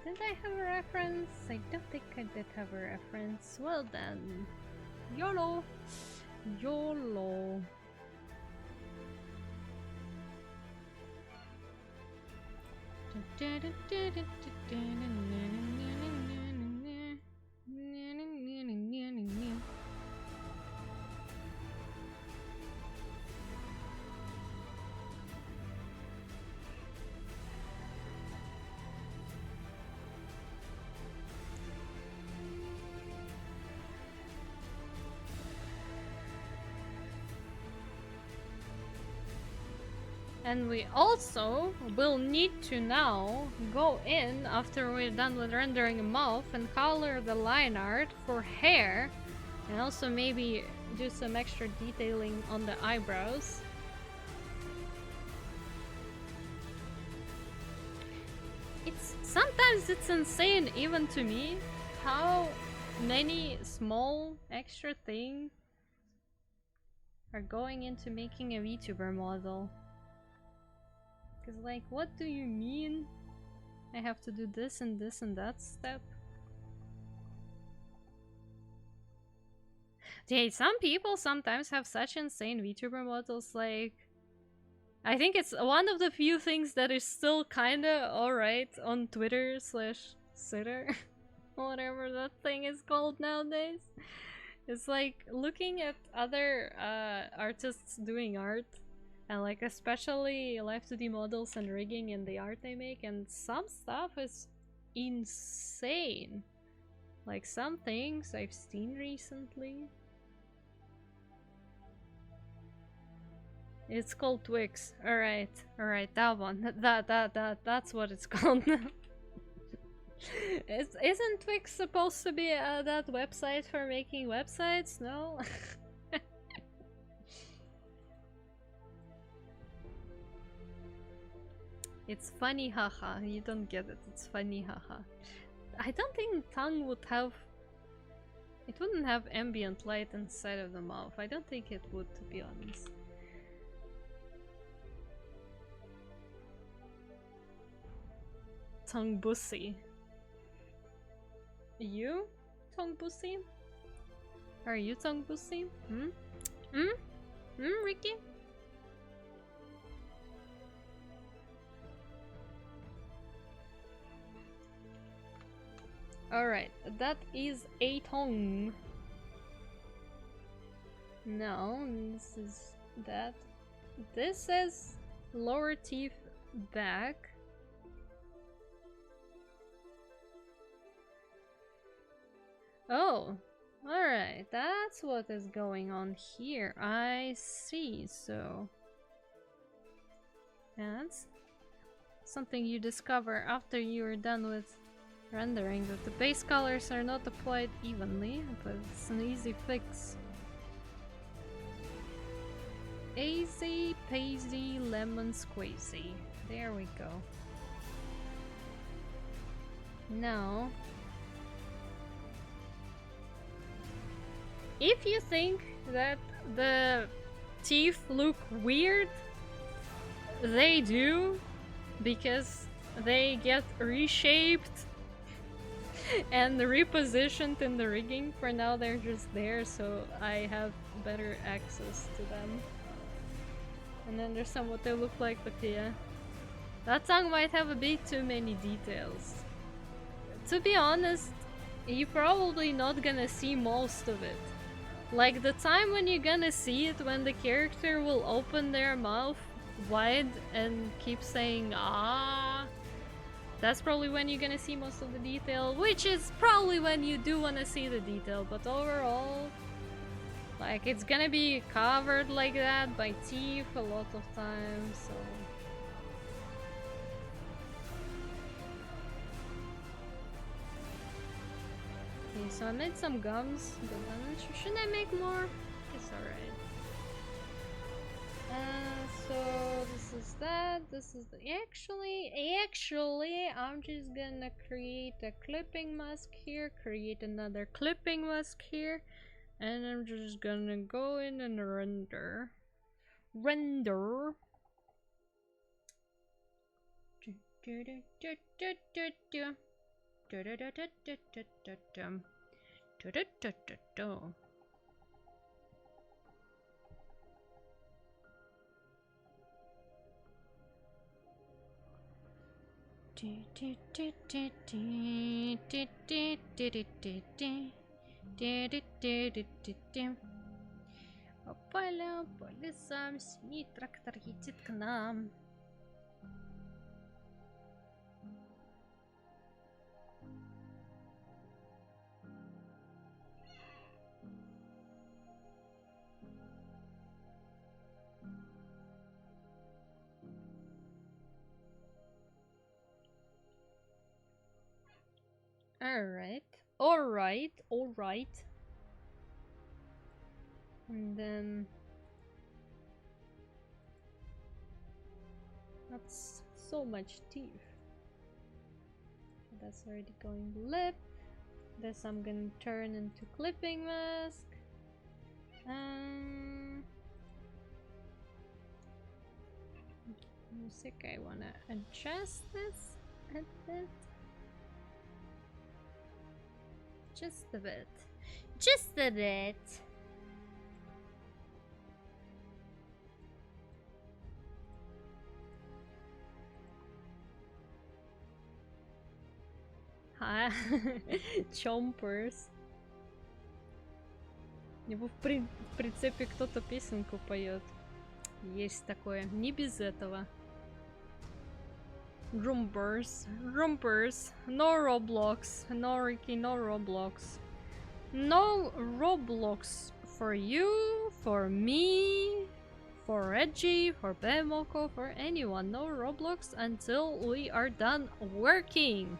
Did I have a reference? I don't think I did have a reference. Well then, YOLO! YOLO! And we also will need to now go in after we're done with rendering a mouth and color the line art for hair, and also maybe do some extra detailing on the eyebrows. Sometimes it's insane even to me how many small extra things are going into making a VTuber model. Cause like, what do you mean I have to do this and this and that step? Yeah, some people sometimes have such insane VTuber models, like I think it's one of the few things that is still kinda alright on Twitter / Sitter, whatever that thing is called nowadays. It's like looking at other artists doing art, and like especially live 2D models and rigging in the art they make, and some stuff is insane. Like some things I've seen recently. It's called Twix. Alright, that one. That's what it's called now. Isn't Twix supposed to be that website for making websites? No? It's funny, haha. You don't get it. It's funny, haha. I don't think tongue would have... It wouldn't have ambient light inside of the mouth. I don't think it would, to be honest. Tongue bussy. You? Tongue bussy? Are you tongue bussy? Ricky? Alright, that is a tongue. No, this is that. This says lower teeth back. Oh, alright, that's what is going on here. I see, so... That's something you discover after you are done with rendering, that the base colors are not applied evenly, but it's an easy fix. Easy peasy lemon squeezy. There we go. Now, if you think that the teeth look weird, they do, because they get reshaped and repositioned in the rigging. For now they're just there, so I have better access to them and understand what they look like, but yeah. That song might have a bit too many details. To be honest, you're probably not gonna see most of it. Like the time when you're gonna see it, when the character will open their mouth wide and keep saying ah, that's probably when you're gonna see most of the detail, which is probably when you do wanna see the detail, but overall, like, it's gonna be covered like that by teeth a lot of times, so... Okay, so I made some gums, but I'm not sure. Should I make more? It's alright. So this is that. This is the... Actually, I'm just gonna create a clipping mask here, create another clipping mask here, and I'm just gonna go in and render. Опаля, по лесам, синий трактор едет к нам. Alright. Alright. Alright. And then... That's so much teeth. That's already going lip. This I'm gonna turn into clipping mask. Music, I wanna adjust this a bit. Just a bit. Just a bit. Chompers. Его в прицепе кто-то песенку поет. Есть такое. Не без этого. Rumpers. Rumpers. No Roblox. No Ricky, no Roblox. No Roblox for you, for me, for Reggie, for Bemoko, for anyone. No Roblox until we are done working.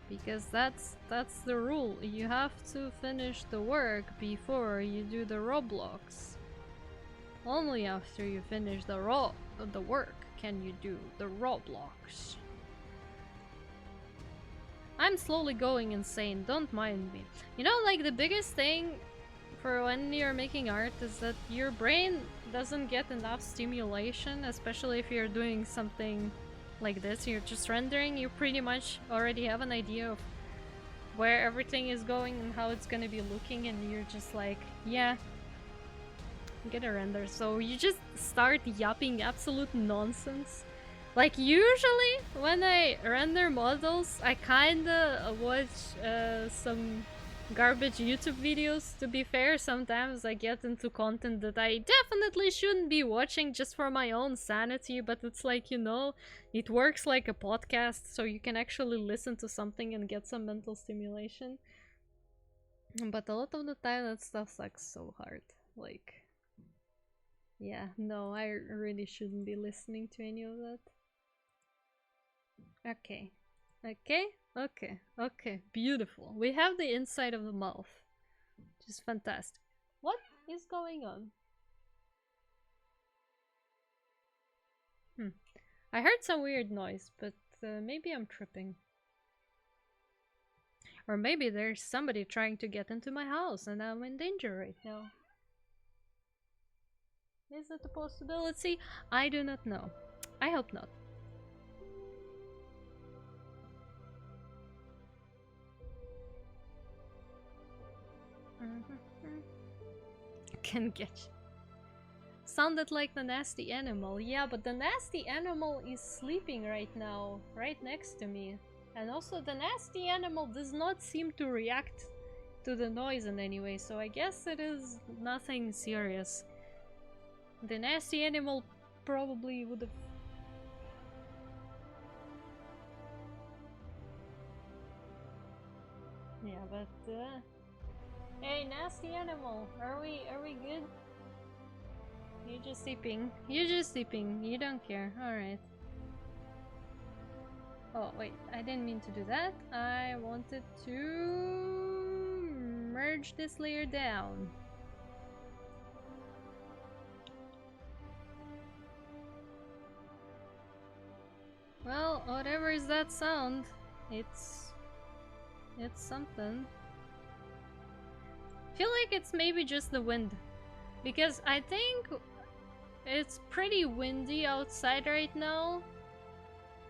Because that's the rule. You have to finish the work before you do the Roblox. Only after you finish the work can you do the Roblox. I'm slowly going insane, don't mind me. You know, like the biggest thing for when you're making art is that your brain doesn't get enough stimulation, especially if you're doing something like this. You're just rendering, you pretty much already have an idea of where everything is going and how it's gonna be looking, and you're just like, yeah, I'm gonna render. So you just start yapping absolute nonsense. Like usually when I render models, I kinda watch some garbage YouTube videos. To be fair, sometimes I get into content that I definitely shouldn't be watching just for my own sanity, but it's like, you know, it works like a podcast, so you can actually listen to something and get some mental stimulation. But a lot of the time that stuff sucks so hard. Like, yeah, no, I really shouldn't be listening to any of that. Okay. Okay, okay, okay, beautiful. We have the inside of the mouth. Just fantastic. What is going on? I heard some weird noise, but maybe I'm tripping. Or maybe there's somebody trying to get into my house and I'm in danger right now. Is it a possibility? I do not know. I hope not. Can get you. Sounded like the nasty animal. Yeah, but the nasty animal is sleeping right now, right next to me. And also the nasty animal does not seem to react to the noise in any way, so I guess it is nothing serious. The nasty animal probably would have... Yeah, but hey, nasty animal, are we good? You're just sleeping. You're just sleeping. You don't care. Alright. Oh, wait. I didn't mean to do that. I wanted to merge this layer down. Well, whatever is that sound, it's something. I feel like it's maybe just the wind. Because I think it's pretty windy outside right now.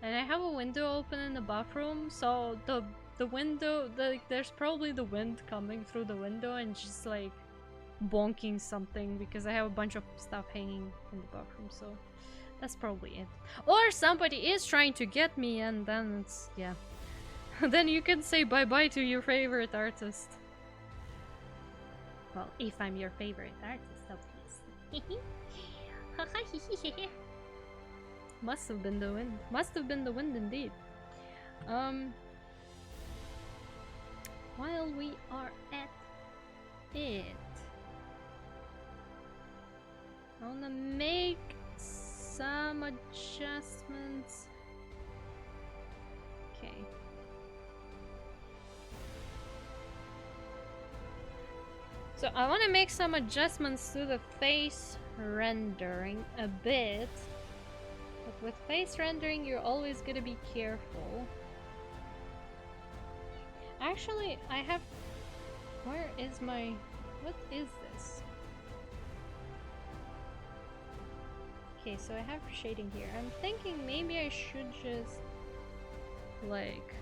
And I have a window open in the bathroom, so the window, there's probably the wind coming through the window and just like bonking something, because I have a bunch of stuff hanging in the bathroom, so that's probably it. Or somebody is trying to get me, and then it's, yeah. Then you can say bye-bye to your favorite artist. Well, if I'm your favorite artist, obviously. Must have been the wind. Must have been the wind indeed. While we are at it, I wanna make some adjustments Okay. So I want to make some adjustments to the face rendering a bit. But with face rendering, you're always gonna be careful. Actually, I have... Where is my... What is this? Okay, so I have shading here. I'm thinking maybe I should just... like...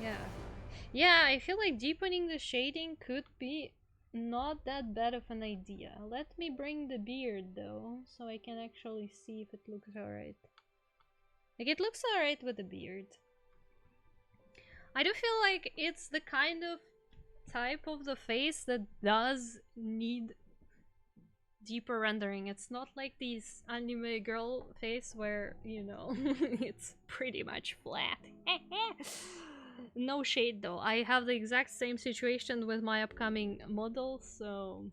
Yeah. Yeah, I feel like deepening the shading could be not that bad of an idea. Let me bring the beard though, so I can actually see if it looks alright. Like, it looks alright with the beard. I do feel like it's the kind of type of the face that does need deeper rendering. It's not like these anime girl face where, you know, it's pretty much flat. No shade though. I have the exact same situation with my upcoming model, so...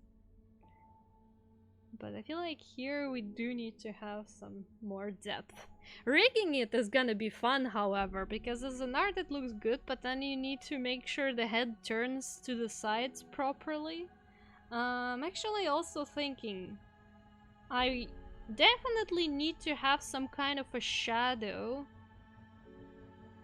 But I feel like here we do need to have some more depth. Rigging it is gonna be fun, however, because as an art it looks good, but then you need to make sure the head turns to the sides properly. I'm actually also thinking I definitely need to have some kind of a shadow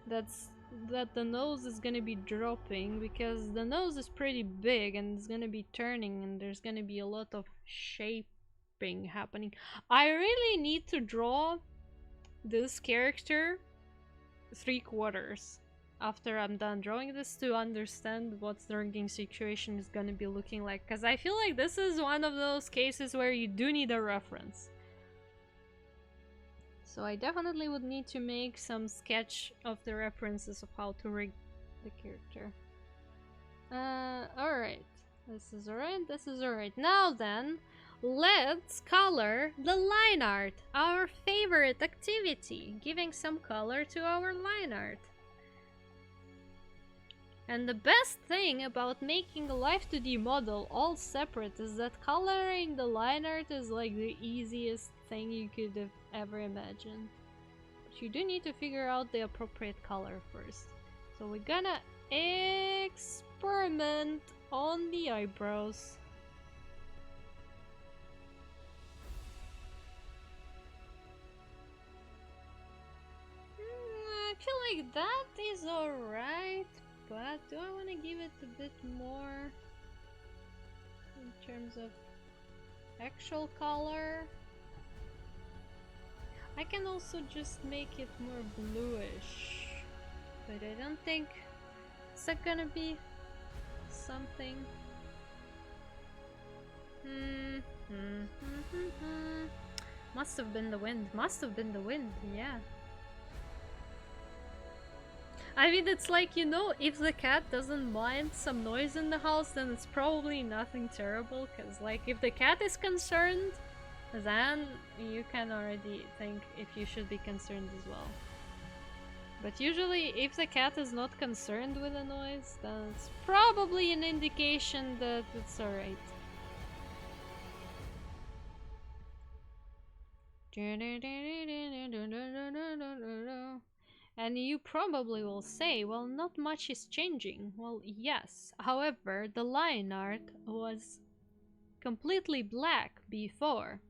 that the nose is gonna be dropping, because the nose is pretty big and it's gonna be turning and there's gonna be a lot of shaping happening. I really need to draw this character 3/4 after I'm done drawing this to understand what the rigging situation is gonna be looking like, because I feel like this is one of those cases where you do need a reference. So I definitely would need to make some sketch of the references of how to rig the character. Alright. This is alright, this is alright. Now then, let's color the line art, our favorite activity, giving some color to our line art. And the best thing about making a Life 2D model all separate is that coloring the line art is like the easiest thing you could have ever imagined. But you do need to figure out the appropriate color first. So we're gonna experiment on the eyebrows. I feel like that is alright. But do I want to give it a bit more in terms of actual color? I can also just make it more bluish, but I don't think it's that gonna be something. Must have been the wind. Must have been the wind. Yeah. I mean, it's like, you know, if the cat doesn't mind some noise in the house, then it's probably nothing terrible, because, like, if the cat is concerned, then you can already think if you should be concerned as well. But usually, if the cat is not concerned with the noise, then it's probably an indication that it's alright. And you probably will say, well, not much is changing. Well, yes. However, the line art was completely black before.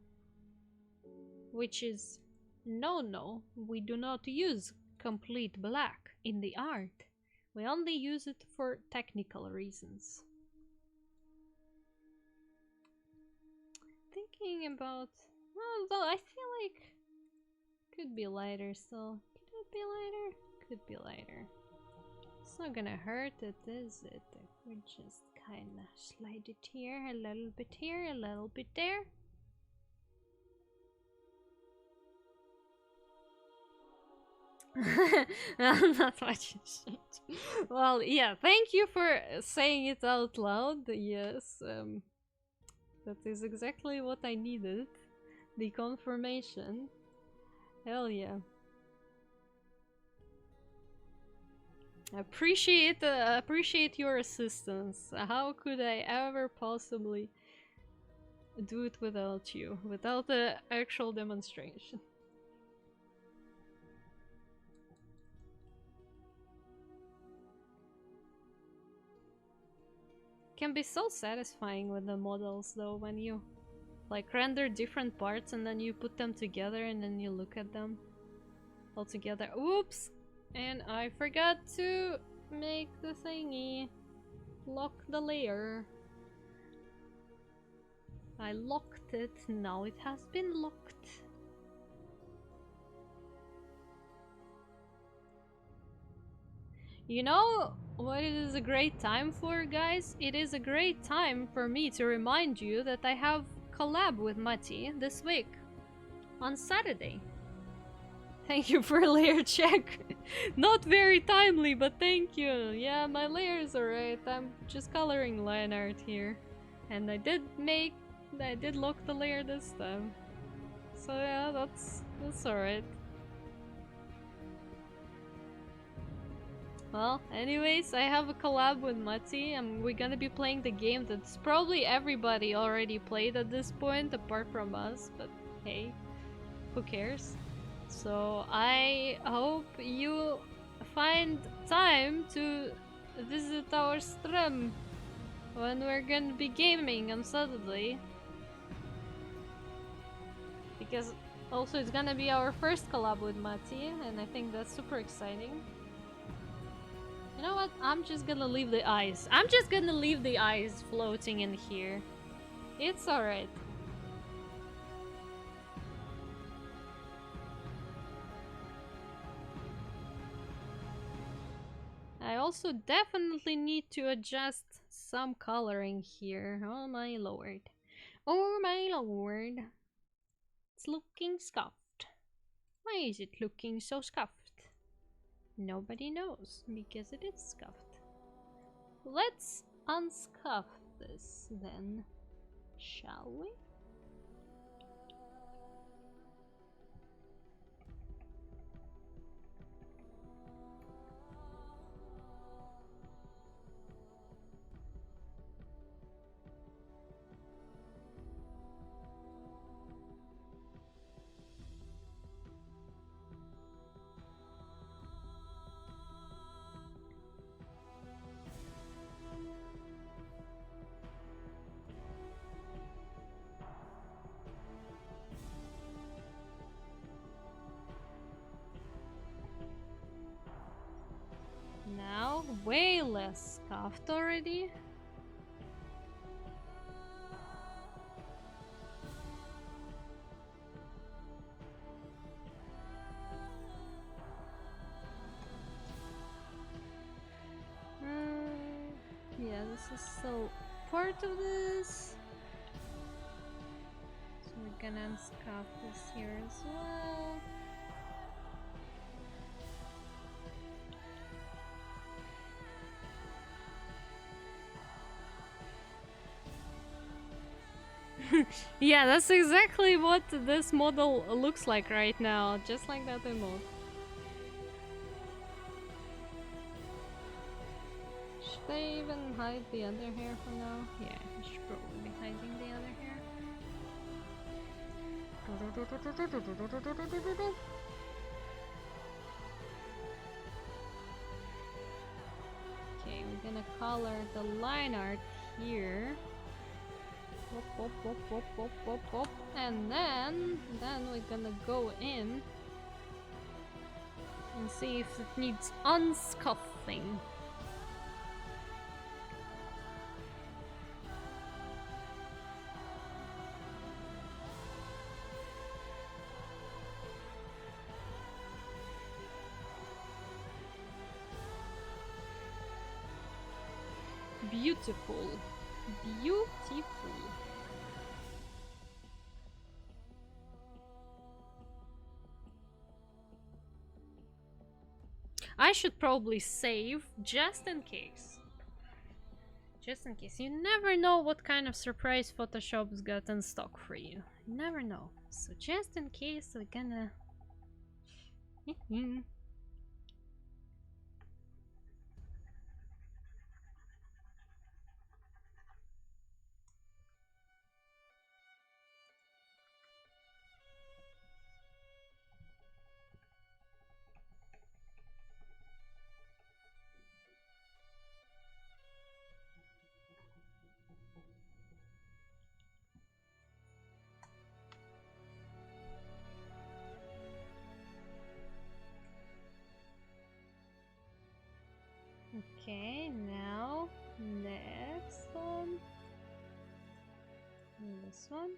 Which is no. We do not use complete black in the art. We only use it for technical reasons. Thinking about... Well, though, I feel like... Could be lighter still. Be lighter? Could be lighter. It's not gonna hurt it, is it? We just kinda slide it here, a little bit here, a little bit there. Not much shit. Well, yeah, thank you for saying it out loud. Yes, that is exactly what I needed. The confirmation. Hell yeah. Appreciate your assistance. How could I ever possibly do it without you, without the actual demonstration? can be so satisfying with the models though, when you like render different parts and then you put them together and then you look at them all together. Oops! And I forgot to make the thingy. Lock the layer. I locked it, now it has been locked. You know what it is a great time for, guys? It is a great time for me to remind you that I have collab with Mati this week on Saturday. Thank you for a layer check. Not very timely, but thank you. Yeah, my layer is alright. I'm just coloring line art here. And I did lock the layer this time. So yeah, that's alright. Well, anyways, I have a collab with Mati and we're gonna be playing the game that's probably everybody already played at this point, apart from us, but hey, who cares? So I hope you find time to visit our stream when we're gonna be gaming on Saturday. Because also it's gonna be our first collab with Mati, and I think that's super exciting. You know what? I'm just gonna leave the eyes. I'm just gonna leave the eyes floating in here. It's alright. I also definitely need to adjust some coloring here. Oh my lord. Oh my lord. It's looking scuffed. Why is it looking so scuffed? Nobody knows, because it is scuffed. Let's unscuff this then, shall we? Now, way less scuffed already. Yeah, this is still part of this. So we're gonna unscuff this here as well. Yeah, that's exactly what this model looks like right now, just like that emote. Should I even hide the other hair for now? Yeah, I should probably be hiding the other hair. Okay, we're gonna color the line art here. Wop, wop, wop, wop, wop, wop, wop. And then we're gonna go in and see if it needs unscuffing. Beautiful. Beautiful. I should probably save just in case. Just in case. You never know what kind of surprise Photoshop's got in stock for you. You never know. So just in case, we're gonna... this one.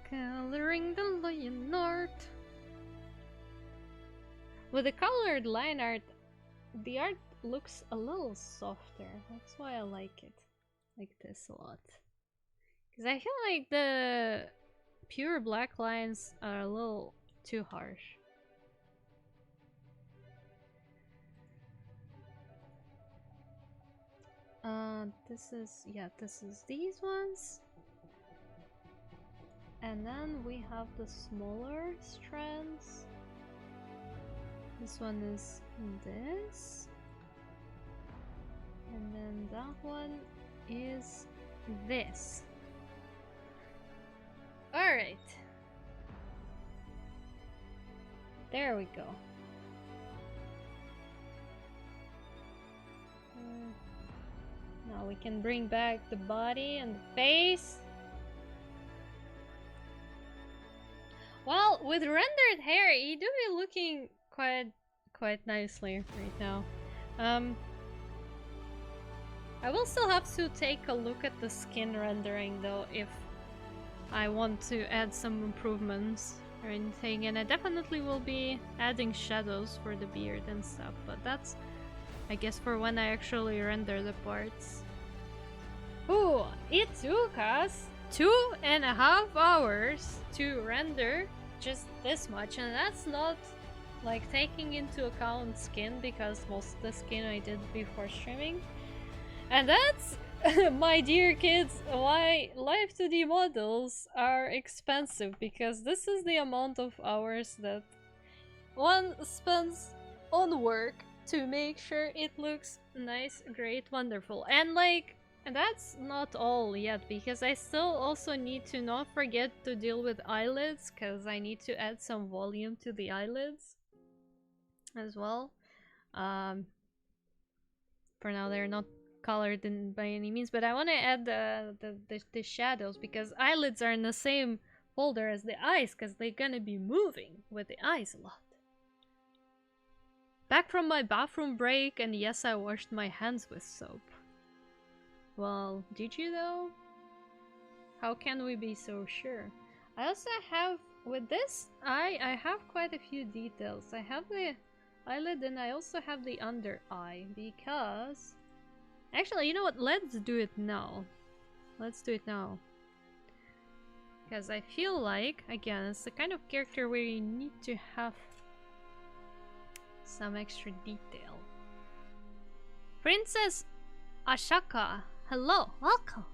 Coloring the lion art. With the colored line art, the art looks a little softer. That's why I like it like this a lot. Because I feel like the pure black lines are a little too harsh. This is these ones. And then we have the smaller strands. This one is this. And then that one is this. Alright. There we go. Now we can bring back the body and the face. Well, with rendered hair, you do be looking quite nicely right now. I will still have to take a look at the skin rendering though, if I want to add some improvements or anything, and I definitely will be adding shadows for the beard and stuff, but that's, I guess, for when I actually render the parts. Ooh, it took us 2.5 hours to render just this much, and that's not like taking into account skin, because most of the skin I did before streaming. And that's, my dear kids, why Live 2D models are expensive, because this is the amount of hours that one spends on work to make sure it looks nice, great, wonderful. And like, and that's not all yet, because I still also need to not forget to deal with eyelids, because I need to add some volume to the eyelids as well. For now they're not colored in by any means, but I want to add the shadows, because eyelids are in the same folder as the eyes, because they're gonna be moving with the eyes a lot. Back from my bathroom break, and yes, I washed my hands with soap. Well, did you though? How can we be so sure? I also have, with this eye, I have quite a few details. I have the eyelid and I also have the under eye, because... Actually, you know what? Let's do it now. Let's do it now. Because I feel like, again, it's the kind of character where you need to have some extra detail. Princess Ashaka, hello, welcome.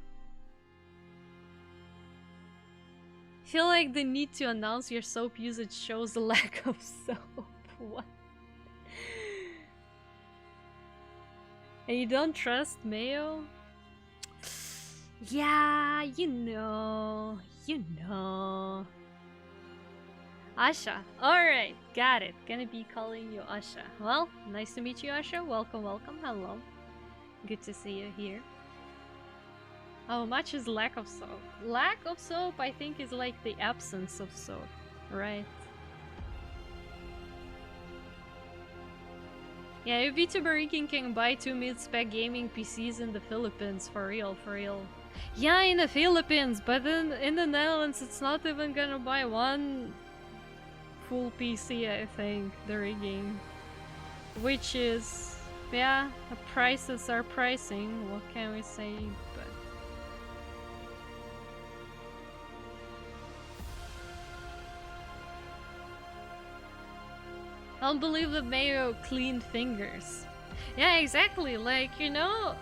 Feel like the need to announce your soap usage shows the lack of soap. What? And you don't trust Mayo? Yeah, you know. Asha, alright, got it. Gonna be calling you Asha. Well, nice to meet you, Asha. Welcome, welcome, hello. Good to see you here. How much is lack of soap? Lack of soap, I think, is like the absence of soap, right? Yeah, if VTuber can buy 2 mid-spec gaming PCs in the Philippines, for real, for real. Yeah, in the Philippines, but in the Netherlands it's not even gonna buy one full PC, I think, the rigging. Which is, yeah, the prices are pricing, what can we say, but... I don't believe that Mayo cleaned fingers. Yeah, exactly. Like, you know,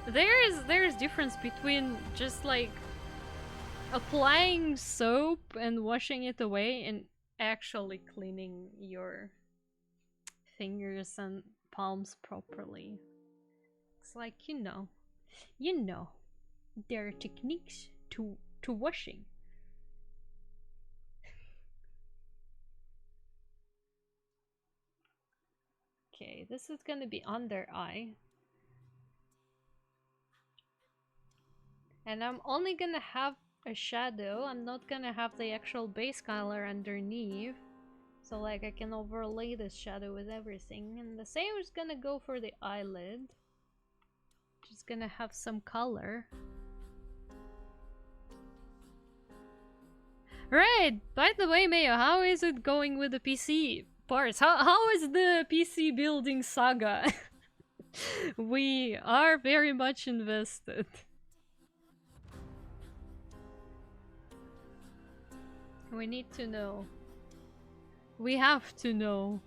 there's difference between just like applying soap and washing it away and actually cleaning your fingers and palms properly. It's like, you know, there are techniques to washing. Okay, this is gonna be under eye. And I'm only gonna have a shadow, I'm not gonna have the actual base color underneath. So like I can overlay the shadow with everything. And the same is gonna go for the eyelid. Just gonna have some color. Right! By the way, Mayo, how is it going with the PC parts? How is the PC building saga? We are very much invested. We need to know. We have to know.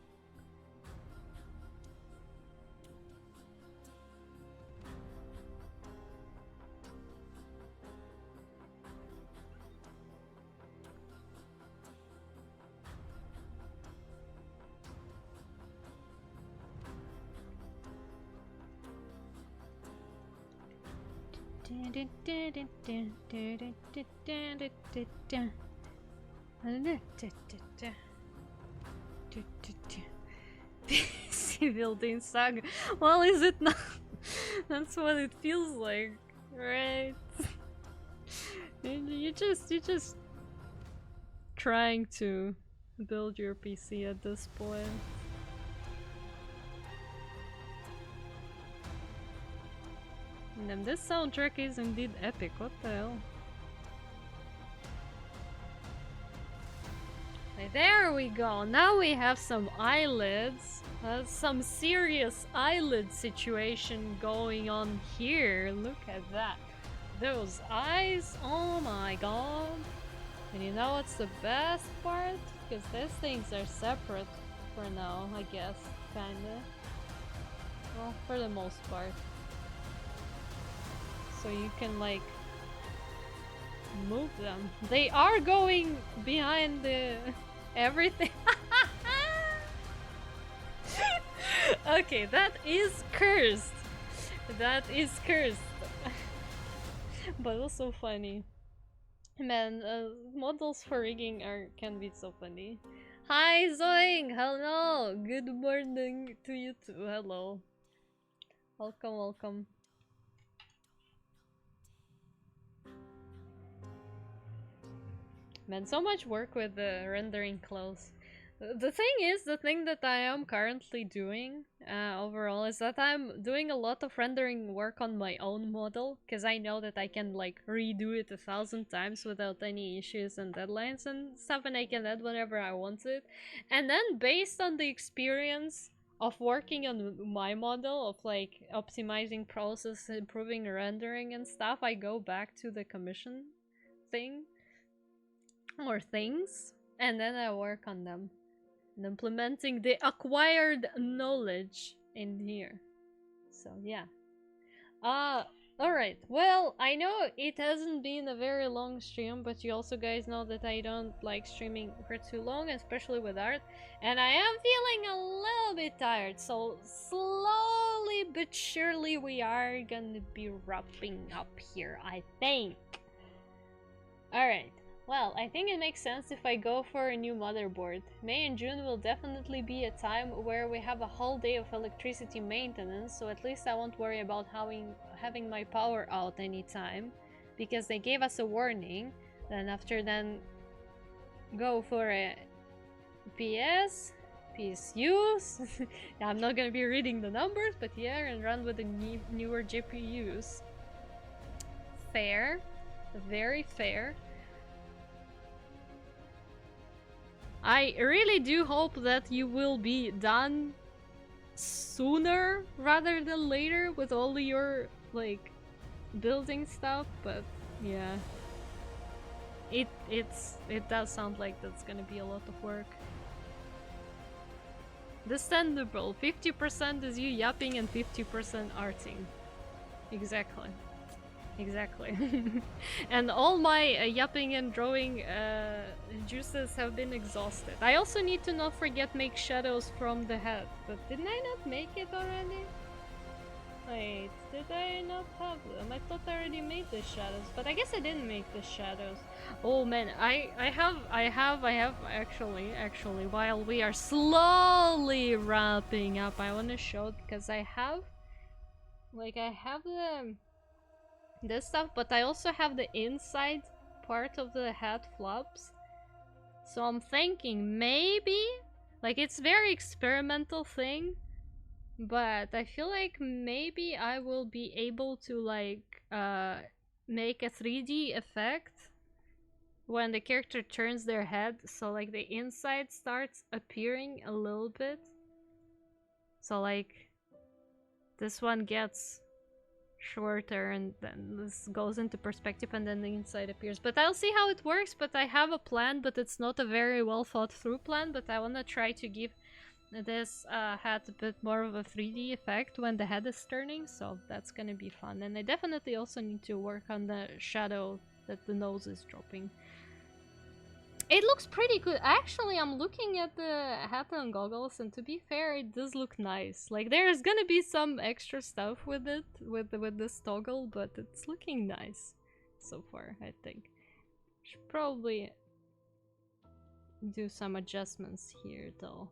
PC building saga. Well, is it not? That's what it feels like, right? You just trying to build your PC at this point. And then this soundtrack is indeed epic. What the hell? Okay, there we go. Now we have some eyelids. Some serious eyelid situation going on here. Look at that. Those eyes. Oh my god. And you know what's the best part? Because these things are separate for now, I guess. Kinda. Well, for the most part. So you can like move them. They are going behind the everything. Okay, that is cursed. That is cursed. But also funny. Man, models for rigging can be so funny. Hi Zoing! Hello! Good morning to you too. Hello. Welcome, welcome. Man, so much work with the rendering clothes. The thing is, the thing that I am currently doing overall is that I'm doing a lot of rendering work on my own model, because I know that I can like redo it 1,000 times without any issues and deadlines and stuff, and I can add whatever I wanted. And then based on the experience of working on my model, of like optimizing process, improving rendering and stuff, I go back to the commission thing or things, and then I work on them and implementing the acquired knowledge in here. So yeah. Alright, well, I know it hasn't been a very long stream, but you also guys know that I don't like streaming for too long, especially with art, and I am feeling a little bit tired, so slowly but surely we are gonna be wrapping up here, I think. Alright. Well, I think it makes sense if I go for a new motherboard. May and June will definitely be a time where we have a whole day of electricity maintenance, so at least I won't worry about having my power out anytime, because they gave us a warning. Then after then, go for a PS, PSUs. I'm not gonna be reading the numbers, but yeah, and run with the newer GPUs. Fair. Very fair. I really do hope that you will be done sooner rather than later with all your like building stuff, but yeah, it does sound like that's gonna be a lot of work. Understandable. 50% is you yapping and 50% arting. Exactly. Exactly. And all my yapping and drawing juices have been exhausted. I also need to not forget make shadows from the head. But didn't I not make it already? Wait, did I not have them? I thought I already made the shadows, but I guess I didn't make the shadows. Oh man, I have actually, while we are slowly wrapping up, I want to show, because I have this stuff, but I also have the inside part of the head flops. So I'm thinking maybe Like, it's very experimental thing, but I feel like maybe I will be able to like make a 3D effect when the character turns their head, so like the inside starts appearing a little bit. So like this one gets shorter and then this goes into perspective and then the inside appears. But I'll see how it works, but I have a plan, but it's not a very well thought through plan, but I want to try to give this head a bit more of a 3D effect when the head is turning, so that's gonna be fun. And I definitely also need to work on the shadow that the nose is dropping. It looks pretty good. Actually, I'm looking at the hat and goggles, and to be fair, it does look nice. Like, there's gonna be some extra stuff with it, with this toggle, but it's looking nice so far, I think. Should probably do some adjustments here, though.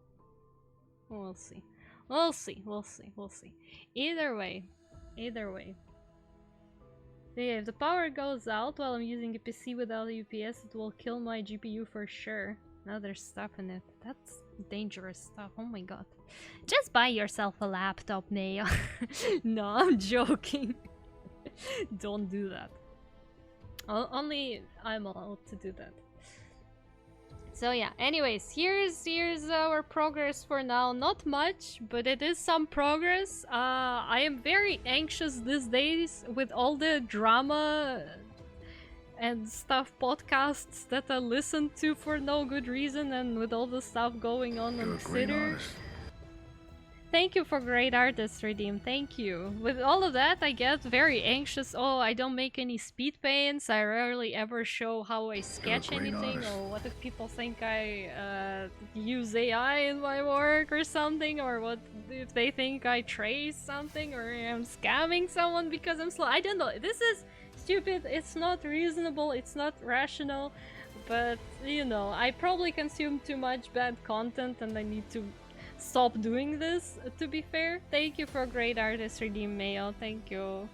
We'll see. We'll see. We'll see. We'll see. Either way. Either way. Yeah, if the power goes out while I'm using a PC without a UPS, it will kill my GPU for sure. Now there's stuff in it. That's dangerous stuff. Oh my god. Just buy yourself a laptop, Neo. No, I'm joking. Don't do that. Only I'm allowed to do that. So yeah, anyways, here's our progress for now. Not much, but it is some progress. I am very anxious these days with all the drama and stuff podcasts that I listen to for no good reason, and with all the stuff going on the Sitter. Thank you for great artist, Redeem. Thank you. With all of that, I get very anxious. Oh, I don't make any speed paints. I rarely ever show how I sketch anything. Or what if people think I use AI in my work or something? Or what if they think I trace something or I'm scamming someone because I'm slow? I don't know. This is stupid. It's not reasonable. It's not rational. But, you know, I probably consume too much bad content and I need to stop doing this, to be fair. Thank you for great artist, Redeem Mayo. Thank you.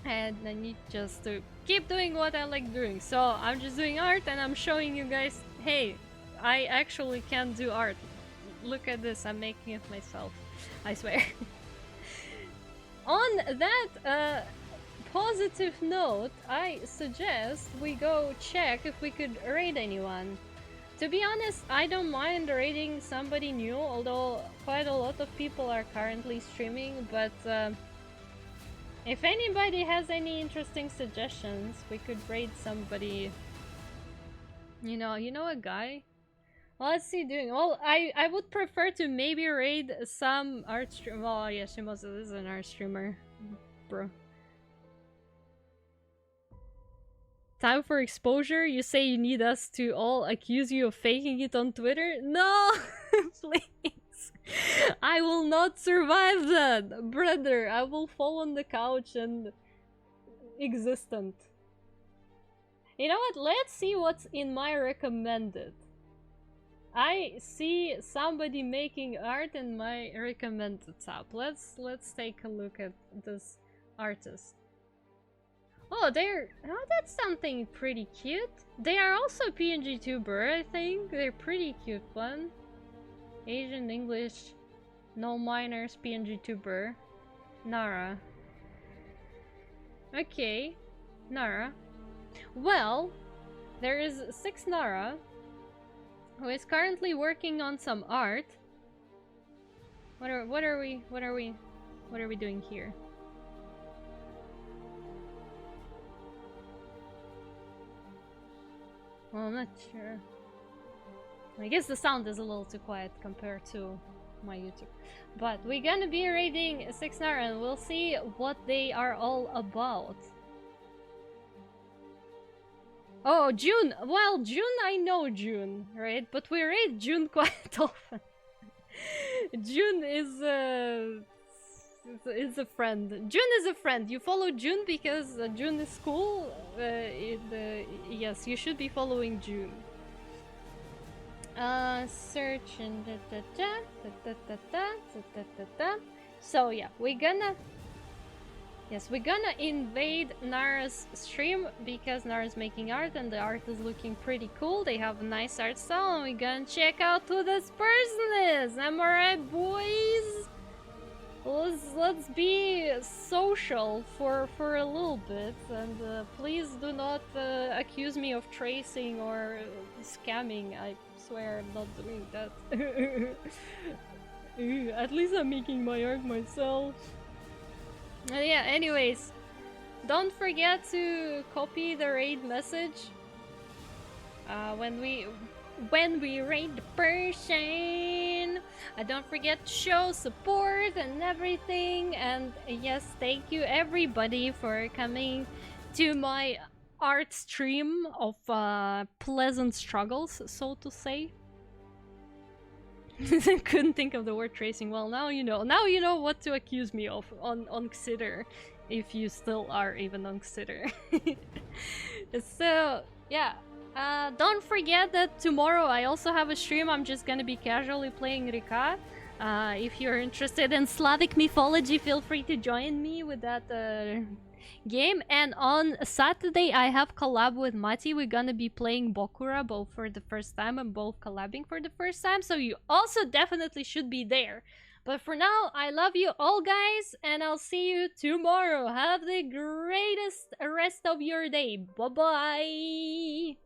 And I need just to keep doing what I like doing. So I'm just doing art and I'm showing you guys, hey, I actually can do art. Look at this, I'm making it myself. I swear. On that positive note, I suggest we go check if we could raid anyone. To be honest, I don't mind raiding somebody new, although quite a lot of people are currently streaming, but if anybody has any interesting suggestions, we could raid somebody. You know a guy? What's he doing? Well, I would prefer to maybe raid some art streamer. Well, yeah, Shimoza is an art streamer, bro. Time for exposure? You say you need us to all accuse you of faking it on Twitter? No! Please! I will not survive that! Brother, I will fall on the couch and... existent. You know what? Let's see what's in my recommended. I see somebody making art in my recommended tab. Let's take a look at this artist. Oh, that's something pretty cute. They are also PNG tuber, I think. They're pretty cute one. Asian, English, no minors, PNG tuber. Nara. Okay, Nara. Well, there is 6 Nara, who is currently working on some art. What are we doing here? Well, I'm not sure. I guess the sound is a little too quiet compared to my YouTube. But we're gonna be raiding 6 Nara and we'll see what they are all about. Oh, June! Well, June, I know June, right? But we raid June quite often. June is a friend. June is a friend. You follow June because June is cool. Yes, you should be following June. Search and So yeah, we're gonna Yes, we're gonna invade Nara's stream because Nara's making art and the art is looking pretty cool. They have a nice art style and we're gonna check out who this person is. Am I right, boys? Let's be social for a little bit, and please do not accuse me of tracing or scamming. I swear I'm not doing that. At least I'm making my art myself. Yeah, anyways, don't forget to copy the raid message when we raid the person. Don't forget to show support and everything. And yes, thank you everybody for coming to my art stream of pleasant struggles, so to say. Couldn't think of the word tracing. Well, now you know. Now you know what to accuse me of on Xitter, if you still are even on Xitter. So yeah, don't forget that tomorrow I also have a stream. I'm just gonna be casually playing Rika. If you're interested in Slavic mythology, feel free to join me with that game. And on Saturday I have collab with Mati. We're gonna be playing Bokura both for the first time and both collabing for the first time, so you also definitely should be there. But for now, I love you all, guys, and I'll see you tomorrow. Have the greatest rest of your day. Bye bye.